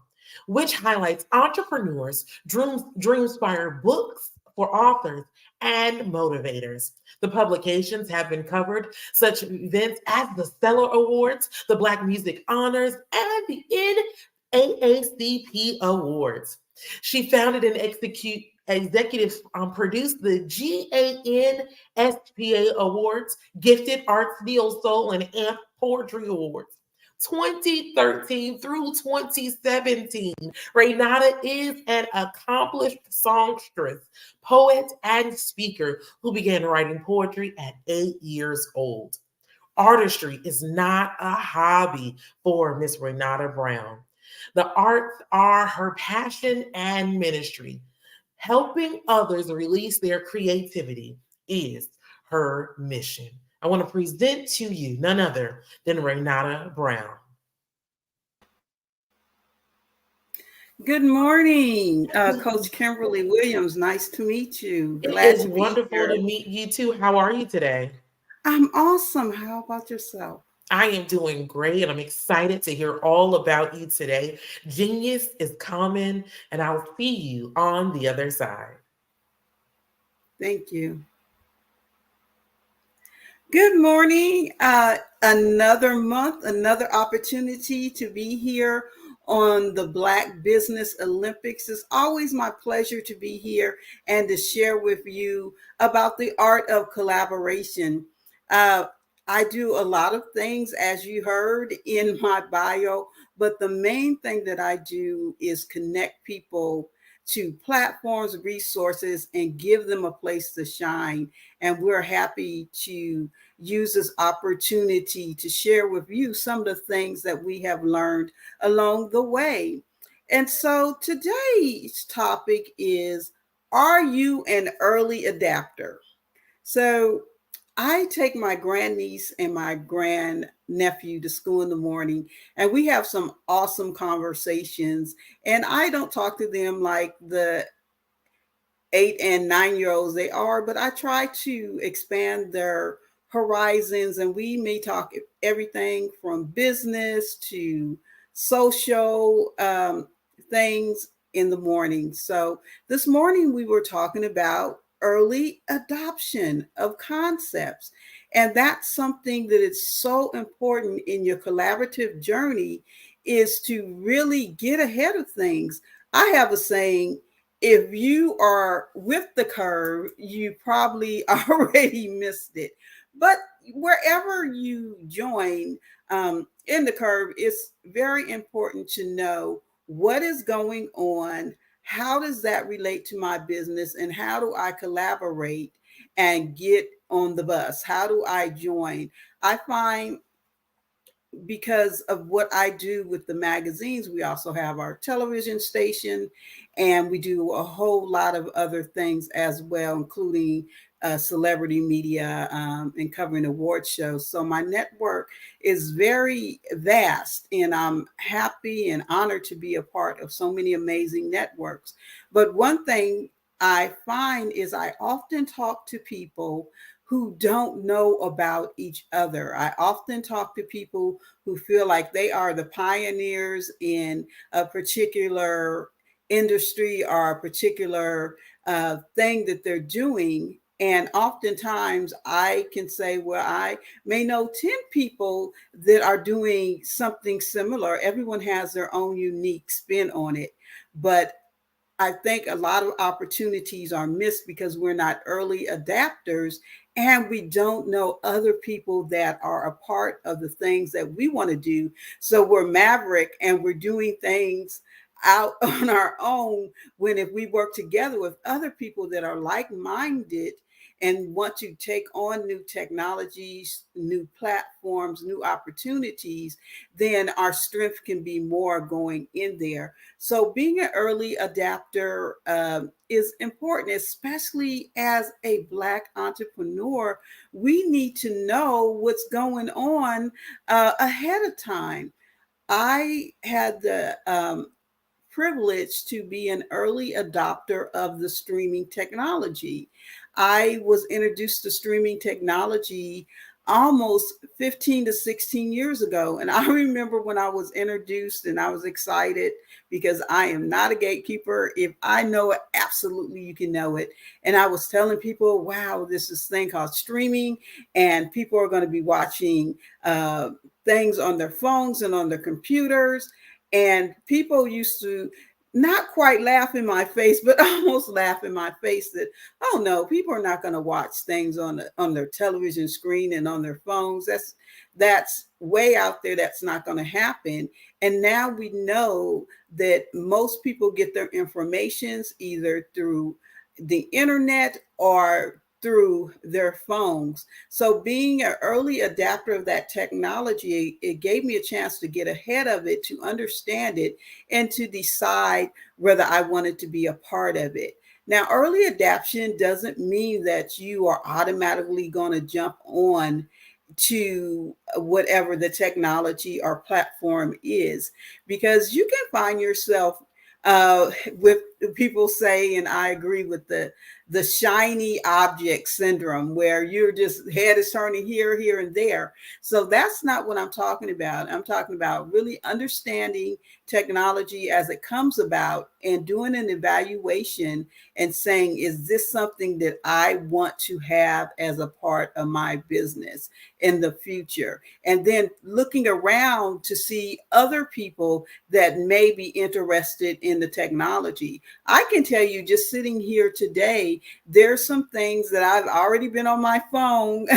which highlights entrepreneurs, Dreamspire books for authors, and motivators. The publications have been covered such events as the Stellar Awards, the Black Music Honors, and the NAACP Awards. She founded and executive produced the GANSPA Awards, Gifted Arts, Neo Soul, and AMP Poetry Awards. 2013 through 2017, Renata is an accomplished songstress, poet, and speaker who began writing poetry at 8 years old. Artistry is not a hobby for Miss Renata Brown. The arts are her passion and ministry. Helping others release their creativity is her mission. I want to present to you none other than Renata Brown. Good morning, Coach Kimberly Williams. Nice to meet you. Glad it is wonderful to meet you too. How are you today? I'm awesome. How about yourself? I am doing great, and I'm excited to hear all about you today. Genius is coming, and I'll see you on the other side. Thank you. Good morning. Another month, another opportunity to be here on the Black Business Olympics. It's always my pleasure to be here and to share with you about the art of collaboration. I do a lot of things, as you heard in my bio, but the main thing that I do is connect people to platforms, resources, and give them a place to shine. And we're happy to use this opportunity to share with you some of the things that we have learned along the way. And so today's topic is, are you an early adapter? So I take my grandniece and my grandnephew to school in the morning, and we have some awesome conversations. And I don't talk to them like the 8 and 9 year olds they are, but I try to expand their horizons, and we may talk everything from business to social things in the morning. So this morning we were talking about early adoption of concepts, and that's something that is so important in your collaborative journey, is to really get ahead of things. I have a saying, if you are with the curve, you probably already missed it. But wherever you join in the curve, it's very important to know what is going on, how does that relate to my business, and how do I collaborate and get on the bus? How do I join? I find, because of what I do with the magazines, we also have our television station, and we do a whole lot of other things as well, including celebrity media and covering award shows. So my network is very vast, and I'm happy and honored to be a part of so many amazing networks. But one thing I find is I often talk to people who don't know about each other. I often talk to people who feel like they are the pioneers in a particular industry or a particular thing that they're doing. And oftentimes I can say, well, I may know 10 people that are doing something similar. Everyone has their own unique spin on it. But I think a lot of opportunities are missed because we're not early adapters, and we don't know other people that are a part of the things that we want to do. So we're maverick and we're doing things out on our own, when if we work together with other people that are like-minded and want to take on new technologies, new platforms, new opportunities, then our strength can be more going in there. So being an early adapter is important, especially as a Black entrepreneur. We need to know what's going on ahead of time. I had the privilege to be an early adopter of the streaming technology. I was introduced to streaming technology almost 15 to 16 years ago. And I remember when I was introduced, and I was excited because I am not a gatekeeper. If I know it, absolutely you can know it. And I was telling people, wow, this is thing called streaming, and people are going to be watching things on their phones and on their computers. And people used to not quite laugh in my face, but almost laugh in my face that, oh no, people are not going to watch things on their television screen and on their phones. That's way out there. That's not going to happen. And now we know that most people get their informations either through the internet or through their phones. So being an early adapter of that technology, it gave me a chance to get ahead of it, to understand it, and to decide whether I wanted to be a part of it. Now, early adaptation doesn't mean that you are automatically going to jump on to whatever the technology or platform is, because you can find yourself with people say, and I agree with the shiny object syndrome, where you're just head is turning here, here, and there. So that's not what I'm talking about. I'm talking about really understanding technology as it comes about and doing an evaluation and saying, is this something that I want to have as a part of my business in the future? And then looking around to see other people that may be interested in the technology. I can tell you, just sitting here today, there's some things that I've already been on my phone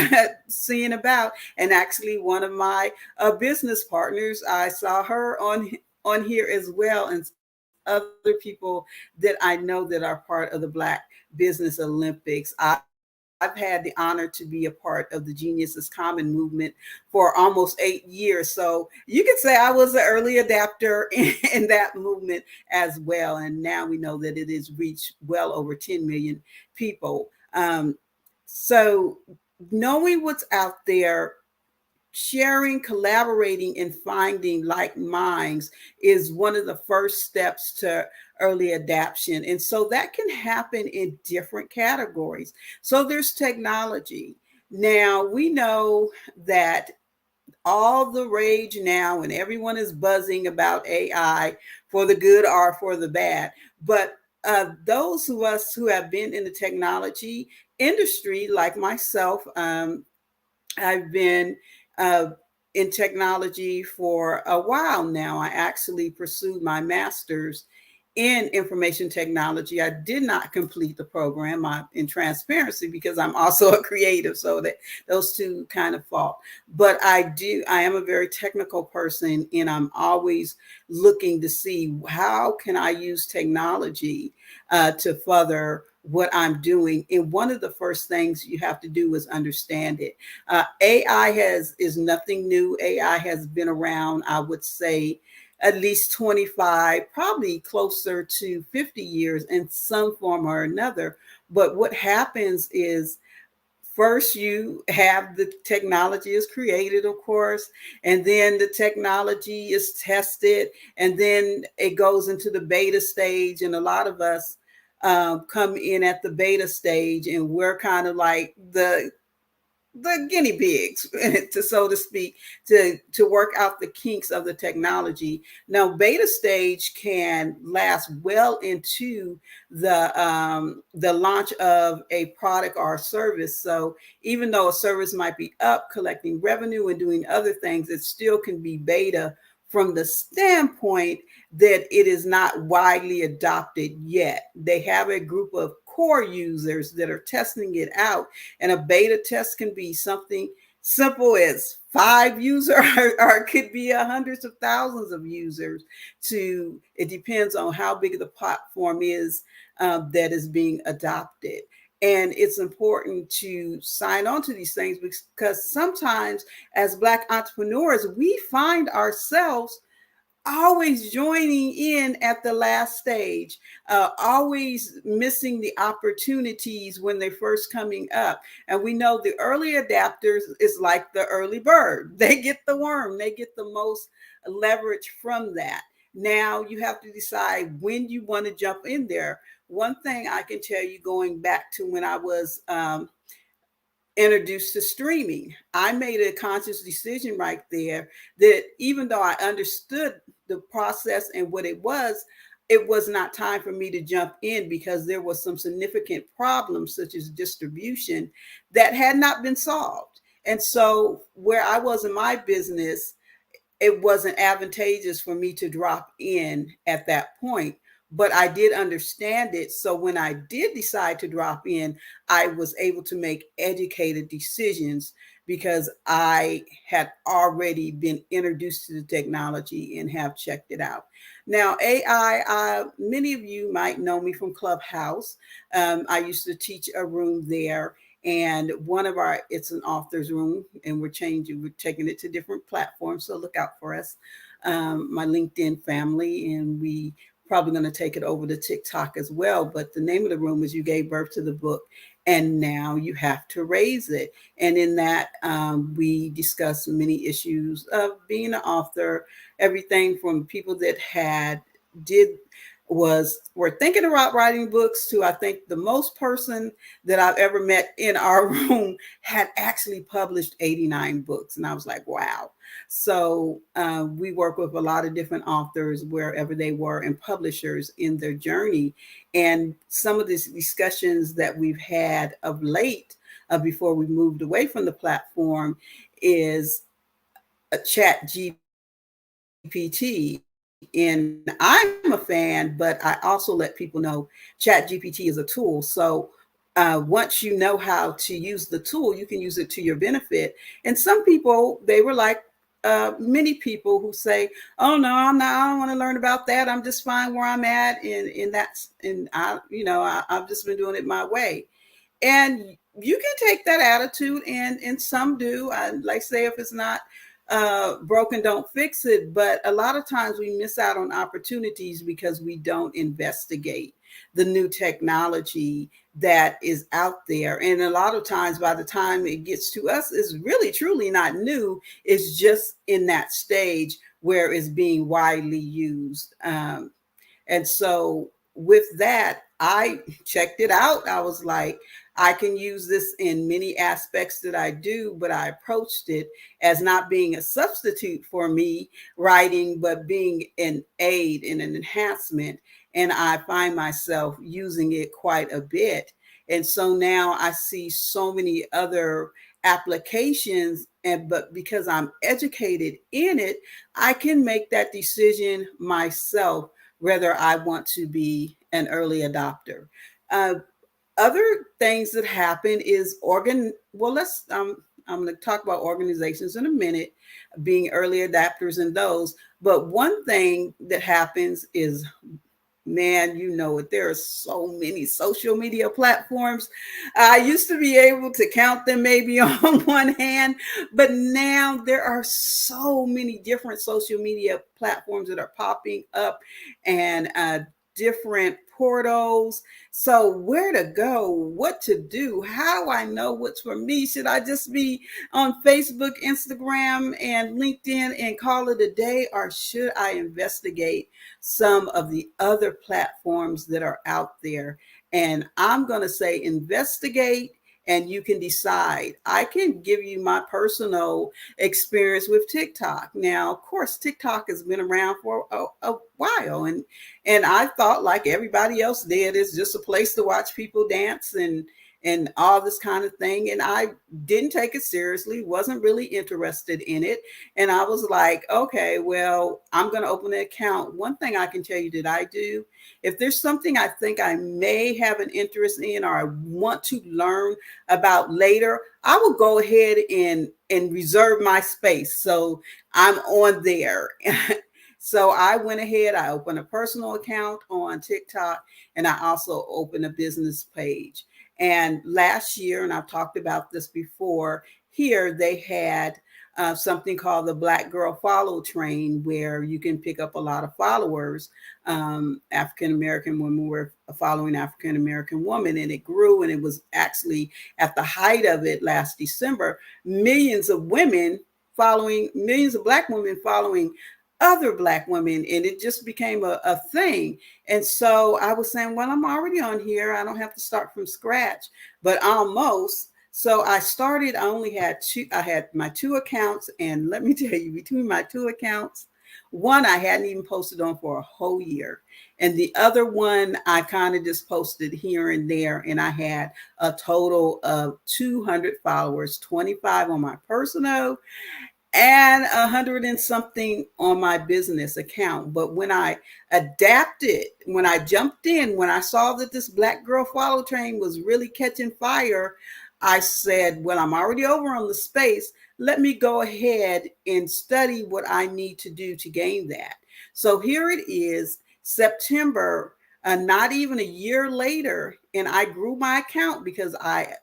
seeing about. And actually, one of my business partners, I saw her on here as well, and other people that I know that are part of the Black Business Olympics. I've had the honor to be a part of the Genius is Common movement for almost 8 years. So you could say I was an early adapter in that movement as well. And now we know that it has reached well over 10 million people. So knowing what's out there, sharing, collaborating, and finding like minds is one of the first steps to early adaption. And so that can happen in different categories. So there's technology. Now, we know that all the rage now and everyone is buzzing about AI for the good or for the bad. But those of us who have been in the technology industry, like myself, I've been in technology for a while now. I actually pursued my master's in information technology. I did not complete the program in transparency because I'm also a creative, so that those two kind of fall. But I am a very technical person, and I'm always looking to see how can I use technology to further what I'm doing. And one of the first things you have to do is understand it. AI is nothing new. AI has been around, I would say, at least 25, probably closer to 50 years in some form or another. But what happens is, first you have the technology is created, of course, and then the technology is tested, and then it goes into the beta stage. And a lot of us come in at the beta stage, and we're kind of like the guinea pigs, so to speak, to work out the kinks of the technology. Now, beta stage can last well into the launch of a product or a service. So even though a service might be up, collecting revenue and doing other things, it still can be beta from the standpoint that it is not widely adopted yet. They have a group of core users that are testing it out, and a beta test can be something simple as 5 users, or it could be hundreds of thousands of users. It depends on how big the platform is that is being adopted. And it's important to sign on to these things, because sometimes as Black entrepreneurs, we find ourselves always joining in at the last stage, always missing the opportunities when they're first coming up. And we know the early adapters is like the early bird. They get the worm, they get the most leverage from that. Now you have to decide when you want to jump in there. One thing I can tell you, going back to when I was introduced to streaming, I made a conscious decision right there that even though I understood the process and what it was not time for me to jump in, because there was some significant problems such as distribution that had not been solved. And so where I was in my business, it wasn't advantageous for me to drop in at that point. But I did understand it. So when I did decide to drop in, I was able to make educated decisions because I had already been introduced to the technology and have checked it out. Now, AI, many of you might know me from Clubhouse. I used to teach a room there. And it's an author's room, and we're taking it to different platforms. So look out for us, my LinkedIn family, and we probably going to take it over to TikTok as well. But the name of the room is You Gave Birth to the Book, and Now You Have to Raise It. And in that, we discuss many issues of being an author, everything from people that did were thinking about writing books to, I think the most person that I've ever met in our room had actually published 89 books. And I was like, wow. So we work with a lot of different authors wherever they were and publishers in their journey. And some of these discussions that we've had of late before we moved away from the platform is a Chat GPT. And I'm a fan, but I also let people know Chat GPT is a tool. So once you know how to use the tool, you can use it to your benefit. And some people, they were like many people who say, "Oh no, I don't want to learn about that. I'm just fine where I'm at, and I've just been doing it my way." And you can take that attitude, and some do. I like say, if it's not broken, don't fix it. But a lot of times we miss out on opportunities because we don't investigate the new technology that is out there. And a lot of times by the time it gets to us, it's really truly not new. It's just in that stage where it's being widely used. And so with that, I checked it out. I was like, I can use this in many aspects that I do, but I approached it as not being a substitute for me writing, but being an aid and an enhancement. And I find myself using it quite a bit. And so now I see so many other applications, but because I'm educated in it, I can make that decision myself whether I want to be an early adopter. Other things that happen is I'm going to talk about organizations in a minute, being early adapters and those. But one thing that happens is, man, you know it, there are so many social media platforms. I used to be able to count them maybe on one hand, but now there are so many different social media platforms that are popping up, and different portals. So where to go, what to do, how do I know what's for me? Should I just be on Facebook, Instagram, and LinkedIn and call it a day, or should I investigate some of the other platforms that are out there? And I'm going to say investigate, and you can decide. I can give you my personal experience with TikTok. Now, of course, TikTok has been around for a while, and I thought, like everybody else did, it's just a place to watch people dance and all this kind of thing. And I didn't take it seriously, wasn't really interested in it. And I was like, okay, well, I'm going to open an account. One thing I can tell you that I do, if there's something I think I may have an interest in or I want to learn about later, I will go ahead and reserve my space. So I'm on there. So I went ahead, I opened a personal account on TikTok, and I also opened a business page. And last year, and I've talked about this before, here they had something called the Black Girl Follow Train, where you can pick up a lot of followers. African-American women were following African-American women, and it grew, and it was actually at the height of it last December, millions of Black women following other Black women, and it just became a thing. And so I was saying, well, I'm already on here. I don't have to start from scratch, but almost. So I only had I had my two accounts, and let me tell you, between my two accounts, one I hadn't even posted on for a whole year. And the other one, I kind of just posted here and there, and I had a total of 200 followers, 25 on my personal and 100 and something on my business account. But when I adapted, when I jumped in, when I saw that this Black Girl Follow Train was really catching fire, I said, well, I'm already over on the space. Let me go ahead and study what I need to do to gain that. So here it is, September, not even a year later, and I grew my account because I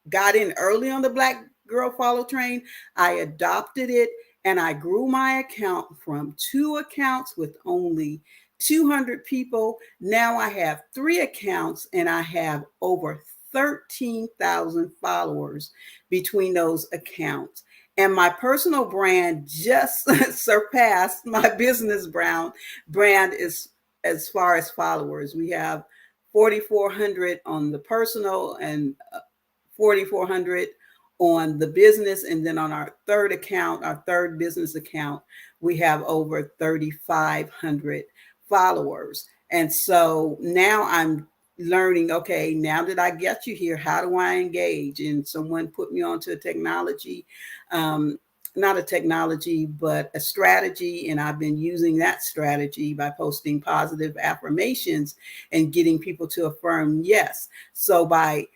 got in early on the Black Girl Follow Train. I adopted it, and I grew my account from 2 accounts with only 200 people. Now I have 3 accounts, and I have over 13,000 followers between those accounts. And my personal brand just surpassed my business brand is as far as followers. We have 4,400 on the personal and 4,400 on the business. And then on our third account, our third business account, we have over 3,500 followers. And so now I'm learning, okay, now that I get you here, how do I engage? And someone put me onto a technology, not a technology, but a strategy. And I've been using that strategy by posting positive affirmations and getting people to affirm yes. So by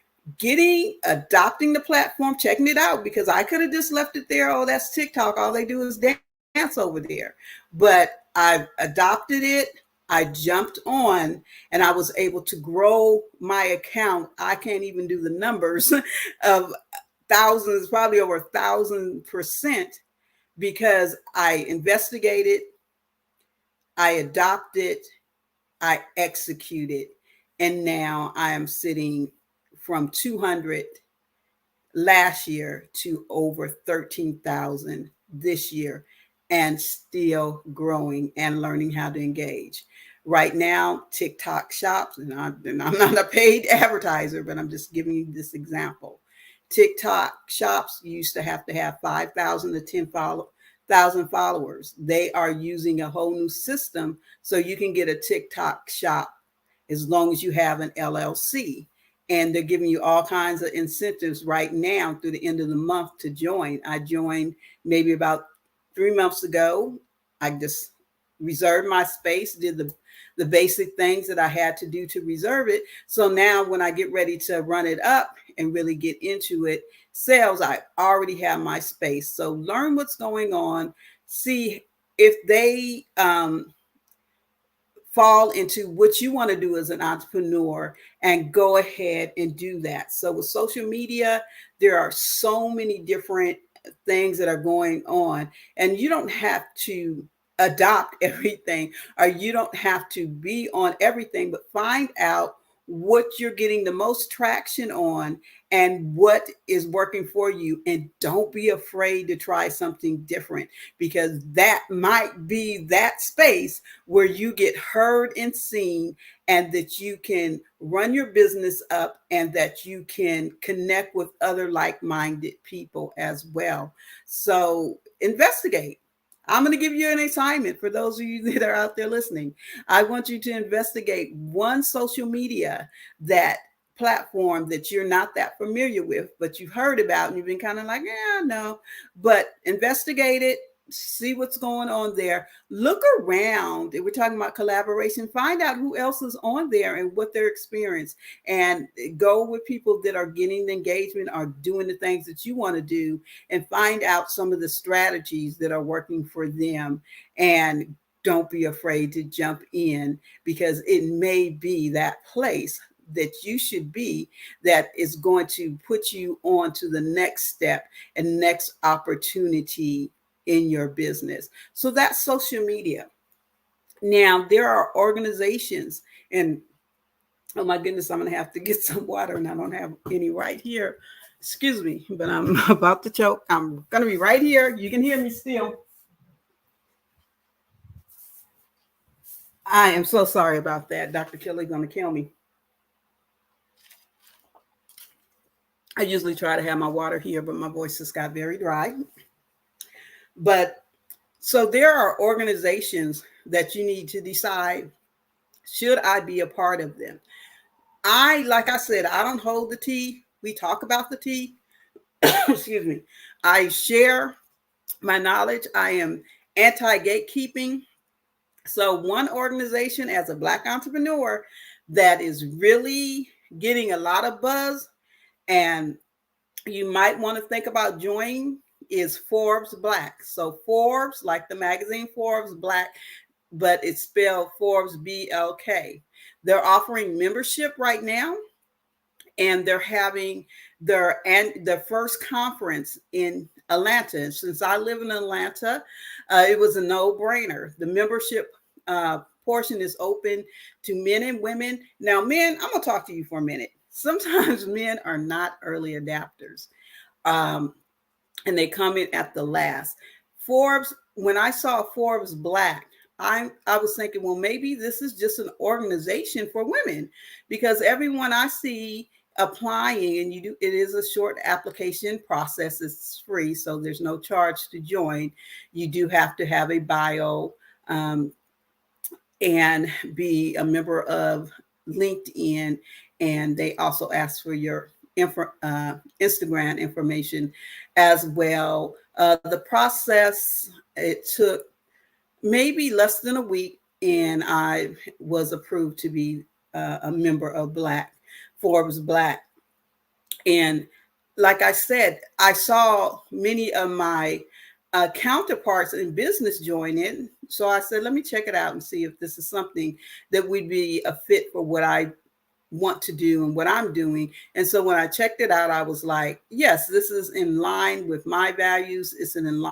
adopting the platform, checking it out, because I could have just left it there. Oh, that's TikTok. All they do is dance over there. But I've adopted it. I jumped on and I was able to grow my account. I can't even do the numbers of thousands, probably over 1,000%, because I investigated, I adopted, I executed, and now I am sitting from 200 last year to over 13,000 this year, and still growing and learning how to engage. Right now, TikTok shops, and I'm not a paid advertiser, but I'm just giving you this example. TikTok shops used to have 5,000 to 10,000 followers. They are using a whole new system so you can get a TikTok shop as long as you have an LLC. And they're giving you all kinds of incentives right now through the end of the month to join. I joined maybe about 3 months ago. I just reserved my space, did the basic things that I had to do to reserve it. So now when I get ready to run it up and really get into it, sales, I already have my space. So learn what's going on, see if they fall into what you want to do as an entrepreneur, and go ahead and do that. So with social media, there are so many different things that are going on, and you don't have to adopt everything, or you don't have to be on everything, but find out what you're getting the most traction on and what is working for you. And don't be afraid to try something different, because that might be that space where you get heard and seen, and that you can run your business up, and that you can connect with other like-minded people as well. So investigate. I'm going to give you an assignment for those of you that are out there listening. I want you to investigate one social media platform that you're not that familiar with, but you've heard about and you've been kind of like, yeah, no, but investigate it, see what's going on there. Look around. If we're talking about collaboration, find out who else is on there and what their experience, and go with people that are getting the engagement, are doing the things that you want to do, and find out some of the strategies that are working for them. And don't be afraid to jump in, because it may be that place that you should be that is going to put you on to the next step and next opportunity in your business. So that's social media. Now, there are organizations, and oh my goodness, I'm going to have to get some water, and I don't have any right here. Excuse me, but I'm about to choke. I'm going to be right here. You can hear me still. I am so sorry about that. Dr. Kelly's going to kill me. I usually try to have my water here, but my voice just got very dry. But so there are organizations that you need to decide, should I be a part of them? Like I said, I don't hold the tea. We talk about the tea. Excuse me. I share my knowledge. I am anti-gatekeeping. So one organization as a Black entrepreneur that is really getting a lot of buzz, and you might want to think about joining, is Forbes Black. So Forbes, like the magazine Forbes Black, but it's spelled Forbes BLK. They're offering membership right now, and they're having their first conference in Atlanta. And since I live in Atlanta, it was a no-brainer. The membership portion is open to men and women. Now, men, I'm going to talk to you for a minute. Sometimes men are not early adapters, and they come in at the last. Forbes, when I saw Forbes Black, I was thinking, well, maybe this is just an organization for women, because everyone I see applying, and it is a short application process. It's free, so there's no charge to join. You do have to have a bio, and be a member of LinkedIn, and they also ask for your Instagram information as well. The process, it took maybe less than a week, and I was approved to be a member of Forbes Black. And like I said, I saw many of my counterparts in business join in. So I said, let me check it out and see if this is something that would be a fit for what I want to do and what I'm doing. And so when I checked it out, I was like, yes, this is in line with my values. It's in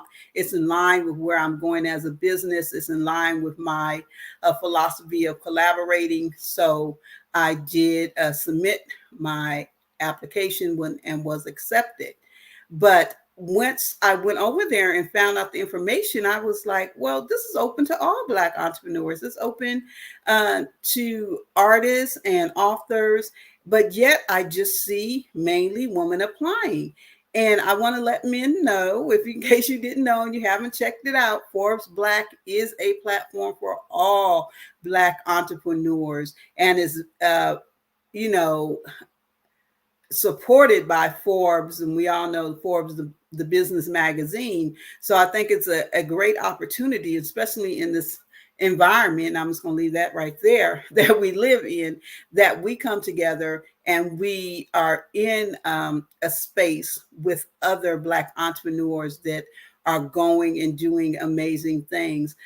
line with where I'm going as a business. It's in line with my philosophy of collaborating. So I did submit my application and was accepted. But once I went over there and found out the information, I was like, well, this is open to all Black entrepreneurs. It's open to artists and authors, but yet I just see mainly women applying. And I want to let men know, in case you didn't know and you haven't checked it out, Forbes Black is a platform for all Black entrepreneurs, and is, supported by Forbes, and we all know Forbes, the business magazine. So I think it's a great opportunity, especially in this environment. I'm just going to leave that right there, that we live in, that we come together and we are in a space with other Black entrepreneurs that are going and doing amazing things.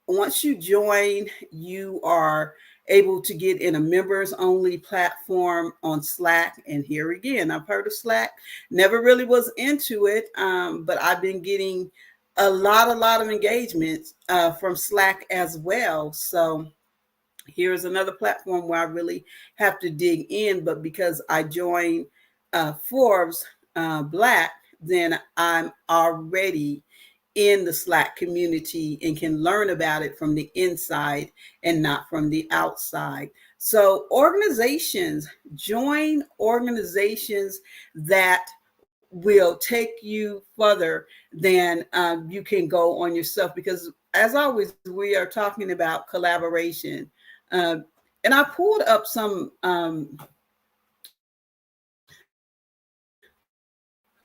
Once you join, you are able to get in a members only platform on Slack. And here again, I've heard of Slack, never really was into it, but I've been getting a lot of engagements from Slack as well. So here's another platform where I really have to dig in, but because I joined Forbes Black, then I'm already in the Slack community and can learn about it from the inside and not from the outside. So join organizations that will take you further than you can go on yourself, because as always, we are talking about collaboration. And I pulled up some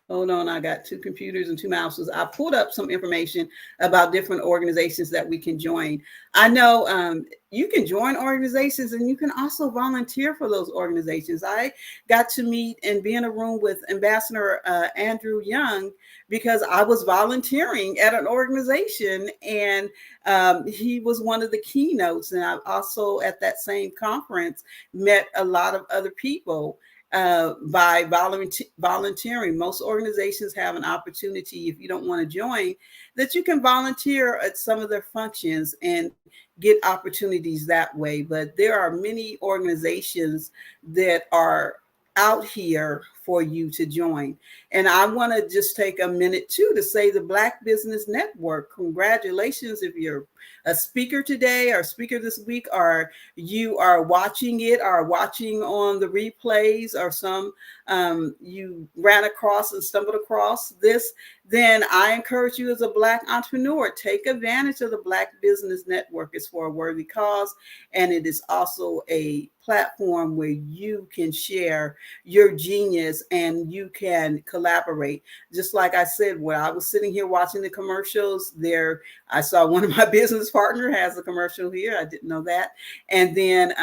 hold on, I got two computers and two mouses. I pulled up some information about different organizations that we can join. I know you can join organizations, and you can also volunteer for those organizations. I got to meet and be in a room with Ambassador Andrew Young because I was volunteering at an organization, and he was one of the keynotes. And I also, at that same conference, met a lot of other people by volunteering. Most organizations have an opportunity, if you don't want to join, that you can volunteer at some of their functions and get opportunities that way. But there are many organizations that are out here for you to join. And I want to just take a minute too to say the Black Business Network, congratulations if you're a speaker today or speaker this week, or you are watching it or watching on the replays, or some you ran across and stumbled across this, then I encourage you as a Black entrepreneur, take advantage of the Black Business Network. It's for a worthy cause, and it is also a platform where you can share your genius and you can collaborate. Just like I said, when I was sitting here watching the commercials there, I saw one of my business partner has a commercial here. I didn't know that. And then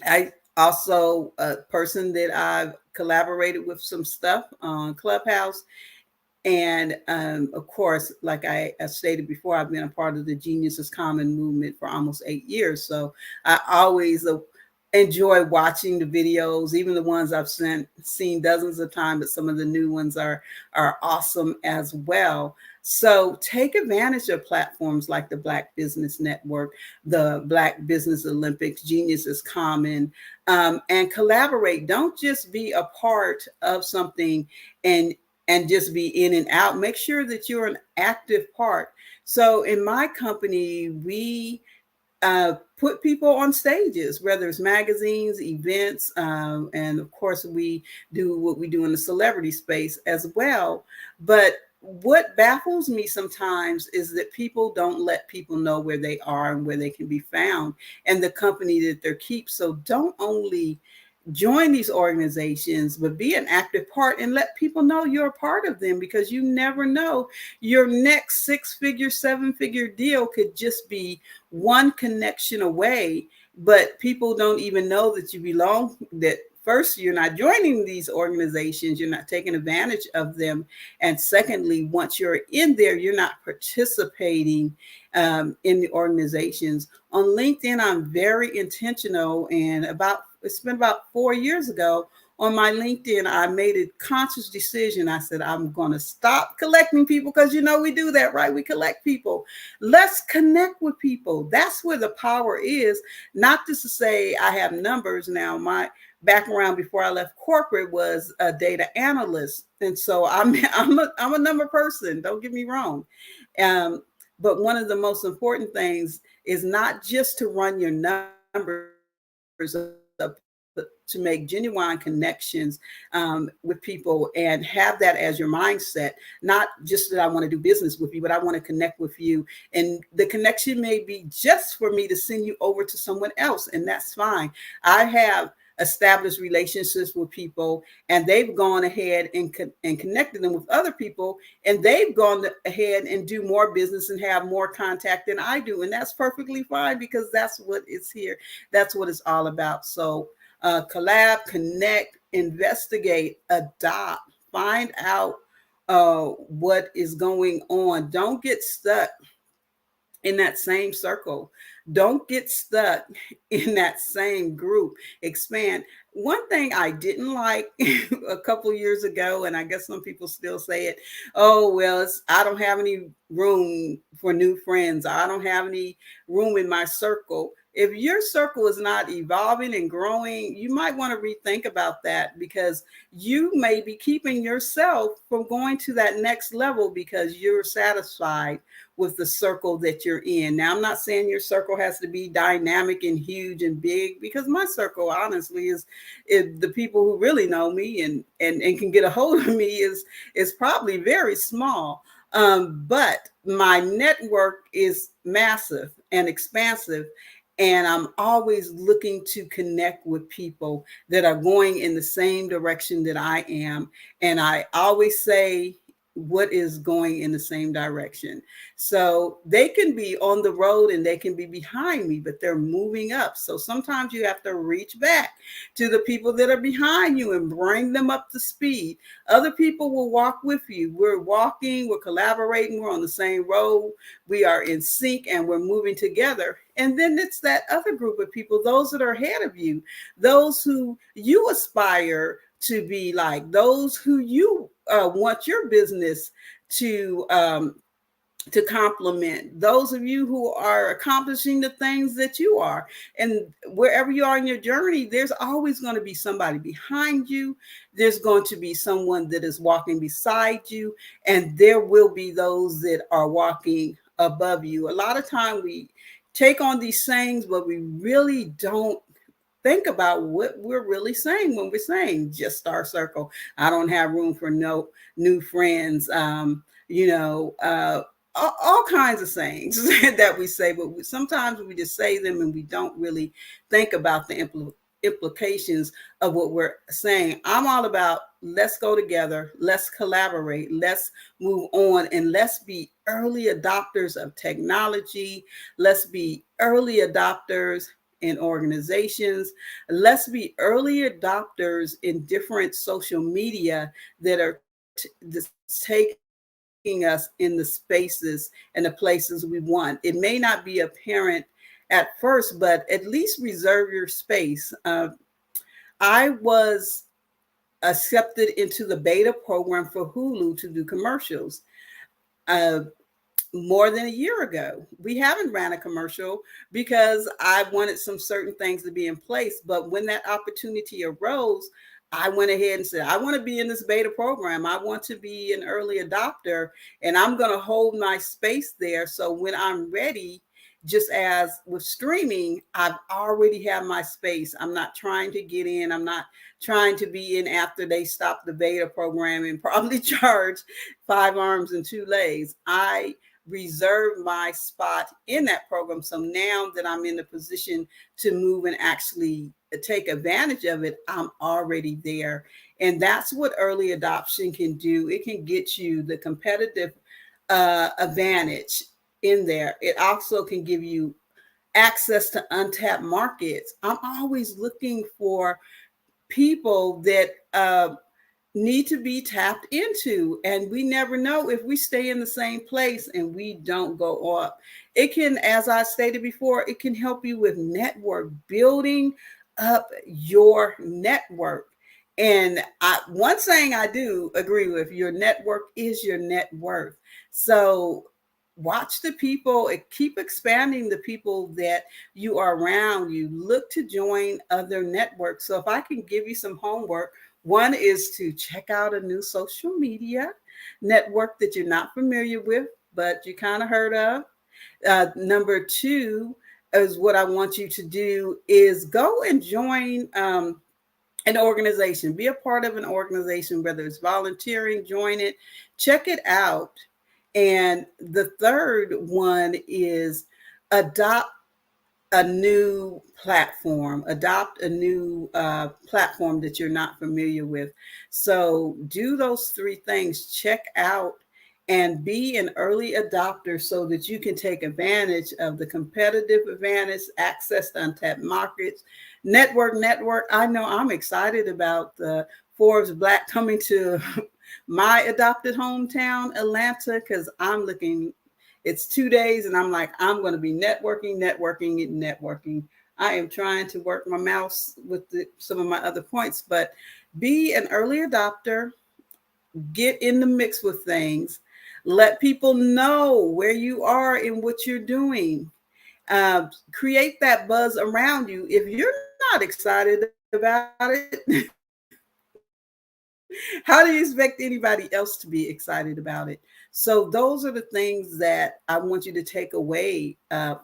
I also, a person that I've collaborated with some stuff on Clubhouse. And of course, like I stated before, I've been a part of the Genius is Common movement for almost 8 years. So I always enjoy watching the videos, even the ones I've seen dozens of times, but some of the new ones are awesome as well. So take advantage of platforms like the Black Business Network, the Black Business Olympics, Genius is Common, and collaborate. Don't just be a part of something and and just be in and out. Make sure that you're an active part. So in my company, we put people on stages, whether it's magazines, events, and of course we do what we do in the celebrity space as well. But what baffles me sometimes is that people don't let people know where they are and where they can be found and the company that they keep. So don't only join these organizations, but be an active part and let people know you're a part of them, because you never know, your next 6-figure, 7-figure deal could just be one connection away. But people don't even know that you belong, that first, you're not joining these organizations, you're not taking advantage of them. And secondly, once you're in there, you're not participating in the organizations. On LinkedIn, I'm very intentional, and it's been about 4 years ago, on my LinkedIn, I made a conscious decision. I said, I'm going to stop collecting people, because we do that, right? We collect people. Let's connect with people. That's where the power is. Not just to say I have numbers. Now, my background before I left corporate was a data analyst. And so I'm a number person. Don't get me wrong. But one of the most important things is not just to run your numbers up, but to make genuine connections with people and have that as your mindset. Not just that I want to do business with you, but I want to connect with you. And the connection may be just for me to send you over to someone else, and that's fine. I have established relationships with people, and they've gone ahead and connected them with other people, and they've gone ahead and do more business and have more contact than I do. And that's perfectly fine, because that's what it's here. That's what it's all about. So collab, connect, investigate, adopt, find out what is going on. Don't get stuck in that same circle. Don't get stuck in that same group. Expand. One thing I didn't like a couple years ago, and I guess some people still say it, oh, well, I don't have any room for new friends. I don't have any room in my circle. If your circle is not evolving and growing, you might want to rethink about that, because you may be keeping yourself from going to that next level because you're satisfied with the circle that you're in. Now, I'm not saying your circle has to be dynamic and huge and big, because my circle, honestly, is the people who really know me and can get a hold of me is probably very small. But my network is massive and expansive. And I'm always looking to connect with people that are going in the same direction that I am. And I always say, what is going in the same direction? So they can be on the road and they can be behind me, but they're moving up. So sometimes you have to reach back to the people that are behind you and bring them up to speed. Other people will walk with you. We're walking, we're collaborating, we're on the same road, we are in sync, and we're moving together. And then it's that other group of people, those that are ahead of you, those who you aspire to be like, those who you want your business to complement, those of you who are accomplishing the things that you are. And wherever you are in your journey, there's always going to be somebody behind you. There's going to be someone that is walking beside you, and there will be those that are walking above you. A lot of time we take on these sayings, but we really don't think about what we're really saying when we're saying just our circle. I don't have room for no new friends. All kinds of sayings that we say, but sometimes we just say them and we don't really think about the implications of what we're saying. I'm all about let's go together, let's collaborate, let's move on, and let's be early adopters of technology. Let's be early adopters in organizations. Let's be early adopters in different social media that are taking us in the spaces and the places we want. It may not be apparent at first, but at least reserve your space. I was accepted into the beta program for Hulu to do commercials. More than a year ago. We haven't ran a commercial because I wanted some certain things to be in place. But when that opportunity arose, I went ahead and said, I want to be in this beta program. I want to be an early adopter, and I'm going to hold my space there. So when I'm ready, just as with streaming, I've already have my space. I'm not trying to get in. I'm not trying to be in after they stop the beta program and probably charge 5 arms and 2 legs. I reserve my spot in that program. So now that I'm in the position to move and actually take advantage of it, I'm already there. And that's what early adoption can do. It can get you the competitive advantage in there. It also can give you access to untapped markets. I'm always looking for people that need to be tapped into, and we never know if we stay in the same place and we don't go up. It can, as I stated before, it can help you with network building up your network. And one thing I do agree with, your network is your net worth. So watch the people and keep expanding the people that you are around. You look to join other networks. So if I can give you some homework, one is to check out a new social media network that you're not familiar with, but you kind of heard of. Number 2 is what I want you to do is go and join an organization. Be a part of an organization, whether it's volunteering, join it, check it out. And the third one is adopt a new platform, adopt a new platform that you're not familiar with. So do those 3 things, check out and be an early adopter so that you can take advantage of the competitive advantage, access to untapped markets, network. I know I'm excited about the Forbes Black coming to my adopted hometown, Atlanta, because I'm looking. It's 2 days and I'm like, I'm going to be networking. I am trying to work my mouse with some of my other points, but be an early adopter, get in the mix with things, let people know where you are and what you're doing. Create that buzz around you. If you're not excited about it, how do you expect anybody else to be excited about it? So those are the things that I want you to take away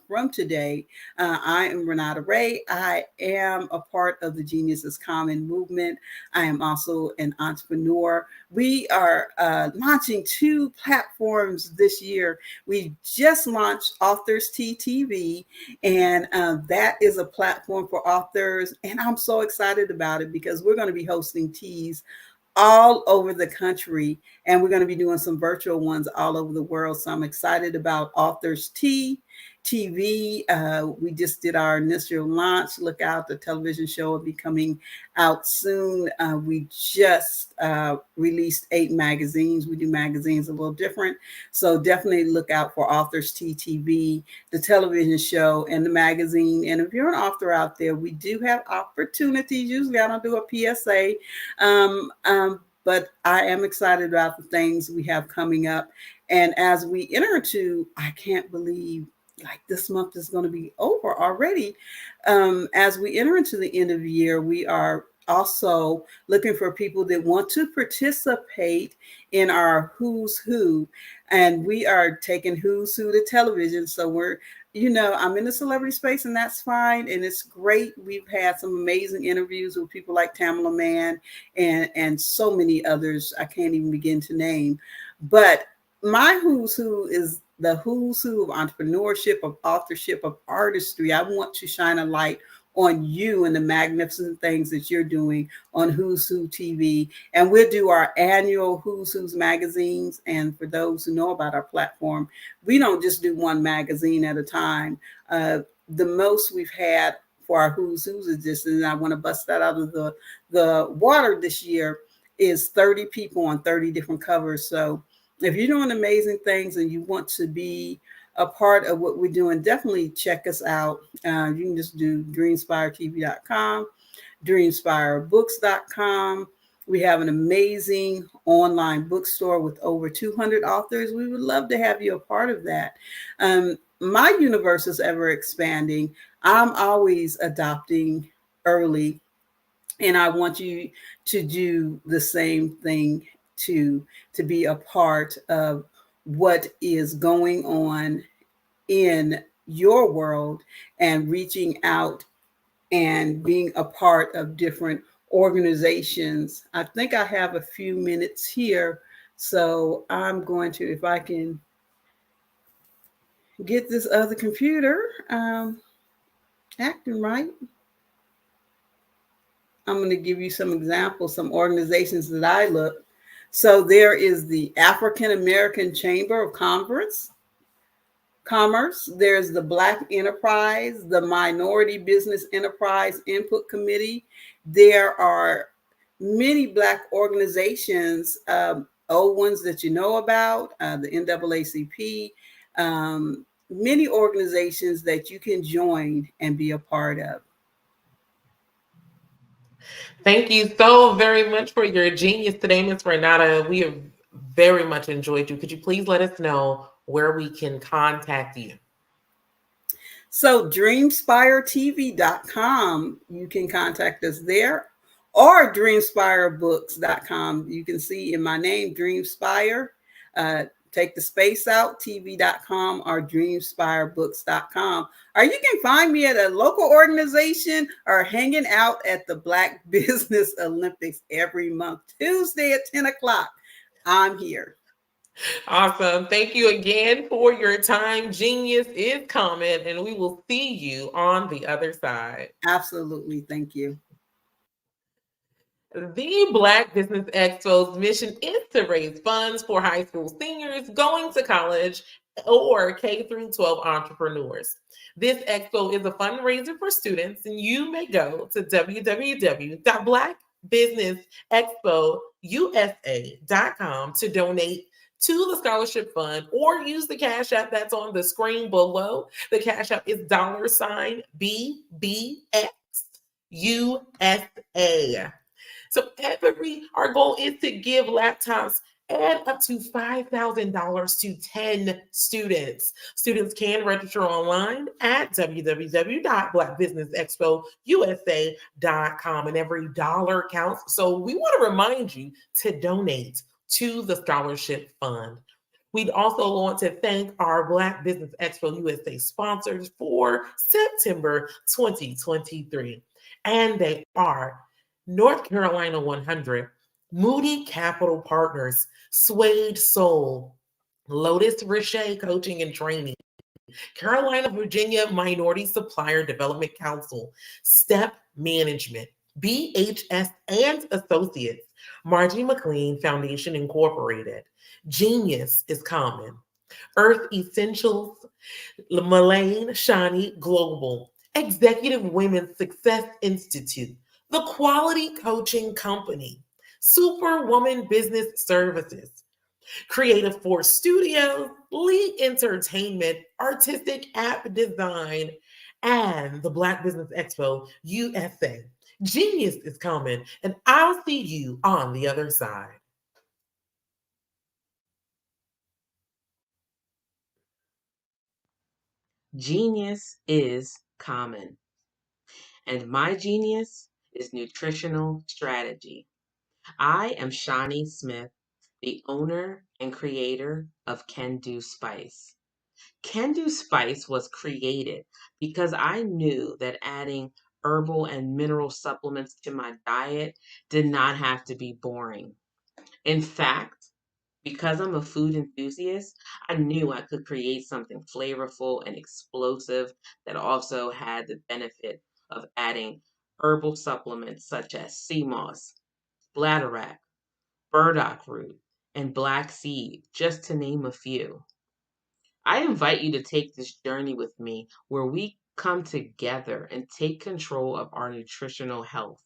from today. I am Renata Ray. I am a part of the Genius is Common movement. I am also an entrepreneur. We are launching 2 platforms this year. We just launched Authors Tea TV, and that is a platform for authors. And I'm so excited about it because we're going to be hosting teas all over the country, and we're going to be doing some virtual ones all over the world. So I'm excited about Authors Tea TV. We just did our initial launch. Look out, the television show will be coming out soon. We just released 8 magazines. We do magazines a little different. So definitely look out for Authors Tea TV, the television show, and the magazine. And if you're an author out there, we do have opportunities. Usually I don't do a PSA, but I am excited about the things we have coming up. And as we enter into, I can't believe like this month is going to be over already. As we enter into the end of the year, we are also looking for people that want to participate in our Who's Who. And we are taking Who's Who to television. So we're, I'm in the celebrity space and that's fine. And it's great. We've had some amazing interviews with people like Tamala Mann and so many others I can't even begin to name. But my Who's Who is the Who's Who of entrepreneurship, of authorship, of artistry. I want to shine a light on you and the magnificent things that you're doing on Who's Who TV. And we'll do our annual Who's Who's magazines. And for those who know about our platform, we don't just do one magazine at a time. The most we've had for our Who's Who's is just, and I want to bust that out of the water this year, is 30 people on 30 different covers. So if you're doing amazing things and you want to be a part of what we're doing, definitely check us out. You can just do dreamspiretv.com, dreamspirebooks.com. We have an amazing online bookstore with over 200 authors. We would love to have you a part of that. My universe is ever expanding. I'm always adopting early. And I want you to do the same thing to be a part of what is going on in your world and reaching out and being a part of different organizations. I think I have a few minutes here, so I'm going to, if I can get this other computer acting right, I'm going to give you some examples, some organizations that I look. So there is the African American Chamber of Commerce. There's the Black Enterprise, the Minority Business Enterprise Input Committee. There are many Black organizations, old ones that you know about, the NAACP, many organizations that you can join and be a part of. Thank you so very much for your genius today, Ms. Renata. We have very much enjoyed you. Could you please let us know where we can contact you? So dreamspiretv.com, you can contact us there, or dreamspirebooks.com. You can see in my name, Dreamspire. Take the space out, tv.com or dreamspirebooks.com. Or you can find me at a local organization or hanging out at the Black Business Olympics every month, Tuesday at 10 o'clock. I'm here. Awesome. Thank you again for your time. Genius is coming, and we will see you on the other side. Absolutely. Thank you. The Black Business Expo's mission is to raise funds for high school seniors going to college or K through 12 entrepreneurs. This expo is a fundraiser for students, and you may go to www.blackbusinessexpousa.com to donate to the scholarship fund, or use the Cash App that's on the screen below. The Cash App is $BBXUSA. So our goal is to give laptops and up to $5,000 to 10 students. Students can register online at www.blackbusinessexpousa.com, and every dollar counts. So we want to remind you to donate to the scholarship fund. We'd also want to thank our Black Business Expo USA sponsors for September 2023. And they are North Carolina 100, Moody Capital Partners, Suede Soul, Lotus Richey Coaching and Training, Carolina, Virginia Minority Supplier Development Council, Step Management, BHS and Associates, Margie McLean Foundation Incorporated, Genius is Common, Earth Essentials, Mullane Shani Global, Executive Women's Success Institute, The Quality Coaching Company, Superwoman Business Services, Creative Force Studios, Lee Entertainment, Artistic App Design, and the Black Business Expo USA. Genius is coming, and I'll see you on the other side. Genius is common, and my genius is nutritional strategy. I am Shawnee Smith, the owner and creator of Can Do Spice. Can Do Spice was created because I knew that adding herbal and mineral supplements to my diet did not have to be boring. In fact, because I'm a food enthusiast, I knew I could create something flavorful and explosive that also had the benefit of adding herbal supplements such as sea moss, bladderwrack, burdock root, and black seed, just to name a few. I invite you to take this journey with me where we come together and take control of our nutritional health.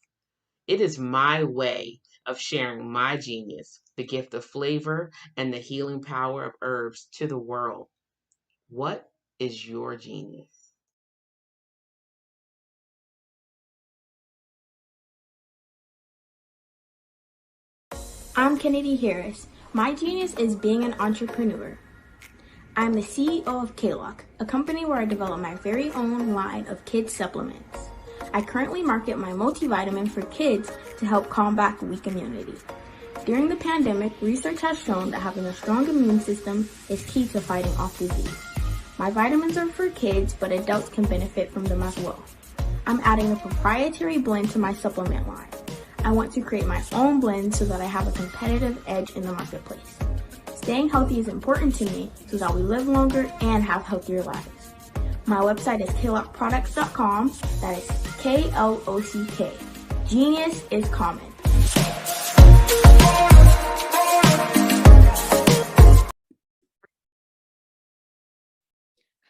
It is my way of sharing my genius, the gift of flavor and the healing power of herbs to the world. What is your genius? I'm Kennedy Harris. My genius is being an entrepreneur. I'm the CEO of K-Lock, a company where I develop my very own line of kids supplements. I currently market my multivitamin for kids to help combat weak immunity. During the pandemic, research has shown that having a strong immune system is key to fighting off disease. My vitamins are for kids, but adults can benefit from them as well. I'm adding a proprietary blend to my supplement line. I want to create my own blend so that I have a competitive edge in the marketplace. Staying healthy is important to me so that we live longer and have healthier lives. My website is klockproducts.com. That is K-L-O-C-K. Genius is common.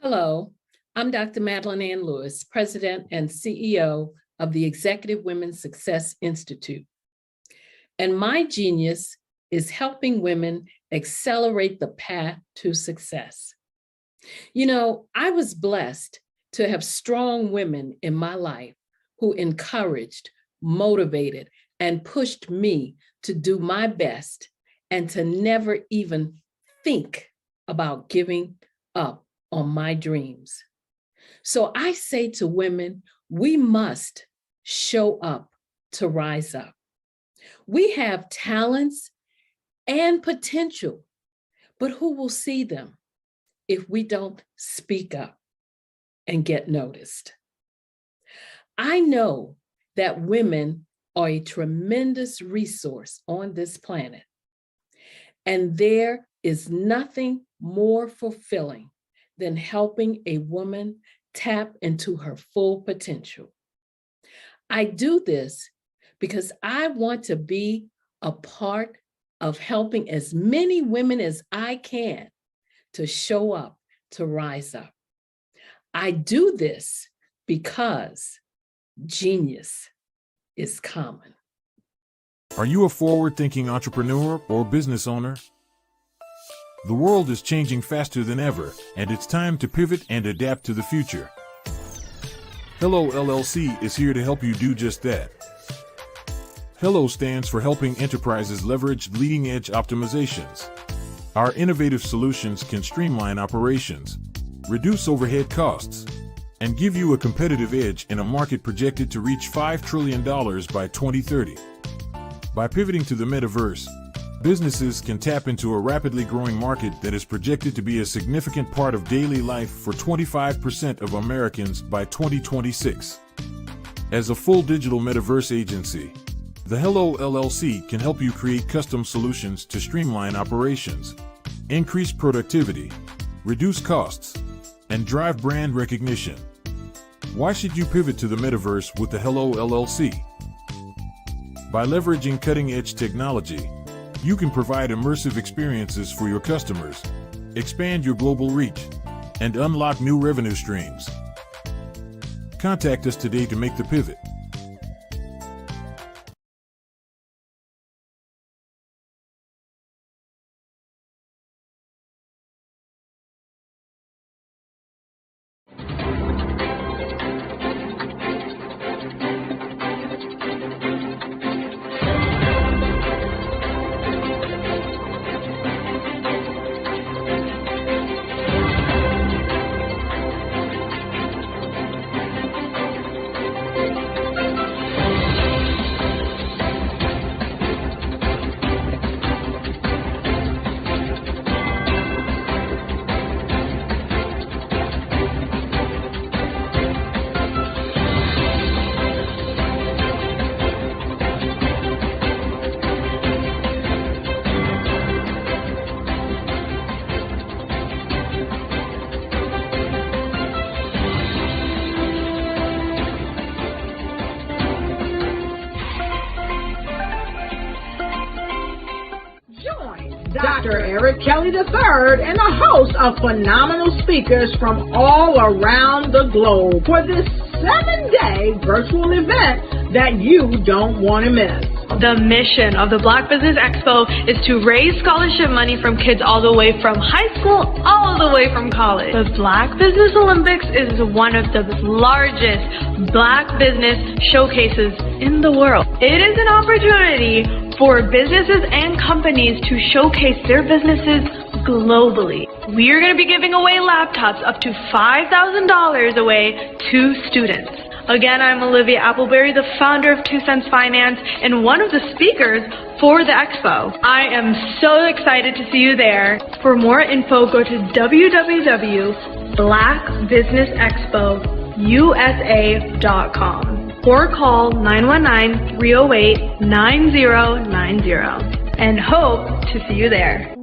Hello, I'm Dr. Madeline Ann Lewis, President and CEO of the Executive Women's Success Institute. And my genius is helping women accelerate the path to success. You know, I was blessed to have strong women in my life who encouraged, motivated, and pushed me to do my best and to never even think about giving up on my dreams. So I say to women, we must show up to rise up. We have talents and potential, but who will see them if we don't speak up and get noticed? I know that women are a tremendous resource on this planet, and there is nothing more fulfilling than helping a woman tap into her full potential. I do this because I want to be a part of helping as many women as I can to show up, to rise up. I do this because genius is common. Are you a forward-thinking entrepreneur or business owner? The world is changing faster than ever, and it's time to pivot and adapt to the future. Hello LLC is here to help you do just that. Hello stands for helping enterprises leverage leading-edge optimizations. Our innovative solutions can streamline operations, reduce overhead costs, and give you a competitive edge in a market projected to reach $5 trillion by 2030. By pivoting to the metaverse, businesses can tap into a rapidly growing market that is projected to be a significant part of daily life for 25% of Americans by 2026. As a full digital metaverse agency, the Hello LLC can help you create custom solutions to streamline operations, increase productivity, reduce costs, and drive brand recognition. Why should you pivot to the metaverse with the Hello LLC? By leveraging cutting-edge technology, you can provide immersive experiences for your customers, expand your global reach, and unlock new revenue streams. Contact us today to make the pivot. Dr. Eric Kelly III and a host of phenomenal speakers from all around the globe for this 7-day virtual event that you don't want to miss. The mission of the Black Business Expo is to raise scholarship money from kids all the way from high school, all the way from college. The Black Business Olympics is one of the largest Black business showcases in the world. It is an opportunity for businesses and companies to showcase their businesses globally. We are going to be giving away laptops up to $5,000 away to students. Again, I'm Olivia Appleberry, the founder of 2 Cents Finance and one of the speakers for the expo. I am so excited to see you there. For more info, go to www.blackbusinessexpousa.com or call 919-308-9090 and hope to see you there.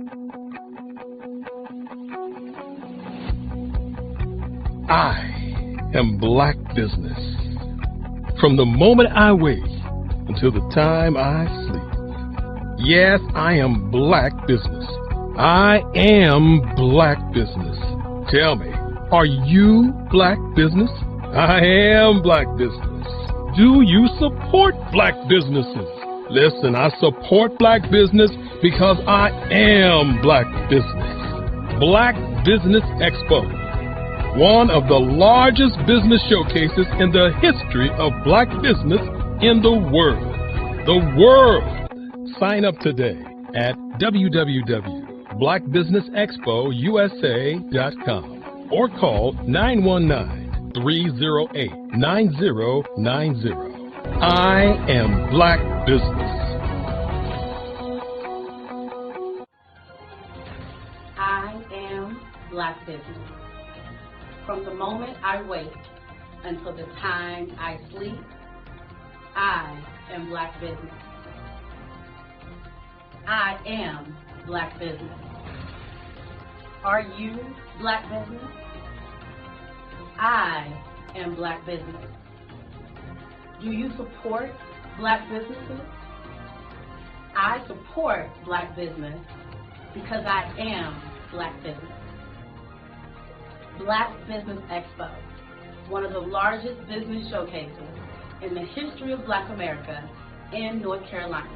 I am Black Business. From the moment I wake until the time I sleep. Yes, I am Black Business. I am Black Business. Tell me, are you Black Business? I am Black Business. Do you support Black businesses? Listen, I support Black business because I am Black Business. Black Business Expo, one of the largest business showcases in the history of Black business in the world. The world! Sign up today at www.blackbusinessexpousa.com or call 919-308-9090. I am Black Business. I am Black Business. From the moment I wake until the time I sleep, I am Black Business. I am Black Business. Are you Black Business? I am Black Business. Do you support Black businesses? I support Black business because I am Black Business. Black Business Expo, one of the largest business showcases in the history of Black America in North Carolina.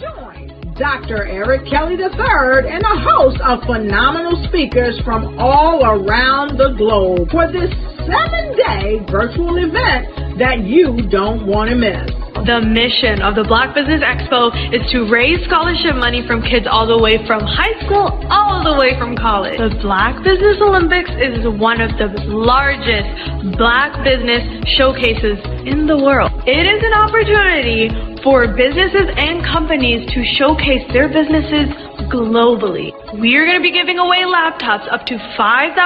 Join Dr. Eric Kelly III and a host of phenomenal speakers from all around the globe for this 7-day virtual event that you don't want to miss. The mission of the Black Business Expo is to raise scholarship money from kids all the way from high school, all the way from college. The Black Business Olympics is one of the largest Black business showcases in the world. It is an opportunity for businesses and companies to showcase their businesses globally. We are going to be giving away laptops up to $5,000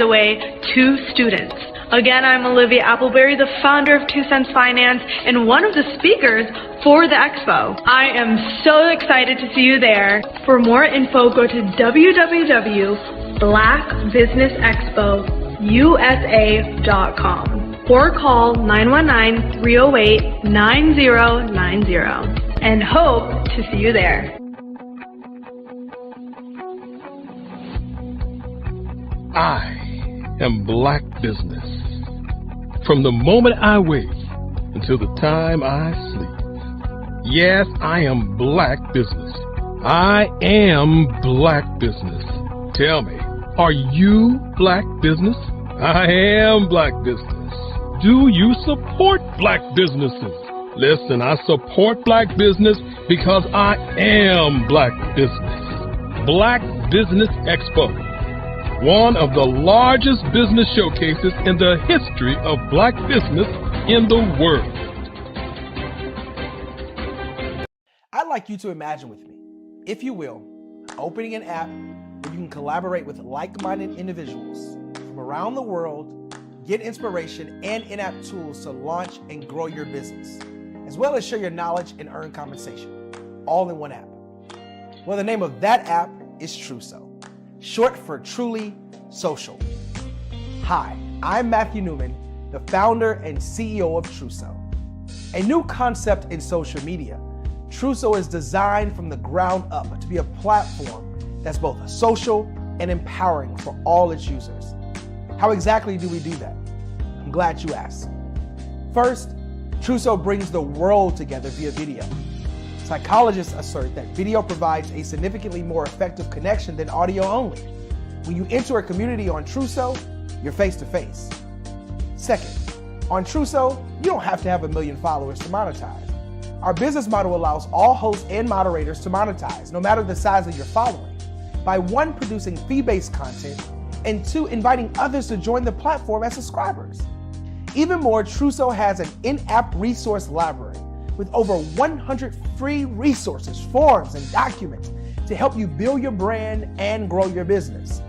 away to students. Again, I'm Olivia Appleberry, the founder of 2 Cents Finance and one of the speakers for the expo. I am so excited to see you there. For more info, go to www.blackbusinessexpousa.com or call 919-308-9090 and hope to see you there. I am Black Business. From the moment I wake until the time I sleep. Yes, I am Black Business. I am Black Business. Tell me, are you Black Business? I am Black Business. Do you support Black businesses? Listen, I support Black business because I am Black Business. Black Business Expo, one of the largest business showcases in the history of Black business in the world. I'd like you to imagine with me, if you will, opening an app where you can collaborate with like-minded individuals from around the world, get inspiration and in-app tools to launch and grow your business, as well as share your knowledge and earn compensation, all in one app. Well, the name of that app is Truso, short for Truly Social. Hi, I'm Matthew Newman, the founder and CEO of Truso. A new concept in social media, Truso is designed from the ground up to be a platform that's both social and empowering for all its users. How exactly do we do that? I'm glad you asked. First, Truso brings the world together via video. Psychologists assert that video provides a significantly more effective connection than audio only. When you enter a community on Truso, you're face to face. Second, on Truso, you don't have to have 1 million followers to monetize. Our business model allows all hosts and moderators to monetize, no matter the size of your following, by 1, producing fee-based content, and 2, inviting others to join the platform as subscribers. Even more, Trousseau has an in-app resource library with over 100 free resources, forms, and documents to help you build your brand and grow your business.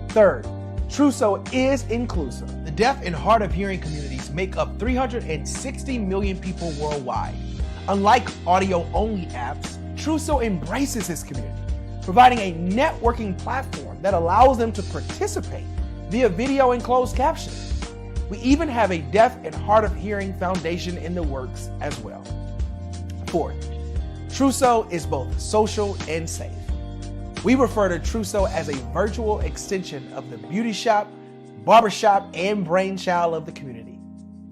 Third, Trousseau is inclusive. The deaf and hard of hearing communities make up 360 million people worldwide. Unlike audio-only apps, Trousseau embraces his community, providing a networking platform that allows them to participate via video and closed captioning. We even have a deaf and hard of hearing foundation in the works as well. Fourth, Trousseau is both social and safe. We refer to Trousseau as a virtual extension of the beauty shop, barbershop, and brainchild of the community.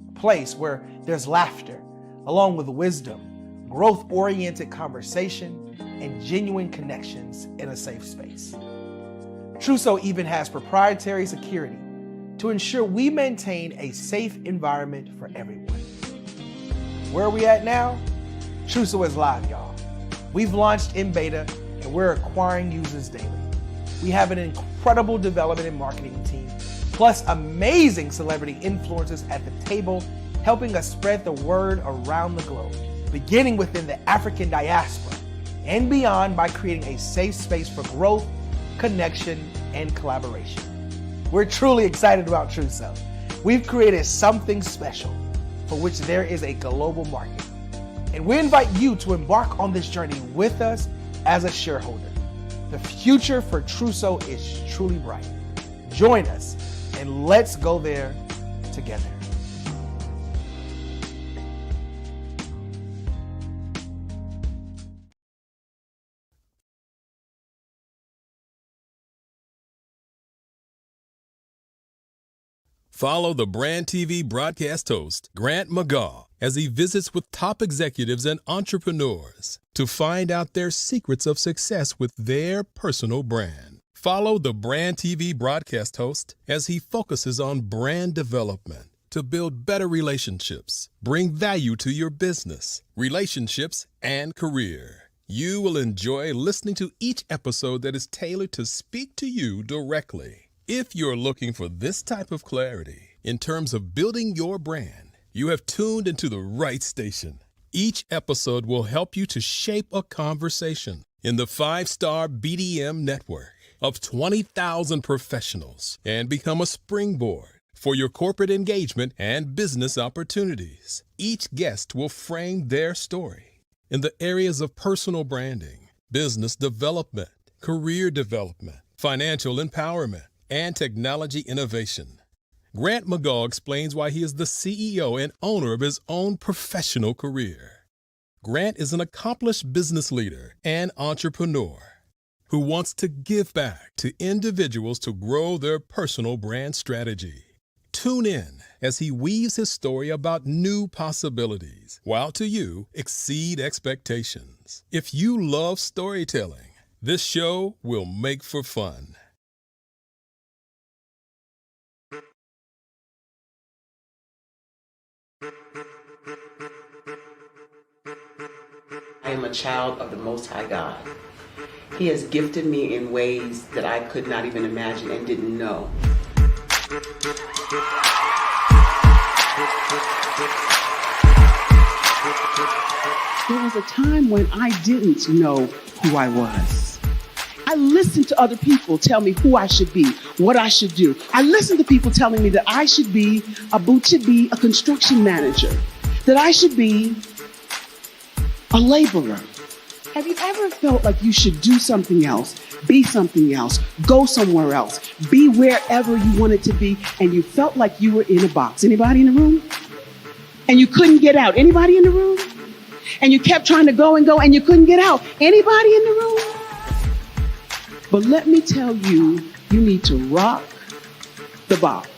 A place where there's laughter, along with wisdom, growth-oriented conversation, and genuine connections in a safe space. Trousseau even has proprietary security to ensure we maintain a safe environment for everyone. Where are we at now? Trousseau is live, y'all. We've launched in beta and we're acquiring users daily. We have an incredible development and marketing team, plus amazing celebrity influencers at the table, helping us spread the word around the globe, beginning within the African diaspora and beyond by creating a safe space for growth, connection, and collaboration. We're truly excited about Trousseau. We've created something special for which there is a global market. And we invite you to embark on this journey with us as a shareholder. The future for Trousseau is truly bright. Join us and let's go there together. Follow the Brand TV broadcast host, Grant McGaugh, as he visits with top executives and entrepreneurs to find out their secrets of success with their personal brand. Follow the Brand TV broadcast host as he focuses on brand development to build better relationships, bring value to your business, relationships, and career. You will enjoy listening to each episode that is tailored to speak to you directly. If you're looking for this type of clarity in terms of building your brand, you have tuned into the right station. Each episode will help you to shape a conversation in the 5-star BDM network of 20,000 professionals and become a springboard for your corporate engagement and business opportunities. Each guest will frame their story in the areas of personal branding, business development, career development, financial empowerment, and technology innovation. Grant McGaugh explains why he is the CEO and owner of his own professional career. Grant is an accomplished business leader and entrepreneur who wants to give back to individuals to grow their personal brand strategy. Tune in as he weaves his story about new possibilities, while to you exceed expectations. If you love storytelling, this show will make for fun. I am a child of the Most High God. He has gifted me in ways that I could not even imagine and didn't know. There was a time when I didn't know who I was. I listened to other people tell me who I should be, what I should do. I listened to people telling me that I should be a construction manager, that I should be a laborer. Have you ever felt like you should do something else, be something else, go somewhere else, be wherever you wanted to be, and you felt like you were in a box? Anybody in the room? And you couldn't get out. Anybody in the room? And you kept trying to go and you couldn't get out. Anybody in the room? But let me tell you, you need to rock the box.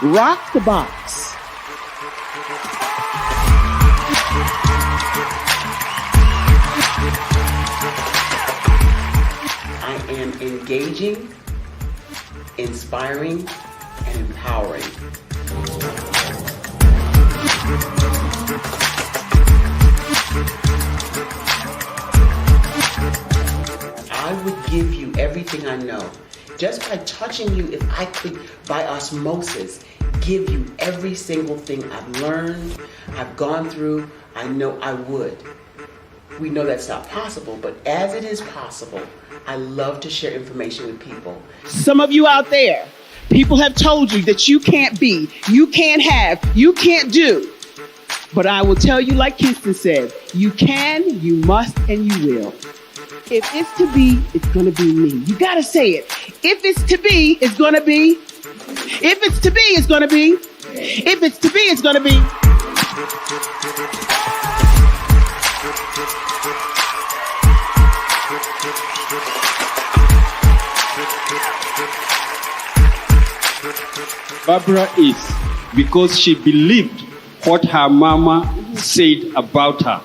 Rock the box. I am engaging, inspiring, and empowering. I would give you everything I know. Just by touching you, if I could, by osmosis, give you every single thing I've learned, I've gone through, I know I would. We know that's not possible, but as it is possible, I love to share information with people. Some of you out there, people have told you that you can't be, you can't have, you can't do. But I will tell you, like Kingston said, you can, you must, and you will. If it's to be, it's going to be me. You got to say it. If it's to be, it's going to be. If it's to be, it's going to be. If it's to be, it's going to be. Barbara is because she believed what her mama said about her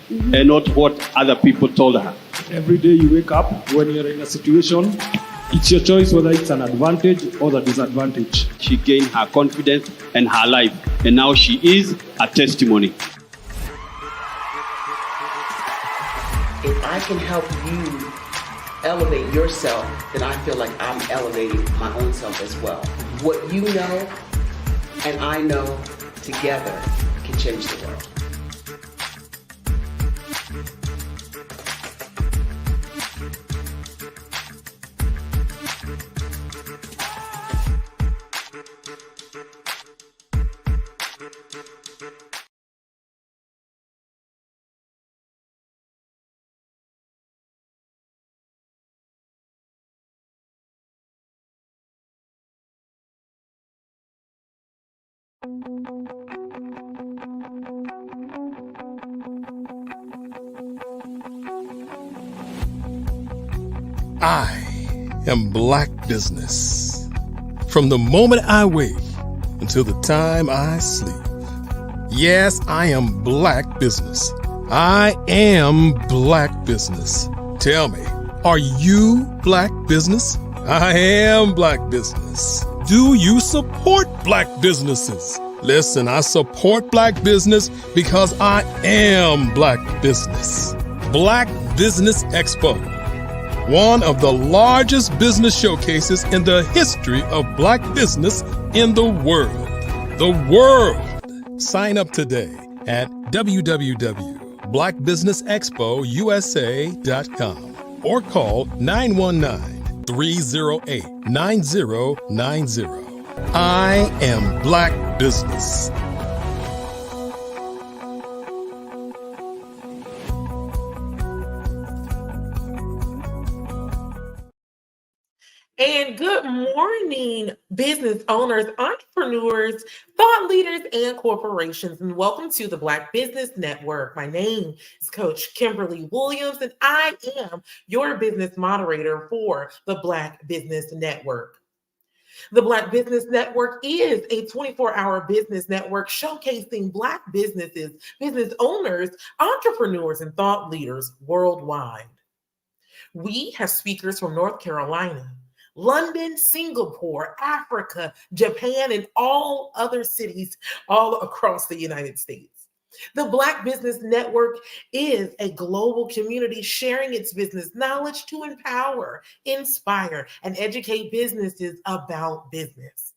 and not what other people told her. Every day you wake up, when you're in a situation, it's your choice whether it's an advantage or the disadvantage. She gained her confidence and her life, and now she is a testimony. If I can help you elevate yourself, then I feel like I'm elevating my own self as well. What you know and I know together can change the world. I am Black Business. From the moment I wake until the time I sleep. Yes, I am Black Business. I am Black Business. Tell me, are you Black Business? I am Black Business. Do you support Black businesses? Listen, I support Black business because I am Black Business. Black Business Expo, one of the largest business showcases in the history of Black business in the world. The world! Sign up today at www.blackbusinessexpousa.com or call 919-308-9090. I am Black Business. And good morning, business owners, entrepreneurs, thought leaders, and corporations, and welcome to the Black Business Network. My name is Coach Kimberly Williams, and I am your business moderator for the Black Business Network. The Black Business Network is a 24-hour business network showcasing Black businesses, business owners, entrepreneurs, and thought leaders worldwide. We have speakers from North Carolina, London, Singapore, Africa, Japan, and all other cities all across the United States. The Black Business Network is a global community sharing its business knowledge to empower, inspire, and educate businesses about business.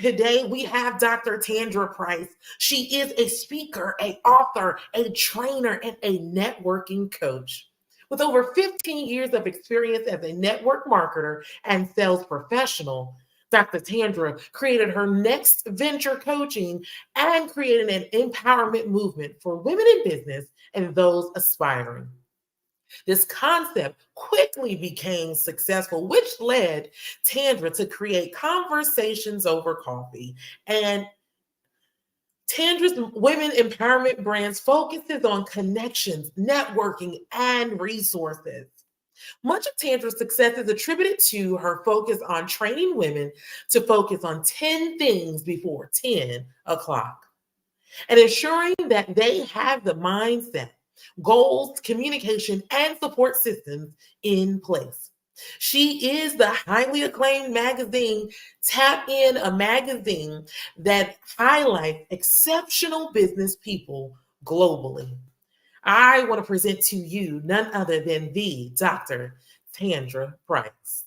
Today, we have Dr. Tandra Price. She is a speaker, an author, a trainer, and a networking coach. With over 15 years of experience as a network marketer and sales professional, Dr. Tandra created her next venture coaching and created an empowerment movement for women in business and those aspiring. This concept quickly became successful, which led Tandra to create Conversations Over Coffee. And Tandra's Women Empowerment Brands focuses on connections, networking, and resources. Much of Tandra's success is attributed to her focus on training women to focus on 10 things before 10 o'clock and ensuring that they have the mindset, goals, communication, and support systems in place. She is the highly acclaimed magazine, Tap In, a magazine that highlights exceptional business people globally. I want to present to you none other than the Dr. Tandra Price.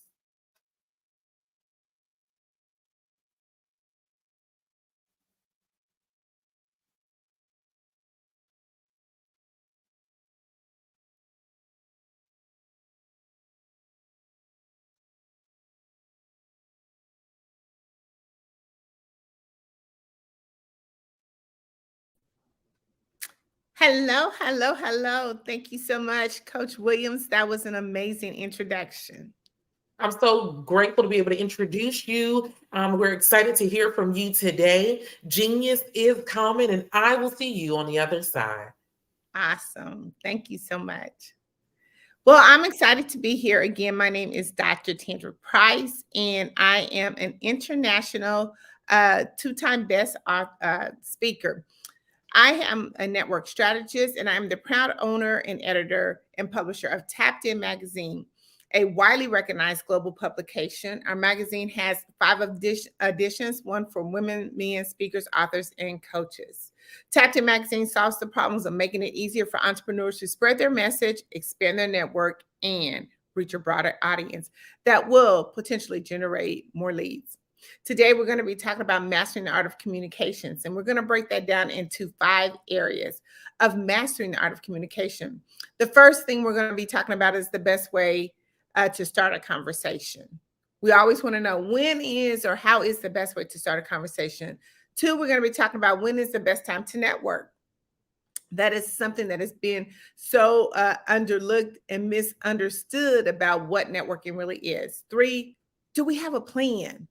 Hello, hello, hello. Thank you so much, Coach Williams. That was an amazing introduction. I'm so grateful to be able to introduce you. We're excited to hear from you today. Genius is common, and I will see you on the other side. Awesome. Thank you so much. Well, I'm excited to be here again. My name is Dr. Tandra Price, and I am an international two-time best speaker. I am a network strategist, and I'm the proud owner and editor and publisher of Tapped In Magazine, a widely recognized global publication. Our magazine has 5 editions, one for women, men, speakers, authors, and coaches. Tapped In Magazine solves the problems of making it easier for entrepreneurs to spread their message, expand their network, and reach a broader audience that will potentially generate more leads. Today, we're going to be talking about mastering the art of communications, and we're going to break that down into 5 areas of mastering the art of communication. The first thing we're going to be talking about is the best way to start a conversation. We always want to know when is or how is the best way to start a conversation. 2, we're going to be talking about when is the best time to network. That is something that has been so underlooked and misunderstood about what networking really is. 3, do we have a plan?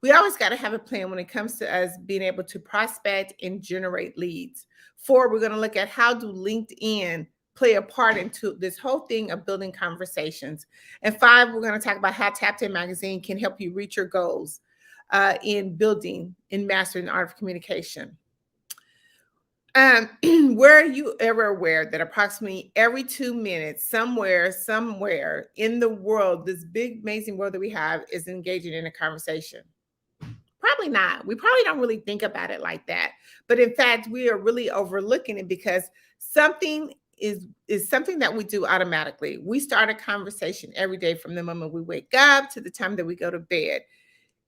We always got to have a plan when it comes to us being able to prospect and generate leads. 4, we're going to look at how do LinkedIn play a part into this whole thing of building conversations. And 5, we're going to talk about how Tapped In Magazine can help you reach your goals in building and mastering the art of communication. Were you ever aware that approximately every 2 minutes, somewhere in the world, this big, amazing world that we have is engaging in a conversation? Probably not. We probably don't really think about it like that. But in fact, we are really overlooking it because something is something that we do automatically. We start a conversation every day from the moment we wake up to the time that we go to bed.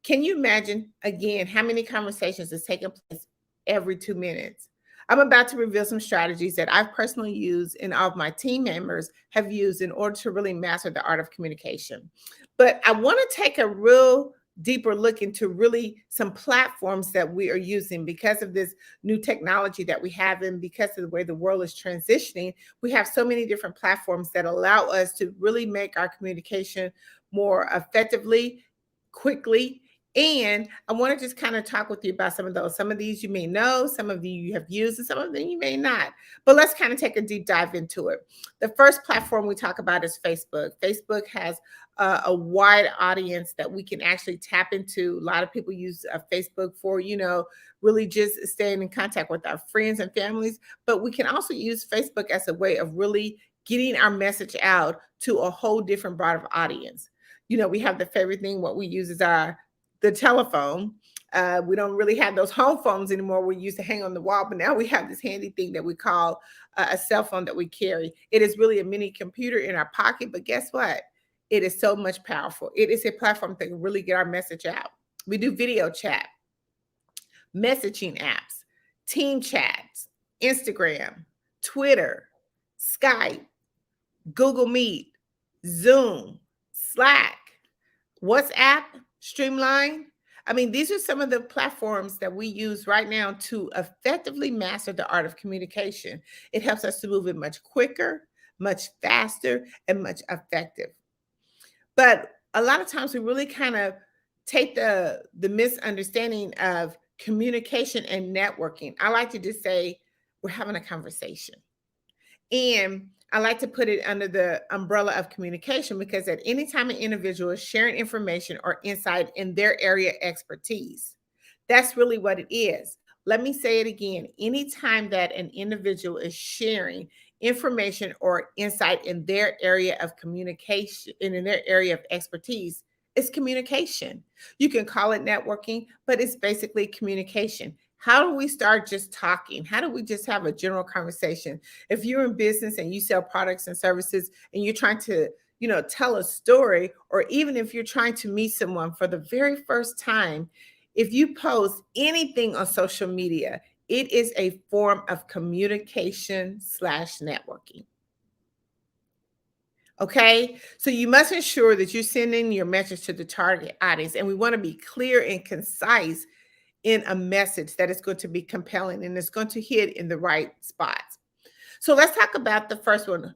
Can you imagine, again, how many conversations is taking place every 2 minutes? I'm about to reveal some strategies that I've personally used and all of my team members have used in order to really master the art of communication. But I want to take a real deeper look into really some platforms that we are using because of this new technology that we have, and because of the way the world is transitioning. We have so many different platforms that allow us to really make our communication more effectively, quickly. And I want to just kind of talk with you about some of those. Some of these you may know, some of you have used, and some of them you may not. But let's kind of take a deep dive into it. The first platform we talk about is Facebook. Facebook has a wide audience that we can actually tap into. A lot of people use Facebook for, really just staying in contact with our friends and families. But we can also use Facebook as a way of really getting our message out to a whole different broader audience. We have the favorite thing, what we use is the telephone. We don't really have those home phones anymore. We used to hang on the wall, but now we have this handy thing that we call a cell phone that we carry. It is really a mini computer in our pocket, but guess what? It is so much powerful. It is a platform that can really get our message out. We do video chat, messaging apps, team chats, Instagram, Twitter, Skype, Google Meet, Zoom, Slack, WhatsApp, Streamline. I mean, these are some of the platforms that we use right now to effectively master the art of communication. It helps us to move it much quicker, much faster, and much effective. But a lot of times we really kind of take the misunderstanding of communication and networking. I like to just say we're having a conversation. And I like to put it under the umbrella of communication, because at any time an individual is sharing information or insight in their area of expertise, that's really what it is. Let me say it again. Anytime that an individual is sharing information or insight in their area of communication and in their area of expertise, it's communication. You can call it networking, but it's basically communication. How do we start just talking? How do we just have a general conversation? If you're in business and you sell products and services and you're trying to, tell a story, or even if you're trying to meet someone for the very first time, if you post anything on social media, it is a form of communication / networking. Okay, so you must ensure that you're sending your message to the target audience, and we want to be clear and concise in a message that is going to be compelling and it's going to hit in the right spots. So let's talk about the first one.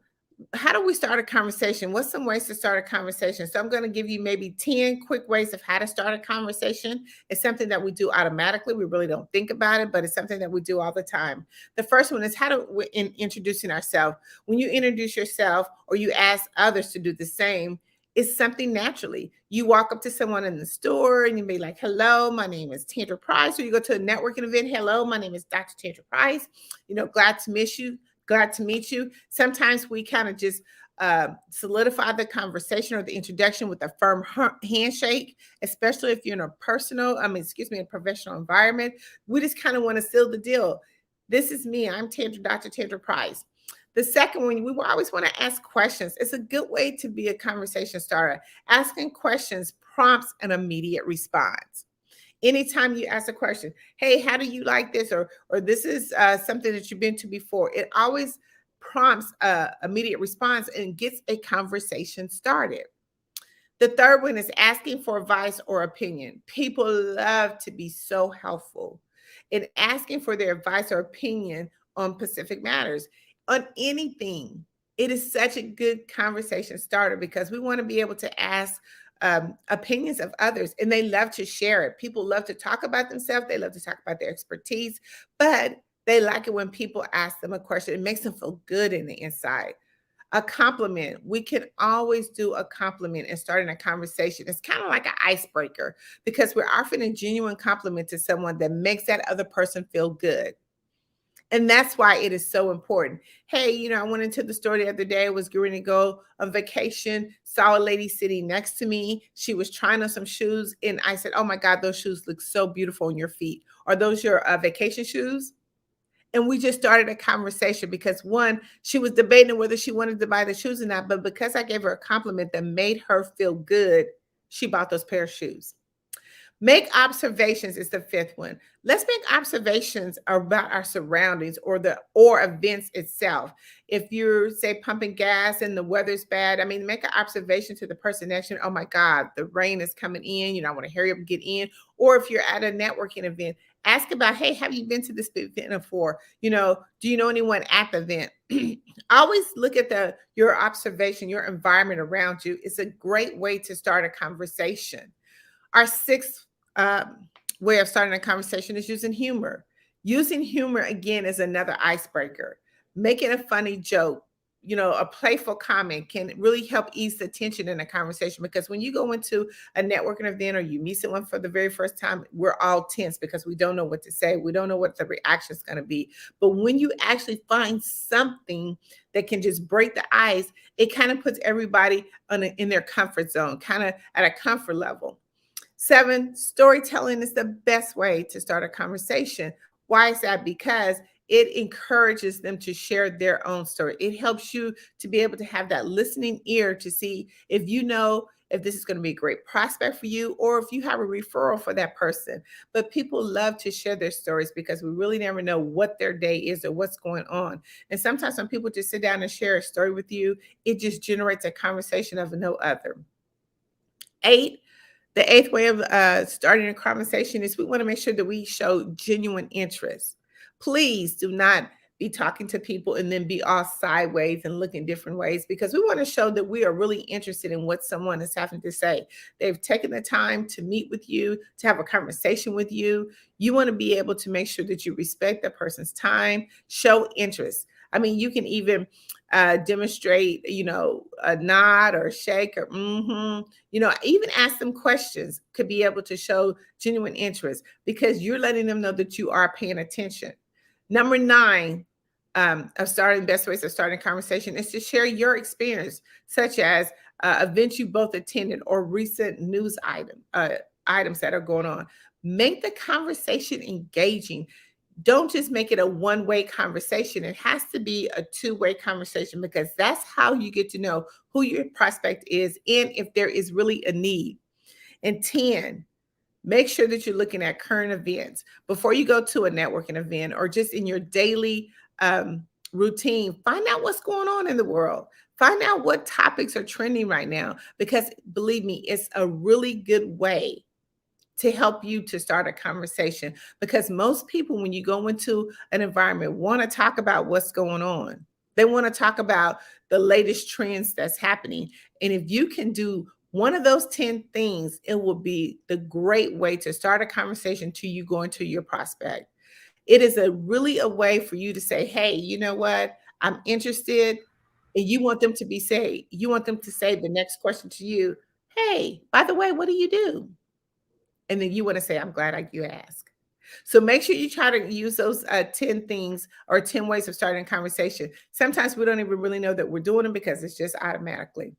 How do we start a conversation? What's some ways to start a conversation? So I'm going to give you maybe 10 quick ways of how to start a conversation. It's something that we do automatically. We really don't think about it, but it's something that we do all the time. The first one is how to introducing ourselves. When you introduce yourself or you ask others to do the same, it's something naturally. You walk up to someone in the store and you be like, hello, my name is Tandra Price. Or you go to a networking event. Hello, my name is Dr. Tandra Price. Glad to meet you. Glad to meet you. Sometimes we kind of just solidify the conversation or the introduction with a firm handshake, especially if you're in a professional environment. We just kind of want to seal the deal. This is me. I'm Dr. Tandra Price. The second one, we always want to ask questions. It's a good way to be a conversation starter. Asking questions prompts an immediate response. Anytime you ask a question, hey, how do you like this? Or this is something that you've been to before. It always prompts an immediate response and gets a conversation started. The third one is asking for advice or opinion. People love to be so helpful in asking for their advice or opinion on specific matters, on anything. It is such a good conversation starter because we want to be able to ask opinions of others, and they love to share it. People love to talk about themselves. They love to talk about their expertise, but they like it when people ask them a question. It makes them feel good in the inside. A compliment. We can always do a compliment and starting a conversation. It's kind of like an icebreaker because we're offering a genuine compliment to someone that makes that other person feel good. And that's why it is so important. Hey, I went into the store the other day, was going to go on vacation, saw a lady sitting next to me. She was trying on some shoes. And I said, oh my God, those shoes look so beautiful on your feet. Are those your vacation shoes? And we just started a conversation because one, she was debating whether she wanted to buy the shoes or not. But because I gave her a compliment that made her feel good, she bought those pair of shoes. Make observations is the fifth one. Let's make observations about our surroundings or events itself. If you're, say, pumping gas and the weather's bad, make an observation to the person next to you. Oh my God, the rain is coming in. I want to hurry up and get in. Or if you're at a networking event, ask about, hey, have you been to this event before? Do you know anyone at the event? Always look at your observation, your environment around you. It's a great way to start a conversation. Our sixth way of starting a conversation is using humor. Using humor, again, is another icebreaker. Making a funny joke, a playful comment can really help ease the tension in a conversation because when you go into a networking event or you meet someone for the very first time, we're all tense because we don't know what to say. We don't know what the reaction is going to be. But when you actually find something that can just break the ice, it kind of puts everybody in their comfort zone, kind of at a comfort level. 7, storytelling is the best way to start a conversation. Why is that? Because it encourages them to share their own story. It helps you to be able to have that listening ear to see if if this is going to be a great prospect for you or if you have a referral for that person. But people love to share their stories because we really never know what their day is or what's going on. And sometimes when people just sit down and share a story with you, it just generates a conversation of no other. 8, the 8th way of starting a conversation is we want to make sure that we show genuine interest. Please do not be talking to people and then be all sideways and looking different ways because we want to show that we are really interested in what someone is having to say. They've taken the time to meet with you, to have a conversation with you. You want to be able to make sure that you respect that person's time, show interest. You can even demonstrate, a nod or a shake or even ask them questions could be able to show genuine interest because you're letting them know that you are paying attention. Number 9 best ways of starting a conversation is to share your experience, such as events you both attended or recent news items that are going on. Make the conversation engaging. Don't just make it a one-way conversation. It has to be a two-way conversation because that's how you get to know who your prospect is and if there is really a need. And 10, make sure that you're looking at current events before you go to a networking event or just in your daily routine. Find out what's going on in the world. Find out what topics are trending right now because believe me, it's a really good way to help you to start a conversation because most people, when you go into an environment, want to talk about what's going on. They want to talk about the latest trends that's happening. And if you can do one of those 10 things, it will be the great way to start a conversation to you going to your prospect. It is really a way for you to say, hey, you know what? I'm interested. And you want them to you want them to say the next question to you, hey, by the way, what do you do? And then you want to say, I'm glad you asked. So make sure you try to use those 10 things or 10 ways of starting a conversation. Sometimes we don't even really know that we're doing them because it's just automatically.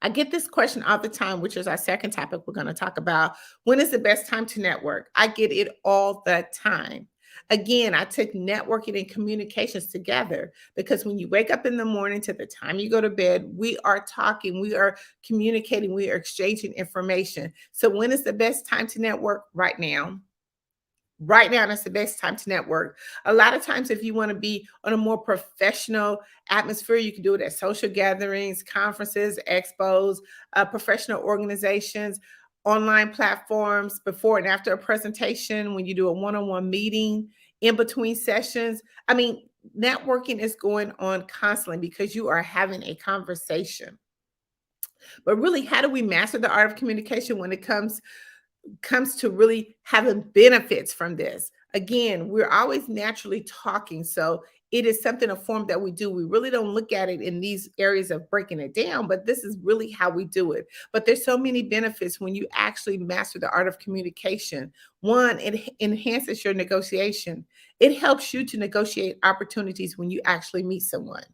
I get this question all the time, which is our second topic we're going to talk about. When is the best time to network? I get it all the time. Again, I took networking and communications together because when you wake up in the morning to the time you go to bed, we are talking, we are communicating, we are exchanging information. So when is the best time to network? Right now. Right now, that's the best time to network. A lot of times, if you want to be on a more professional atmosphere, you can do it at social gatherings, conferences, expos, professional organizations, online platforms, before and after a presentation, when you do a one-on-one meeting, in between sessions. I mean, networking is going on constantly because you are having a conversation. But really, how do we master the art of communication when it comes to really having benefits from this? Again, we're always naturally talking. So it is something, a form that we do. We really don't look at it in these areas of breaking it down, but this is really how we do it. But there's so many benefits when you actually master the art of communication. One, it enhances your negotiation. It helps you to negotiate opportunities when you actually meet someone.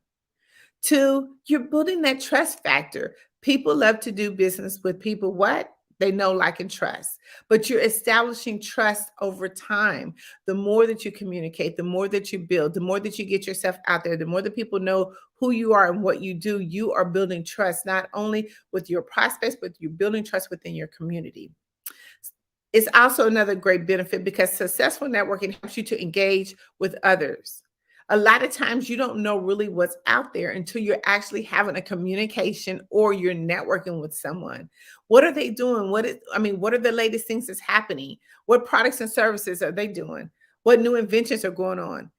Two, you're building that trust factor. People love to do business with people what? They know, like, and trust. But you're establishing trust over time. The more that you communicate, the more that you build, the more that you get yourself out there, the more that people know who you are and what you do, you are building trust, not only with your prospects, but you're building trust within your community. It's also another great benefit because successful networking helps you to engage with others. A lot of times you don't know really what's out there until you're actually having a communication or you're networking with someone. What are they doing? What are the latest things that's happening? What products and services are they doing? What new inventions are going on?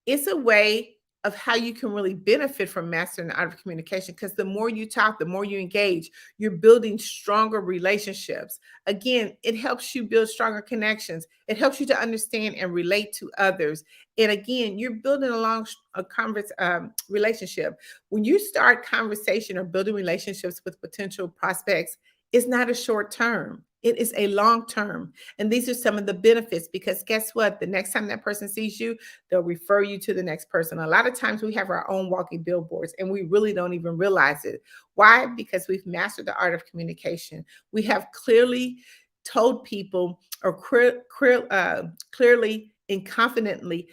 It's a way of how you can really benefit from mastering the art of communication, because the more you talk, the more you engage, you're building stronger relationships. Again, it helps you build stronger connections. It helps you to understand and relate to others. And again, you're building a relationship. When you start conversation or building relationships with potential prospects, it's not a short term. It is a long term. And these are some of the benefits, because guess what? The next time that person sees you, they'll refer you to the next person. A lot of times we have our own walking billboards and we really don't even realize it. Why? Because we've mastered the art of communication. We have clearly told people, or clearly and confidently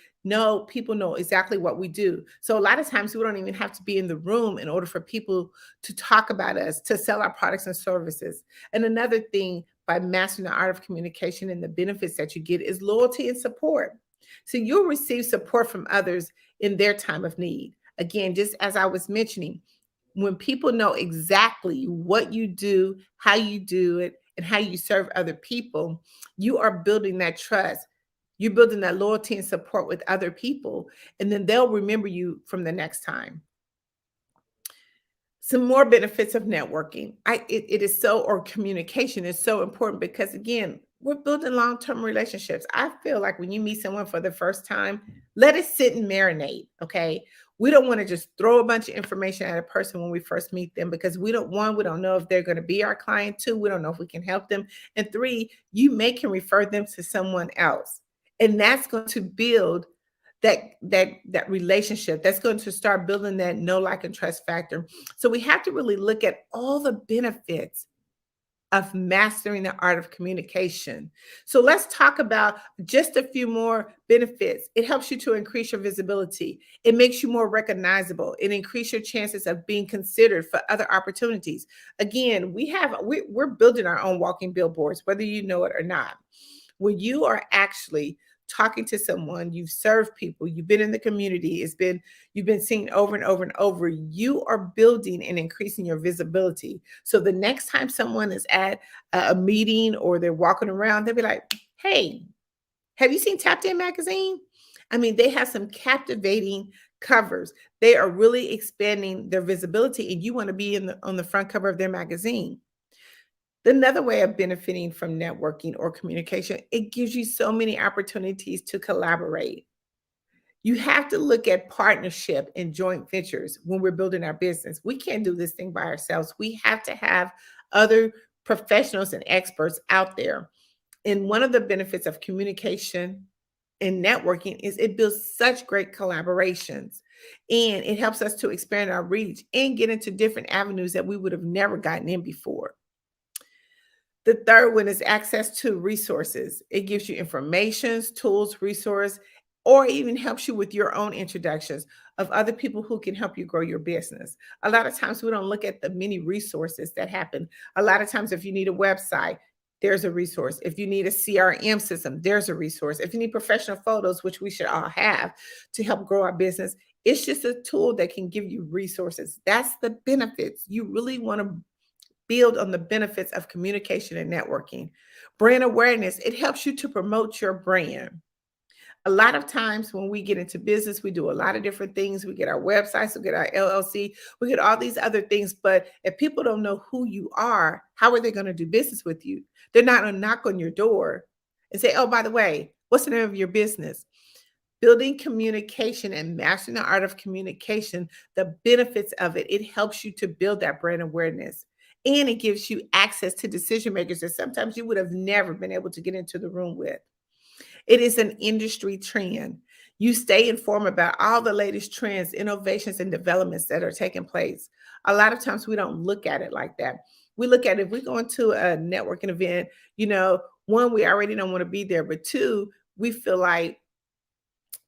people know exactly what we do. So a lot of times we don't even have to be in the room in order for people to talk about us, to sell our products and services. And another thing, by mastering the art of communication and the benefits that you get, is loyalty and support. So you'll receive support from others in their time of need. Again, just as I was mentioning, when people know exactly what you do, how you do it, and how you serve other people, you are building that trust. You're building that loyalty and support with other people, and then they'll remember you from the next time. Some more benefits of networking. Communication is so important because, again, we're building long-term relationships. I feel like when you meet someone for the first time, let it sit and marinate, okay? We don't want to just throw a bunch of information at a person when we first meet them, because we don't know if they're going to be our client. Two, we don't know if we can help them. And three, you can refer them to someone else. And that's going to build that relationship. That's going to start building that know, like, and trust factor. So we have to really look at all the benefits of mastering the art of communication. So let's talk about just a few more benefits. It helps you to increase your visibility. It makes you more recognizable. It increases your chances of being considered for other opportunities. Again, we're building our own walking billboards, whether you know it or not. When you are actually talking to someone, you've served people, you've been in the community, you've been seen over and over and over, you are building and increasing your visibility. So the next time someone is at a meeting or they're walking around, they'll be like, hey, have you seen Tapped In magazine? I mean, they have some captivating covers. They are really expanding their visibility, and you want to be on the front cover of their magazine. Another way of benefiting from networking or communication, it gives you so many opportunities to collaborate. You have to look at partnership and joint ventures when we're building our business. We can't do this thing by ourselves. We have to have other professionals and experts out there. And one of the benefits of communication and networking is it builds such great collaborations, and it helps us to expand our reach and get into different avenues that we would have never gotten in before. The third one is access to resources. It gives you information, tools, resources, or even helps you with your own introductions of other people who can help you grow your business. A lot of times we don't look at the many resources that happen. A lot of times if you need a website, there's a resource. If you need a CRM system, there's a resource. If you need professional photos, which we should all have to help grow our business, it's just a tool that can give you resources. That's the benefits. You really want to build on the benefits of communication and networking. Brand awareness, it helps you to promote your brand. A lot of times when we get into business, we do a lot of different things. We get our websites, we get our LLC, we get all these other things. But if people don't know who you are, how are they going to do business with you? They're not going to knock on your door and say, oh, by the way, what's the name of your business? Building communication and mastering the art of communication, the benefits of it, it helps you to build that brand awareness. And it gives you access to decision makers that sometimes you would have never been able to get into the room with. It is an industry trend. You stay informed about all the latest trends, innovations, and developments that are taking place. A lot of times we don't look at it like that. We look at it, if we go into a networking event, one, we already don't want to be there, but two, we feel like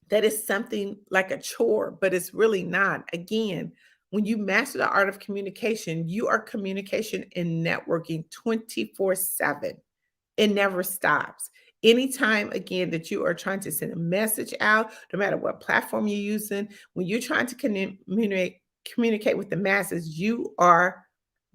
that is something like a chore, but it's really not. Again, when you master the art of communication, you are communication and networking 24/7. It never stops. Anytime, again, that you are trying to send a message out, no matter what platform you're using, when you're trying to communicate with the masses, you are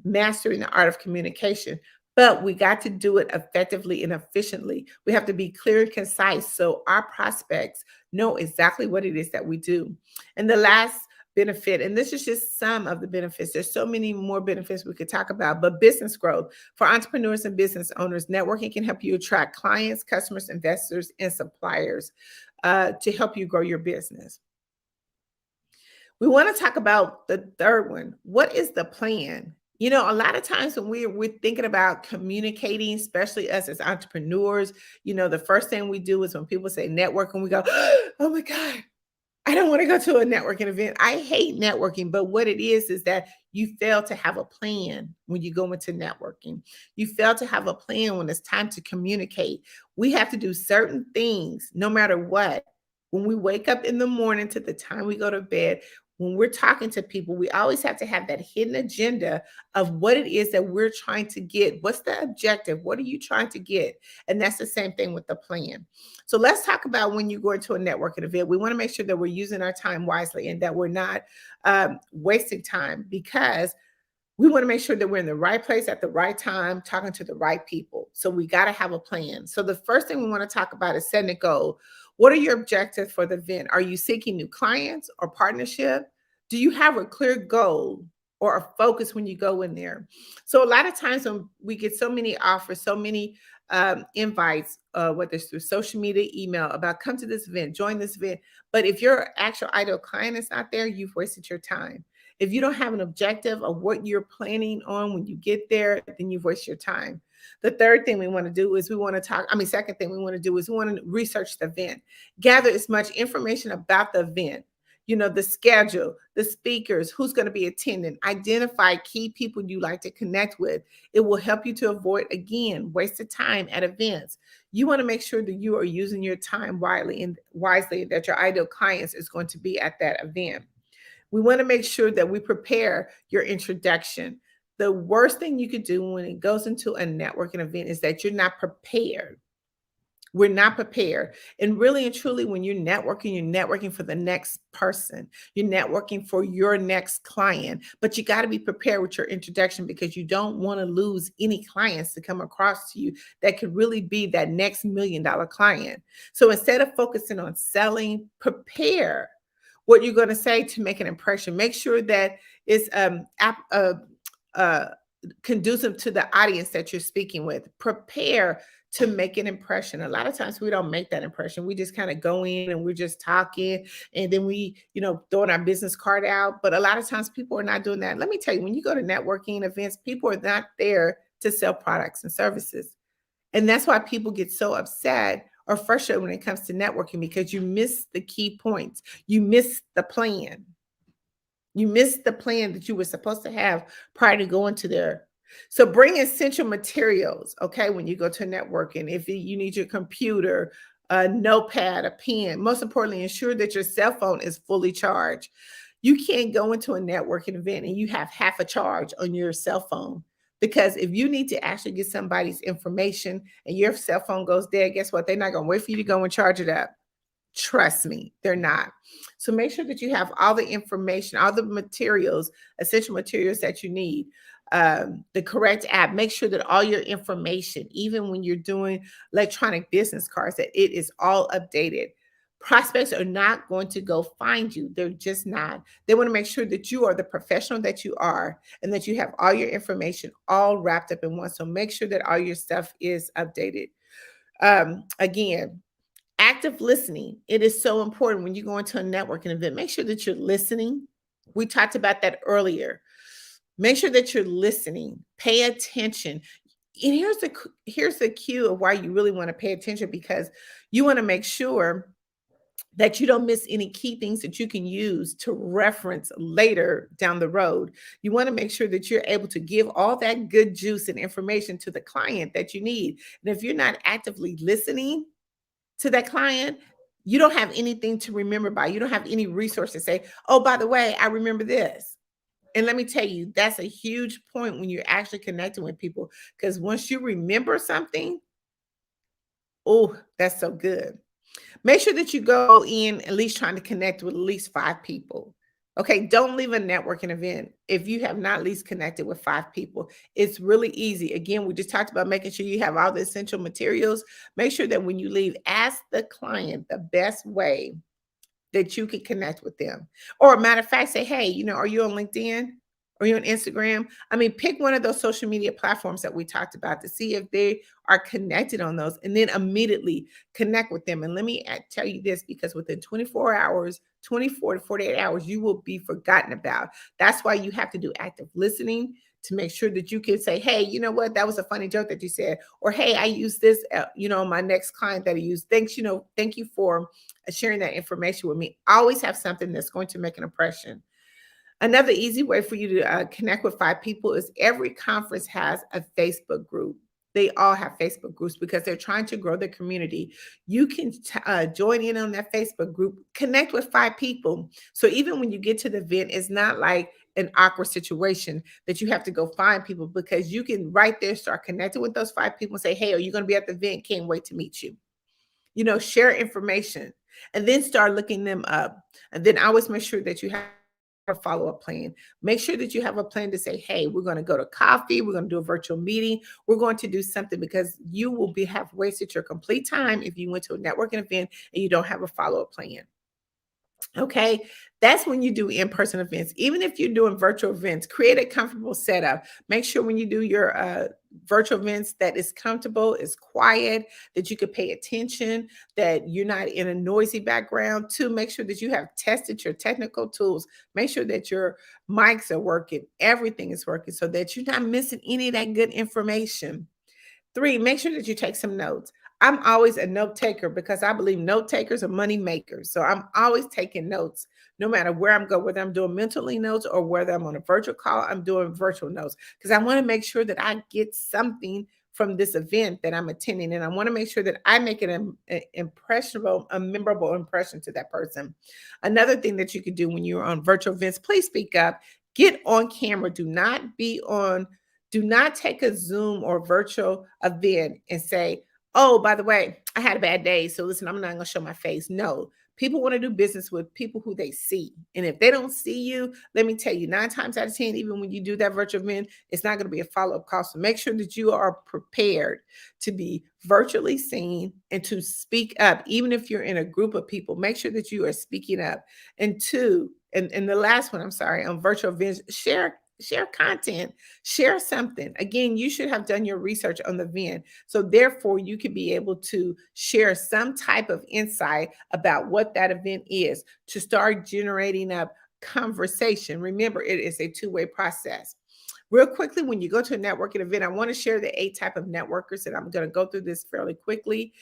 mastering the art of communication. But we got to do it effectively and efficiently. We have to be clear and concise so our prospects know exactly what it is that we do. And the last benefit, and this is just some of the benefits, there's so many more benefits we could talk about, but business growth. For entrepreneurs and business owners, networking can help you attract clients, customers, investors, and suppliers to help you grow your business. We want to talk about the third one. What is the plan? A lot of times when we're thinking about communicating, especially us as entrepreneurs, the first thing we do is when people say networking, we go, oh my God, I don't want to go to a networking event. I hate networking, but what it is that you fail to have a plan when you go into networking. You fail to have a plan when it's time to communicate. We have to do certain things no matter what. When we wake up in the morning to the time we go to bed, when we're talking to people, we always have to have that hidden agenda of what it is that we're trying to get. What's the objective? What are you trying to get? And that's the same thing with the plan. So let's talk about when you go into a networking event. We want to make sure that we're using our time wisely and that we're not wasting time, because we want to make sure that we're in the right place at the right time, talking to the right people. So we got to have a plan. So the first thing we want to talk about is setting a goal. What are your objectives for the event? Are you seeking new clients or partnership? Do you have a clear goal or a focus when you go in there? So a lot of times when we get so many offers, so many invites, whether it's through social media, email, about come to this event, join this event. But if your actual ideal client is not there, you've wasted your time. If you don't have an objective of what you're planning on when you get there, then you've wasted your time. The third thing we want to do is second thing we want to do is we want to research the event. Gather as much information about the event, the schedule, the speakers, who's going to be attending. Identify key people you like to connect with. It will help you to avoid, again, wasted time at events. You want to make sure that you are using your time wisely and that your ideal clients is going to be at that event. We want to make sure that we prepare your introduction. The worst thing you could do when it goes into a networking event is that you're not prepared. We're not prepared. And really and truly, when you're networking for the next person. You're networking for your next client. But you got to be prepared with your introduction, because you don't want to lose any clients to come across to you that could really be that next $1 million client. So instead of focusing on selling, prepare. what you're going to say to make an impression. Make sure that it's conducive to the audience that you're speaking with. Prepare to make an impression. A lot of times we don't make that impression. We just kind of go in and we're just talking, and then we, throwing our business card out. But a lot of times people are not doing that. Let me tell you, when you go to networking events, people are not there to sell products and services. And that's why people get so upset or frustrated when it comes to networking, because you miss the key points. You miss the plan. You missed the plan that you were supposed to have prior to going to there. So bring essential materials, okay, when you go to networking. If you need your computer, a notepad, a pen, most importantly, ensure that your cell phone is fully charged. You can't go into a networking event and you have half a charge on your cell phone, because if you need to actually get somebody's information and your cell phone goes dead, guess what? They're not going to wait for you to go and charge it up. Trust me, they're not. So make sure that you have all the information, all the materials, essential materials that you need, the correct app. Make sure that all your information, even when you're doing electronic business cards, that it is all updated. Prospects are not going to go find you. They're just not. They want to make sure that you are the professional that you are and that you have all your information all wrapped up in one. So make sure that all your stuff is updated. Again, active listening. It is so important when you go into a networking event. Make sure that you're listening. We talked about that earlier. Make sure that you're listening. Pay attention. And here's the cue of why you really want to pay attention, because you want to make sure that you don't miss any key things that you can use to reference later down the road. You want to make sure that you're able to give all that good juice and information to the client that you need. And if you're not actively listening to that client, you don't have anything to remember by. You don't have any resource to say, oh, by the way, I remember this. And let me tell you, that's a huge point when you're actually connecting with people, because once you remember something, oh, that's so good. Make sure that you go in at least trying to connect with at least 5 people. Okay, don't leave a networking event if you have not at least connected with 5 people. It's really easy. Again, we just talked about making sure you have all the essential materials. Make sure that when you leave, ask the client the best way that you can connect with them. Or a matter of fact, say, hey, are you on LinkedIn? Are you on Instagram? I mean, pick one of those social media platforms that we talked about to see if they are connected on those, and then immediately connect with them. And let me tell you this, because within 24 hours, 24 to 48 hours, you will be forgotten about. That's why you have to do active listening to make sure that you can say, hey, you know what? That was a funny joke that you said. Or, hey, I used this, my next client that I used. Thank you for sharing that information with me. Always have something that's going to make an impression. Another easy way for you to connect with 5 people is every conference has a Facebook group. They all have Facebook groups because they're trying to grow their community. You can join in on that Facebook group, connect with 5 people. So even when you get to the event, it's not like an awkward situation that you have to go find people, because you can right there start connecting with those 5 people and say, hey, are you going to be at the event? Can't wait to meet you. Share information and then start looking them up. And then always make sure that you have a follow-up plan. Make sure that you have a plan to say, hey, we're going to go to coffee. We're going to do a virtual meeting. We're going to do something, because you will have wasted your complete time if you went to a networking event and you don't have a follow-up plan. Okay, that's when you do in-person events. Even if you're doing virtual events, create a comfortable setup. Make sure when you do your virtual events that it's comfortable, it's quiet, that you can pay attention, that you're not in a noisy background. 2, make sure that you have tested your technical tools. Make sure that your mics are working, everything is working, so that you're not missing any of that good information. 3, make sure that you take some notes. I'm always a note taker because I believe note takers are money makers. So I'm always taking notes, no matter where I'm going, whether I'm doing mentally notes or whether I'm on a virtual call, I'm doing virtual notes, because I want to make sure that I get something from this event that I'm attending. And I want to make sure that I make it an impressionable, a memorable impression to that person. Another thing that you can do when you're on virtual events, please speak up, get on camera. Do not take a Zoom or virtual event and say, oh, by the way, I had a bad day, so listen, I'm not going to show my face. No, People want to do business with people who they see. And if they don't see you, let me tell you, 9 times out of 10, even when you do that virtual event, it's not going to be a follow-up call. So make sure that you are prepared to be virtually seen and to speak up. Even if you're in a group of people, make sure that you are speaking up. And two, and the last one, I'm sorry, on virtual events, share content, share something. Again, you should have done your research on the event. So therefore, you could be able to share some type of insight about what that event is to start generating up conversation. Remember, it is a two-way process. Real quickly, when you go to a networking event, I want to share the 8 type of networkers, and I'm going to go through this fairly quickly.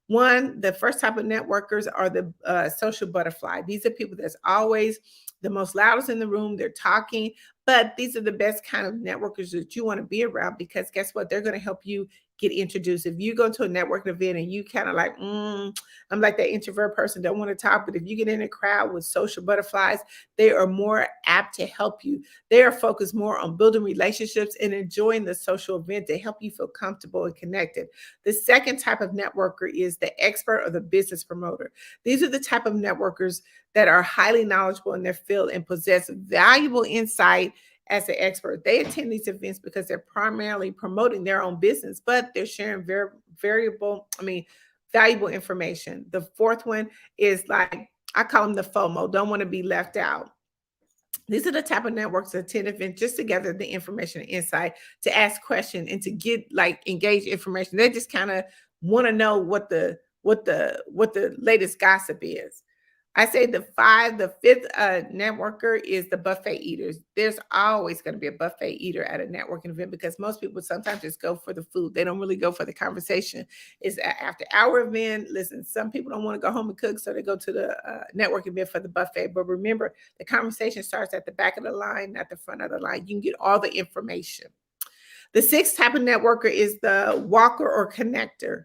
One, the first type of networkers are the social butterfly. These are people that's always the most loudest in the room. They're talking, but these are the best kind of networkers that you want to be around, because guess what? They're going to help you get introduced. If you go to a networking event and you kind of like, I'm like that introvert person, don't want to talk, but if you get in a crowd with social butterflies, they are more apt to help you. They are focused more on building relationships and enjoying the social event to help you feel comfortable and connected. The second type of networker is the expert or the business promoter. These are the type of networkers that are highly knowledgeable in their field and possess valuable insight as an expert. They attend these events because they're primarily promoting their own business, but they're sharing valuable information. The fourth one is like, I call them the FOMO, don't want to be left out. These are the type of networks that attend events just to gather the information and insight, to ask questions and to get like engaged information. They just kind of want to know what the latest gossip is. I say the fifth networker is the buffet eaters. There's always going to be a buffet eater at a networking event, because most people sometimes just go for the food. They don't really go for the conversation. It's an after hour event. Listen, some people don't want to go home and cook, so they go to the networking event for the buffet. But remember, the conversation starts at the back of the line, not the front of the line. You can get all the information. The sixth type of networker is the walker or connector.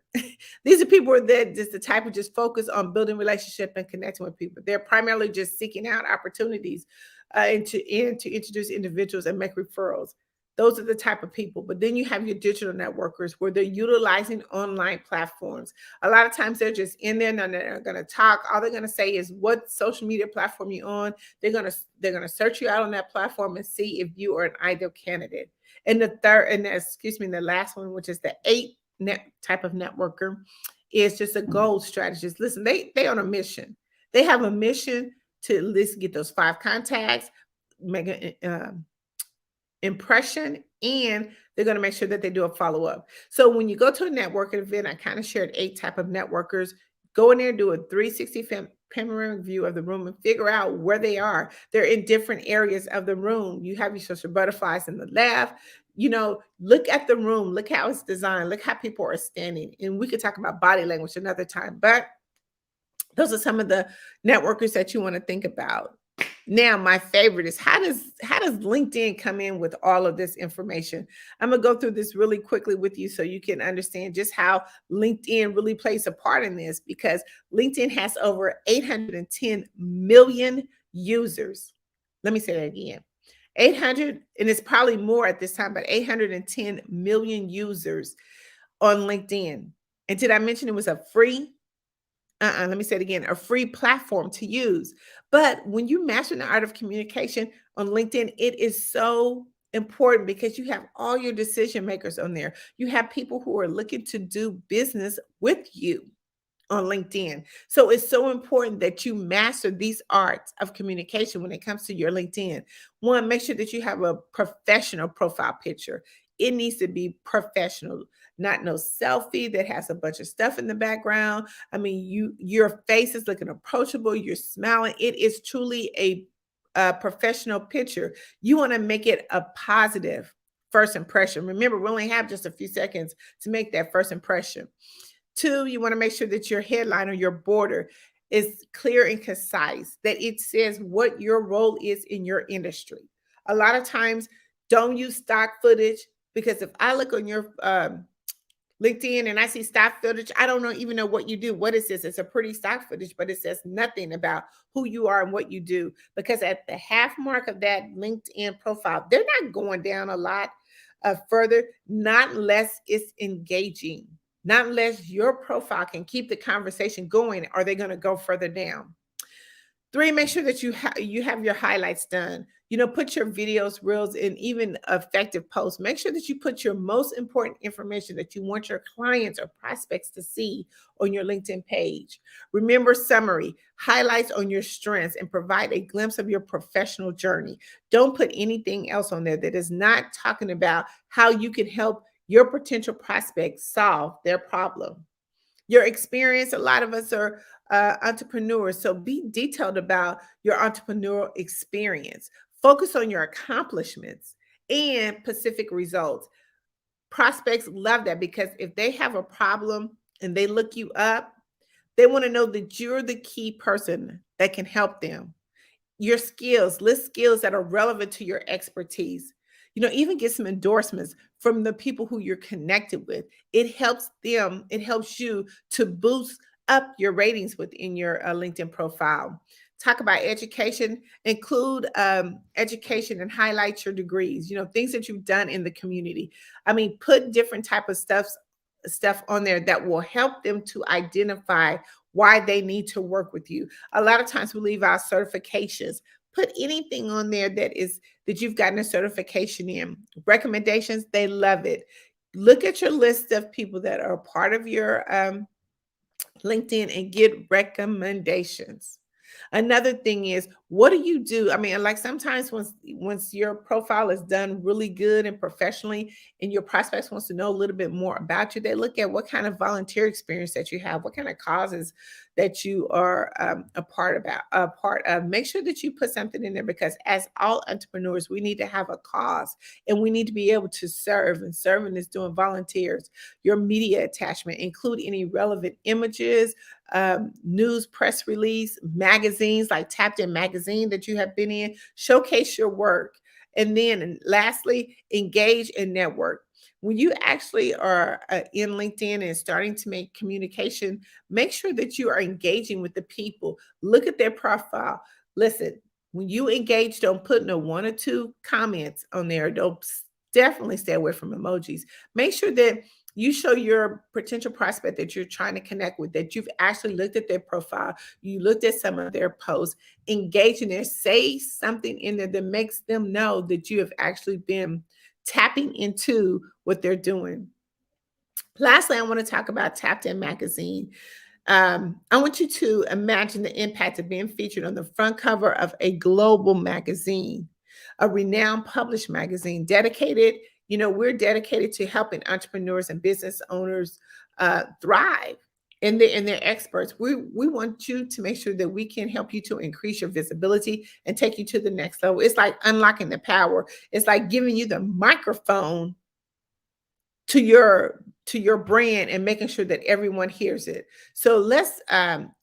These are people that just the type of just focus on building relationship and connecting with people. They're primarily just seeking out opportunities and to introduce individuals and make referrals. Those are the type of people. But then you have your digital networkers, where they're utilizing online platforms. A lot of times they're just in there and they're going to talk. All they're going to say is what social media platform you're on. They're going to search you out on that platform and see if you are an ideal candidate. And the last one, which is the 8th type of networker, is just a goal strategist. Listen, they on a mission. They have a mission to at least get those 5 contacts, make an impression, and they're going to make sure that they do a follow-up. So when you go to a networking event, I kind of shared 8 type of networkers. Go in there, do a 360 panoramic view of the room and figure out where they are. They're in different areas of the room. You have your social butterflies in the left. Look at the room. Look how it's designed. Look how people are standing. And we could talk about body language another time, but those are some of the networkers that you want to think about. Now, my favorite is how does LinkedIn come in with all of this information? I'm going to go through this really quickly with you so you can understand just how LinkedIn really plays a part in this, because LinkedIn has over 810 million users. Let me say that again. 800, and it's probably more at this time, but 810 million users on LinkedIn. And did I mention it was a free? Let me say it again, a free platform to use. But when you master the art of communication on LinkedIn, it is so important because you have all your decision makers on there. You have people who are looking to do business with you on LinkedIn. So it's so important that you master these arts of communication when it comes to your LinkedIn. One, make sure that you have a professional profile picture. It needs to be professional, not no selfie that has a bunch of stuff in the background. I mean, your face is looking approachable, you're smiling. It is truly a professional picture. You want to make it a positive first impression. Remember, we only have just a few seconds to make that first impression. 2, you want to make sure that your headline or your border is clear and concise, that it says what your role is in your industry. A lot of times, don't use stock footage, because if I look on your LinkedIn and I see stock footage, I don't even know what you do. What is this? It's a pretty stock footage, but it says nothing about who you are and what you do, because at the half mark of that LinkedIn profile, they're not going down a lot further, not unless it's engaging. Not unless your profile can keep the conversation going, are they going to go further down. 3, make sure that you have your highlights done. Put your videos, reels, and even effective posts. Make sure that you put your most important information that you want your clients or prospects to see on your LinkedIn page. Remember summary, highlights on your strengths, and provide a glimpse of your professional journey. Don't put anything else on there that is not talking about how you can help your potential prospects solve their problem. Your experience, a lot of us are entrepreneurs, so be detailed about your entrepreneurial experience. Focus on your accomplishments and specific results. Prospects love that because if they have a problem and they look you up, they want to know that you're the key person that can help them. Your skills, list skills that are relevant to your expertise. Even get some endorsements from the people who you're connected with. It helps you to boost up your ratings within your LinkedIn profile. Talk about education, include education and highlight your degrees, things that you've done in the community. Put different type of stuff on there that will help them to identify why they need to work with you. A lot of times we leave out certifications. Put anything on there that you've gotten a certification in. Recommendations, they love it. Look at your list of people that are part of your LinkedIn and get recommendations. Another thing is, what do you do? Like sometimes once your profile is done really good and professionally, and your prospects wants to know a little bit more about you, they look at what kind of volunteer experience that you have, what kind of causes that you are a part of. Make sure that you put something in there, because as all entrepreneurs, we need to have a cause and we need to be able to serve. And serving is doing volunteers. Your media attachment, include any relevant images, news, press release, magazines like Tapped In magazine that you have been in. Showcase your work. And then lastly, engage and network. When you actually are in LinkedIn and starting to make communication, make sure that you are engaging with the people. Look at their profile. Listen, when you engage, don't put no 1 or 2 comments on there. Don't definitely stay away from emojis. Make sure that you show your potential prospect that you're trying to connect with, that you've actually looked at their profile, you looked at some of their posts, engage in there, say something in there that makes them know that you have actually been tapping into what they're doing. Lastly, I want to talk about Tapped In magazine. I want you to imagine the impact of being featured on the front cover of a global magazine, a renowned published magazine dedicated. We're dedicated to helping entrepreneurs and business owners thrive. And they're experts. We want you to make sure that we can help you to increase your visibility and take you to the next level. It's like unlocking the power. It's like giving you the microphone to your brand and making sure that everyone hears it. So let's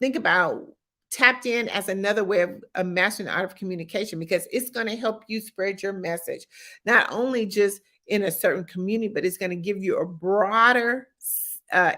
think about Tapped In as another way of mastering the art of communication, because it's going to help you spread your message, not only just in a certain community, but it's going to give you a broader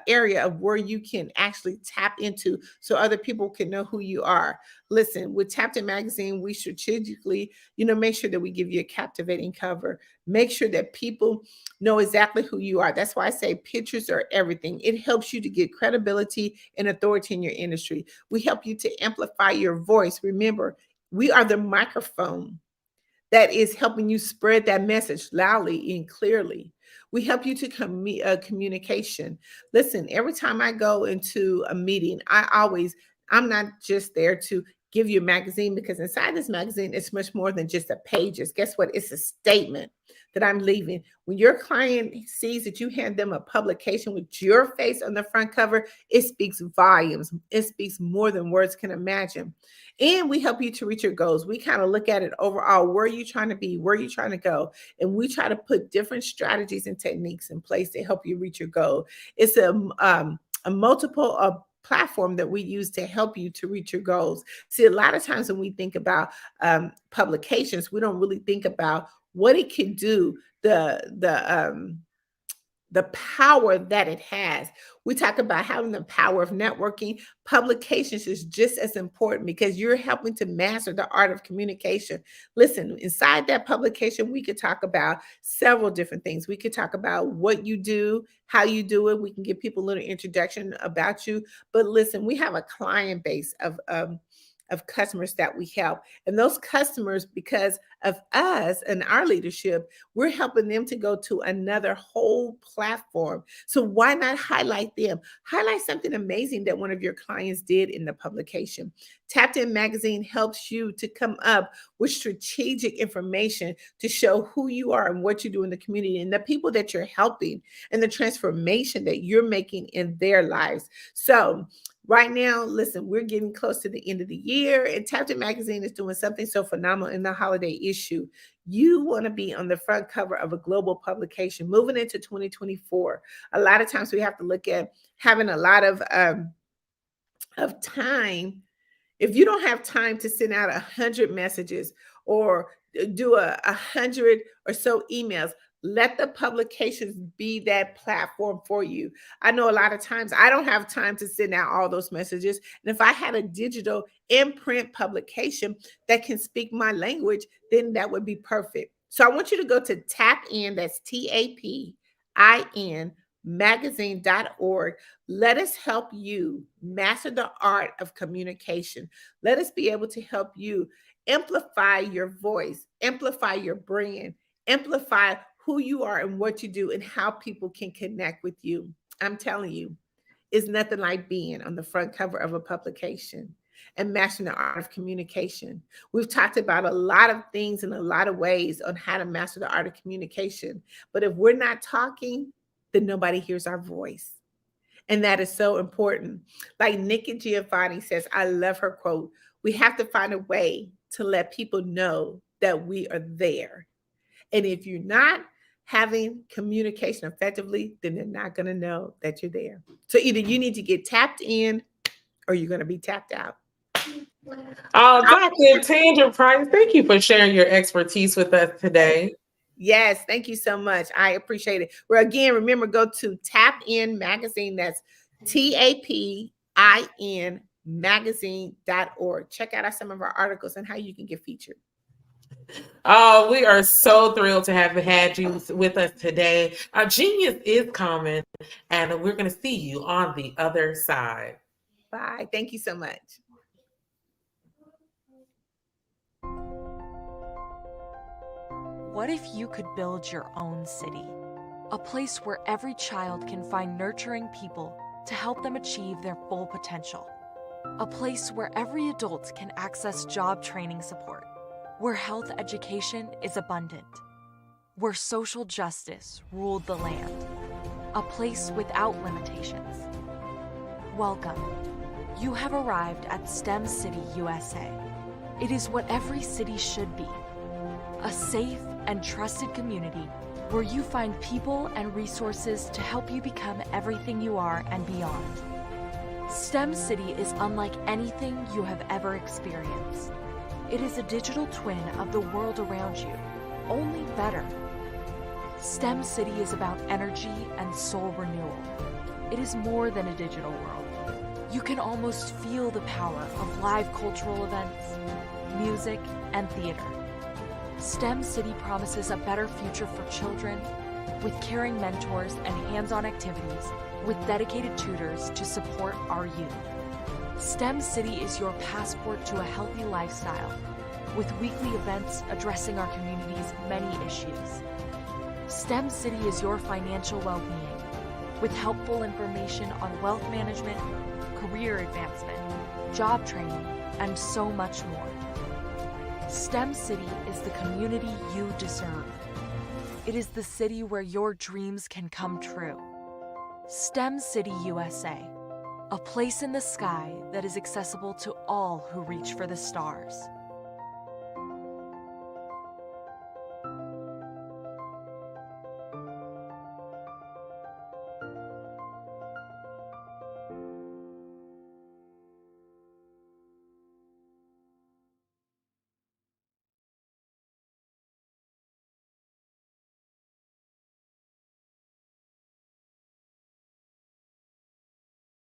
area of where you can actually tap into so other people can know who you are. Listen, with Tapped In magazine, we strategically, make sure that we give you a captivating cover. Make sure that people know exactly who you are. That's why I say pictures are everything. It helps you to get credibility and authority in your industry. We help you to amplify your voice. Remember, we are the microphone that is helping you spread that message loudly and clearly. We help you to communication. Listen, every time I go into a meeting, I'm not just there to give you a magazine, because inside this magazine, it's much more than just the pages. Guess what? It's a statement that I'm leaving. When your client sees that you hand them a publication with your face on the front cover, it speaks volumes. It speaks more than words can imagine. And we help you to reach your goals. We kind of look at it overall. Where are you trying to be? Where are you trying to go? And we try to put different strategies and techniques in place to help you reach your goal. It's a multiple platform that we use to help you to reach your goals. See, a lot of times when we think about publications, we don't really think about what it can do, the power that it has. We talk about having the power of networking. Publications is just as important, because you're helping to master the art of communication. Listen, inside that publication, we could talk about several different things. We could talk about what you do, how you do it. We can give people a little introduction about you. But listen, we have a client base of of customers that we help. And those customers, because of us and our leadership, we're helping them to go to another whole platform. So why not highlight them? Highlight something amazing that one of your clients did in the publication. Tapped In Magazine helps you to come up with strategic information to show who you are and what you do in the community and the people that you're helping and the transformation that you're making in their lives. So right now, listen, we're getting close to the end of the year, and Tapped In Magazine is doing something so phenomenal in the holiday issue. You want to be on the front cover of a global publication moving into 2024. A lot of times we have to look at having a lot of time. If you don't have time to send out 100 messages or do 100 or so emails, let the publications be that platform for you. I know a lot of times I don't have time to send out all those messages. And if I had a digital imprint publication that can speak my language, then that would be perfect. So I want you to go to Tap In, that's TAPIN, magazine.org. Let us help you master the art of communication. Let us be able to help you amplify your voice, amplify your brand, amplify who you are and what you do and how people can connect with you. I'm telling you, it's nothing like being on the front cover of a publication and mastering the art of communication. We've talked about a lot of things in a lot of ways on how to master the art of communication. But if we're not talking, then nobody hears our voice. And that is so important. Like Nikki Giovanni says, I love her quote, we have to find a way to let people know that we are there. And if you're not having communication effectively, then they're not going to know that you're there. So either you need to get tapped in or you're going to be tapped out. Dr. Tandra Price, thank you for sharing your expertise with us today. Yes, thank you so much. I appreciate it. Well, again, remember, go to Tap In Magazine. That's TAPIN magazine.org. Check out some of our articles and how you can get featured. Oh, we are so thrilled to have had you with us today. Our genius is common, and we're going to see you on the other side. Bye. Thank you so much. What if you could build your own city? A place where every child can find nurturing people to help them achieve their full potential. A place where every adult can access job training support. Where health education is abundant. Where social justice ruled the land. A place without limitations. Welcome. You have arrived at STEM City USA. It is what every city should be. A safe and trusted community where you find people and resources to help you become everything you are and beyond. STEM City is unlike anything you have ever experienced. It is a digital twin of the world around you, only better. STEM City is about energy and soul renewal. It is more than a digital world. You can almost feel the power of live cultural events, music, and theater. STEM City promises a better future for children with caring mentors and hands-on activities with dedicated tutors to support our youth. STEM City is your passport to a healthy lifestyle with weekly events addressing our community's many issues. STEM City is your financial well-being with helpful information on wealth management, career advancement, job training, and so much more. STEM City is the community you deserve. It is the city where your dreams can come true. STEM City USA, a place in the sky that is accessible to all who reach for the stars.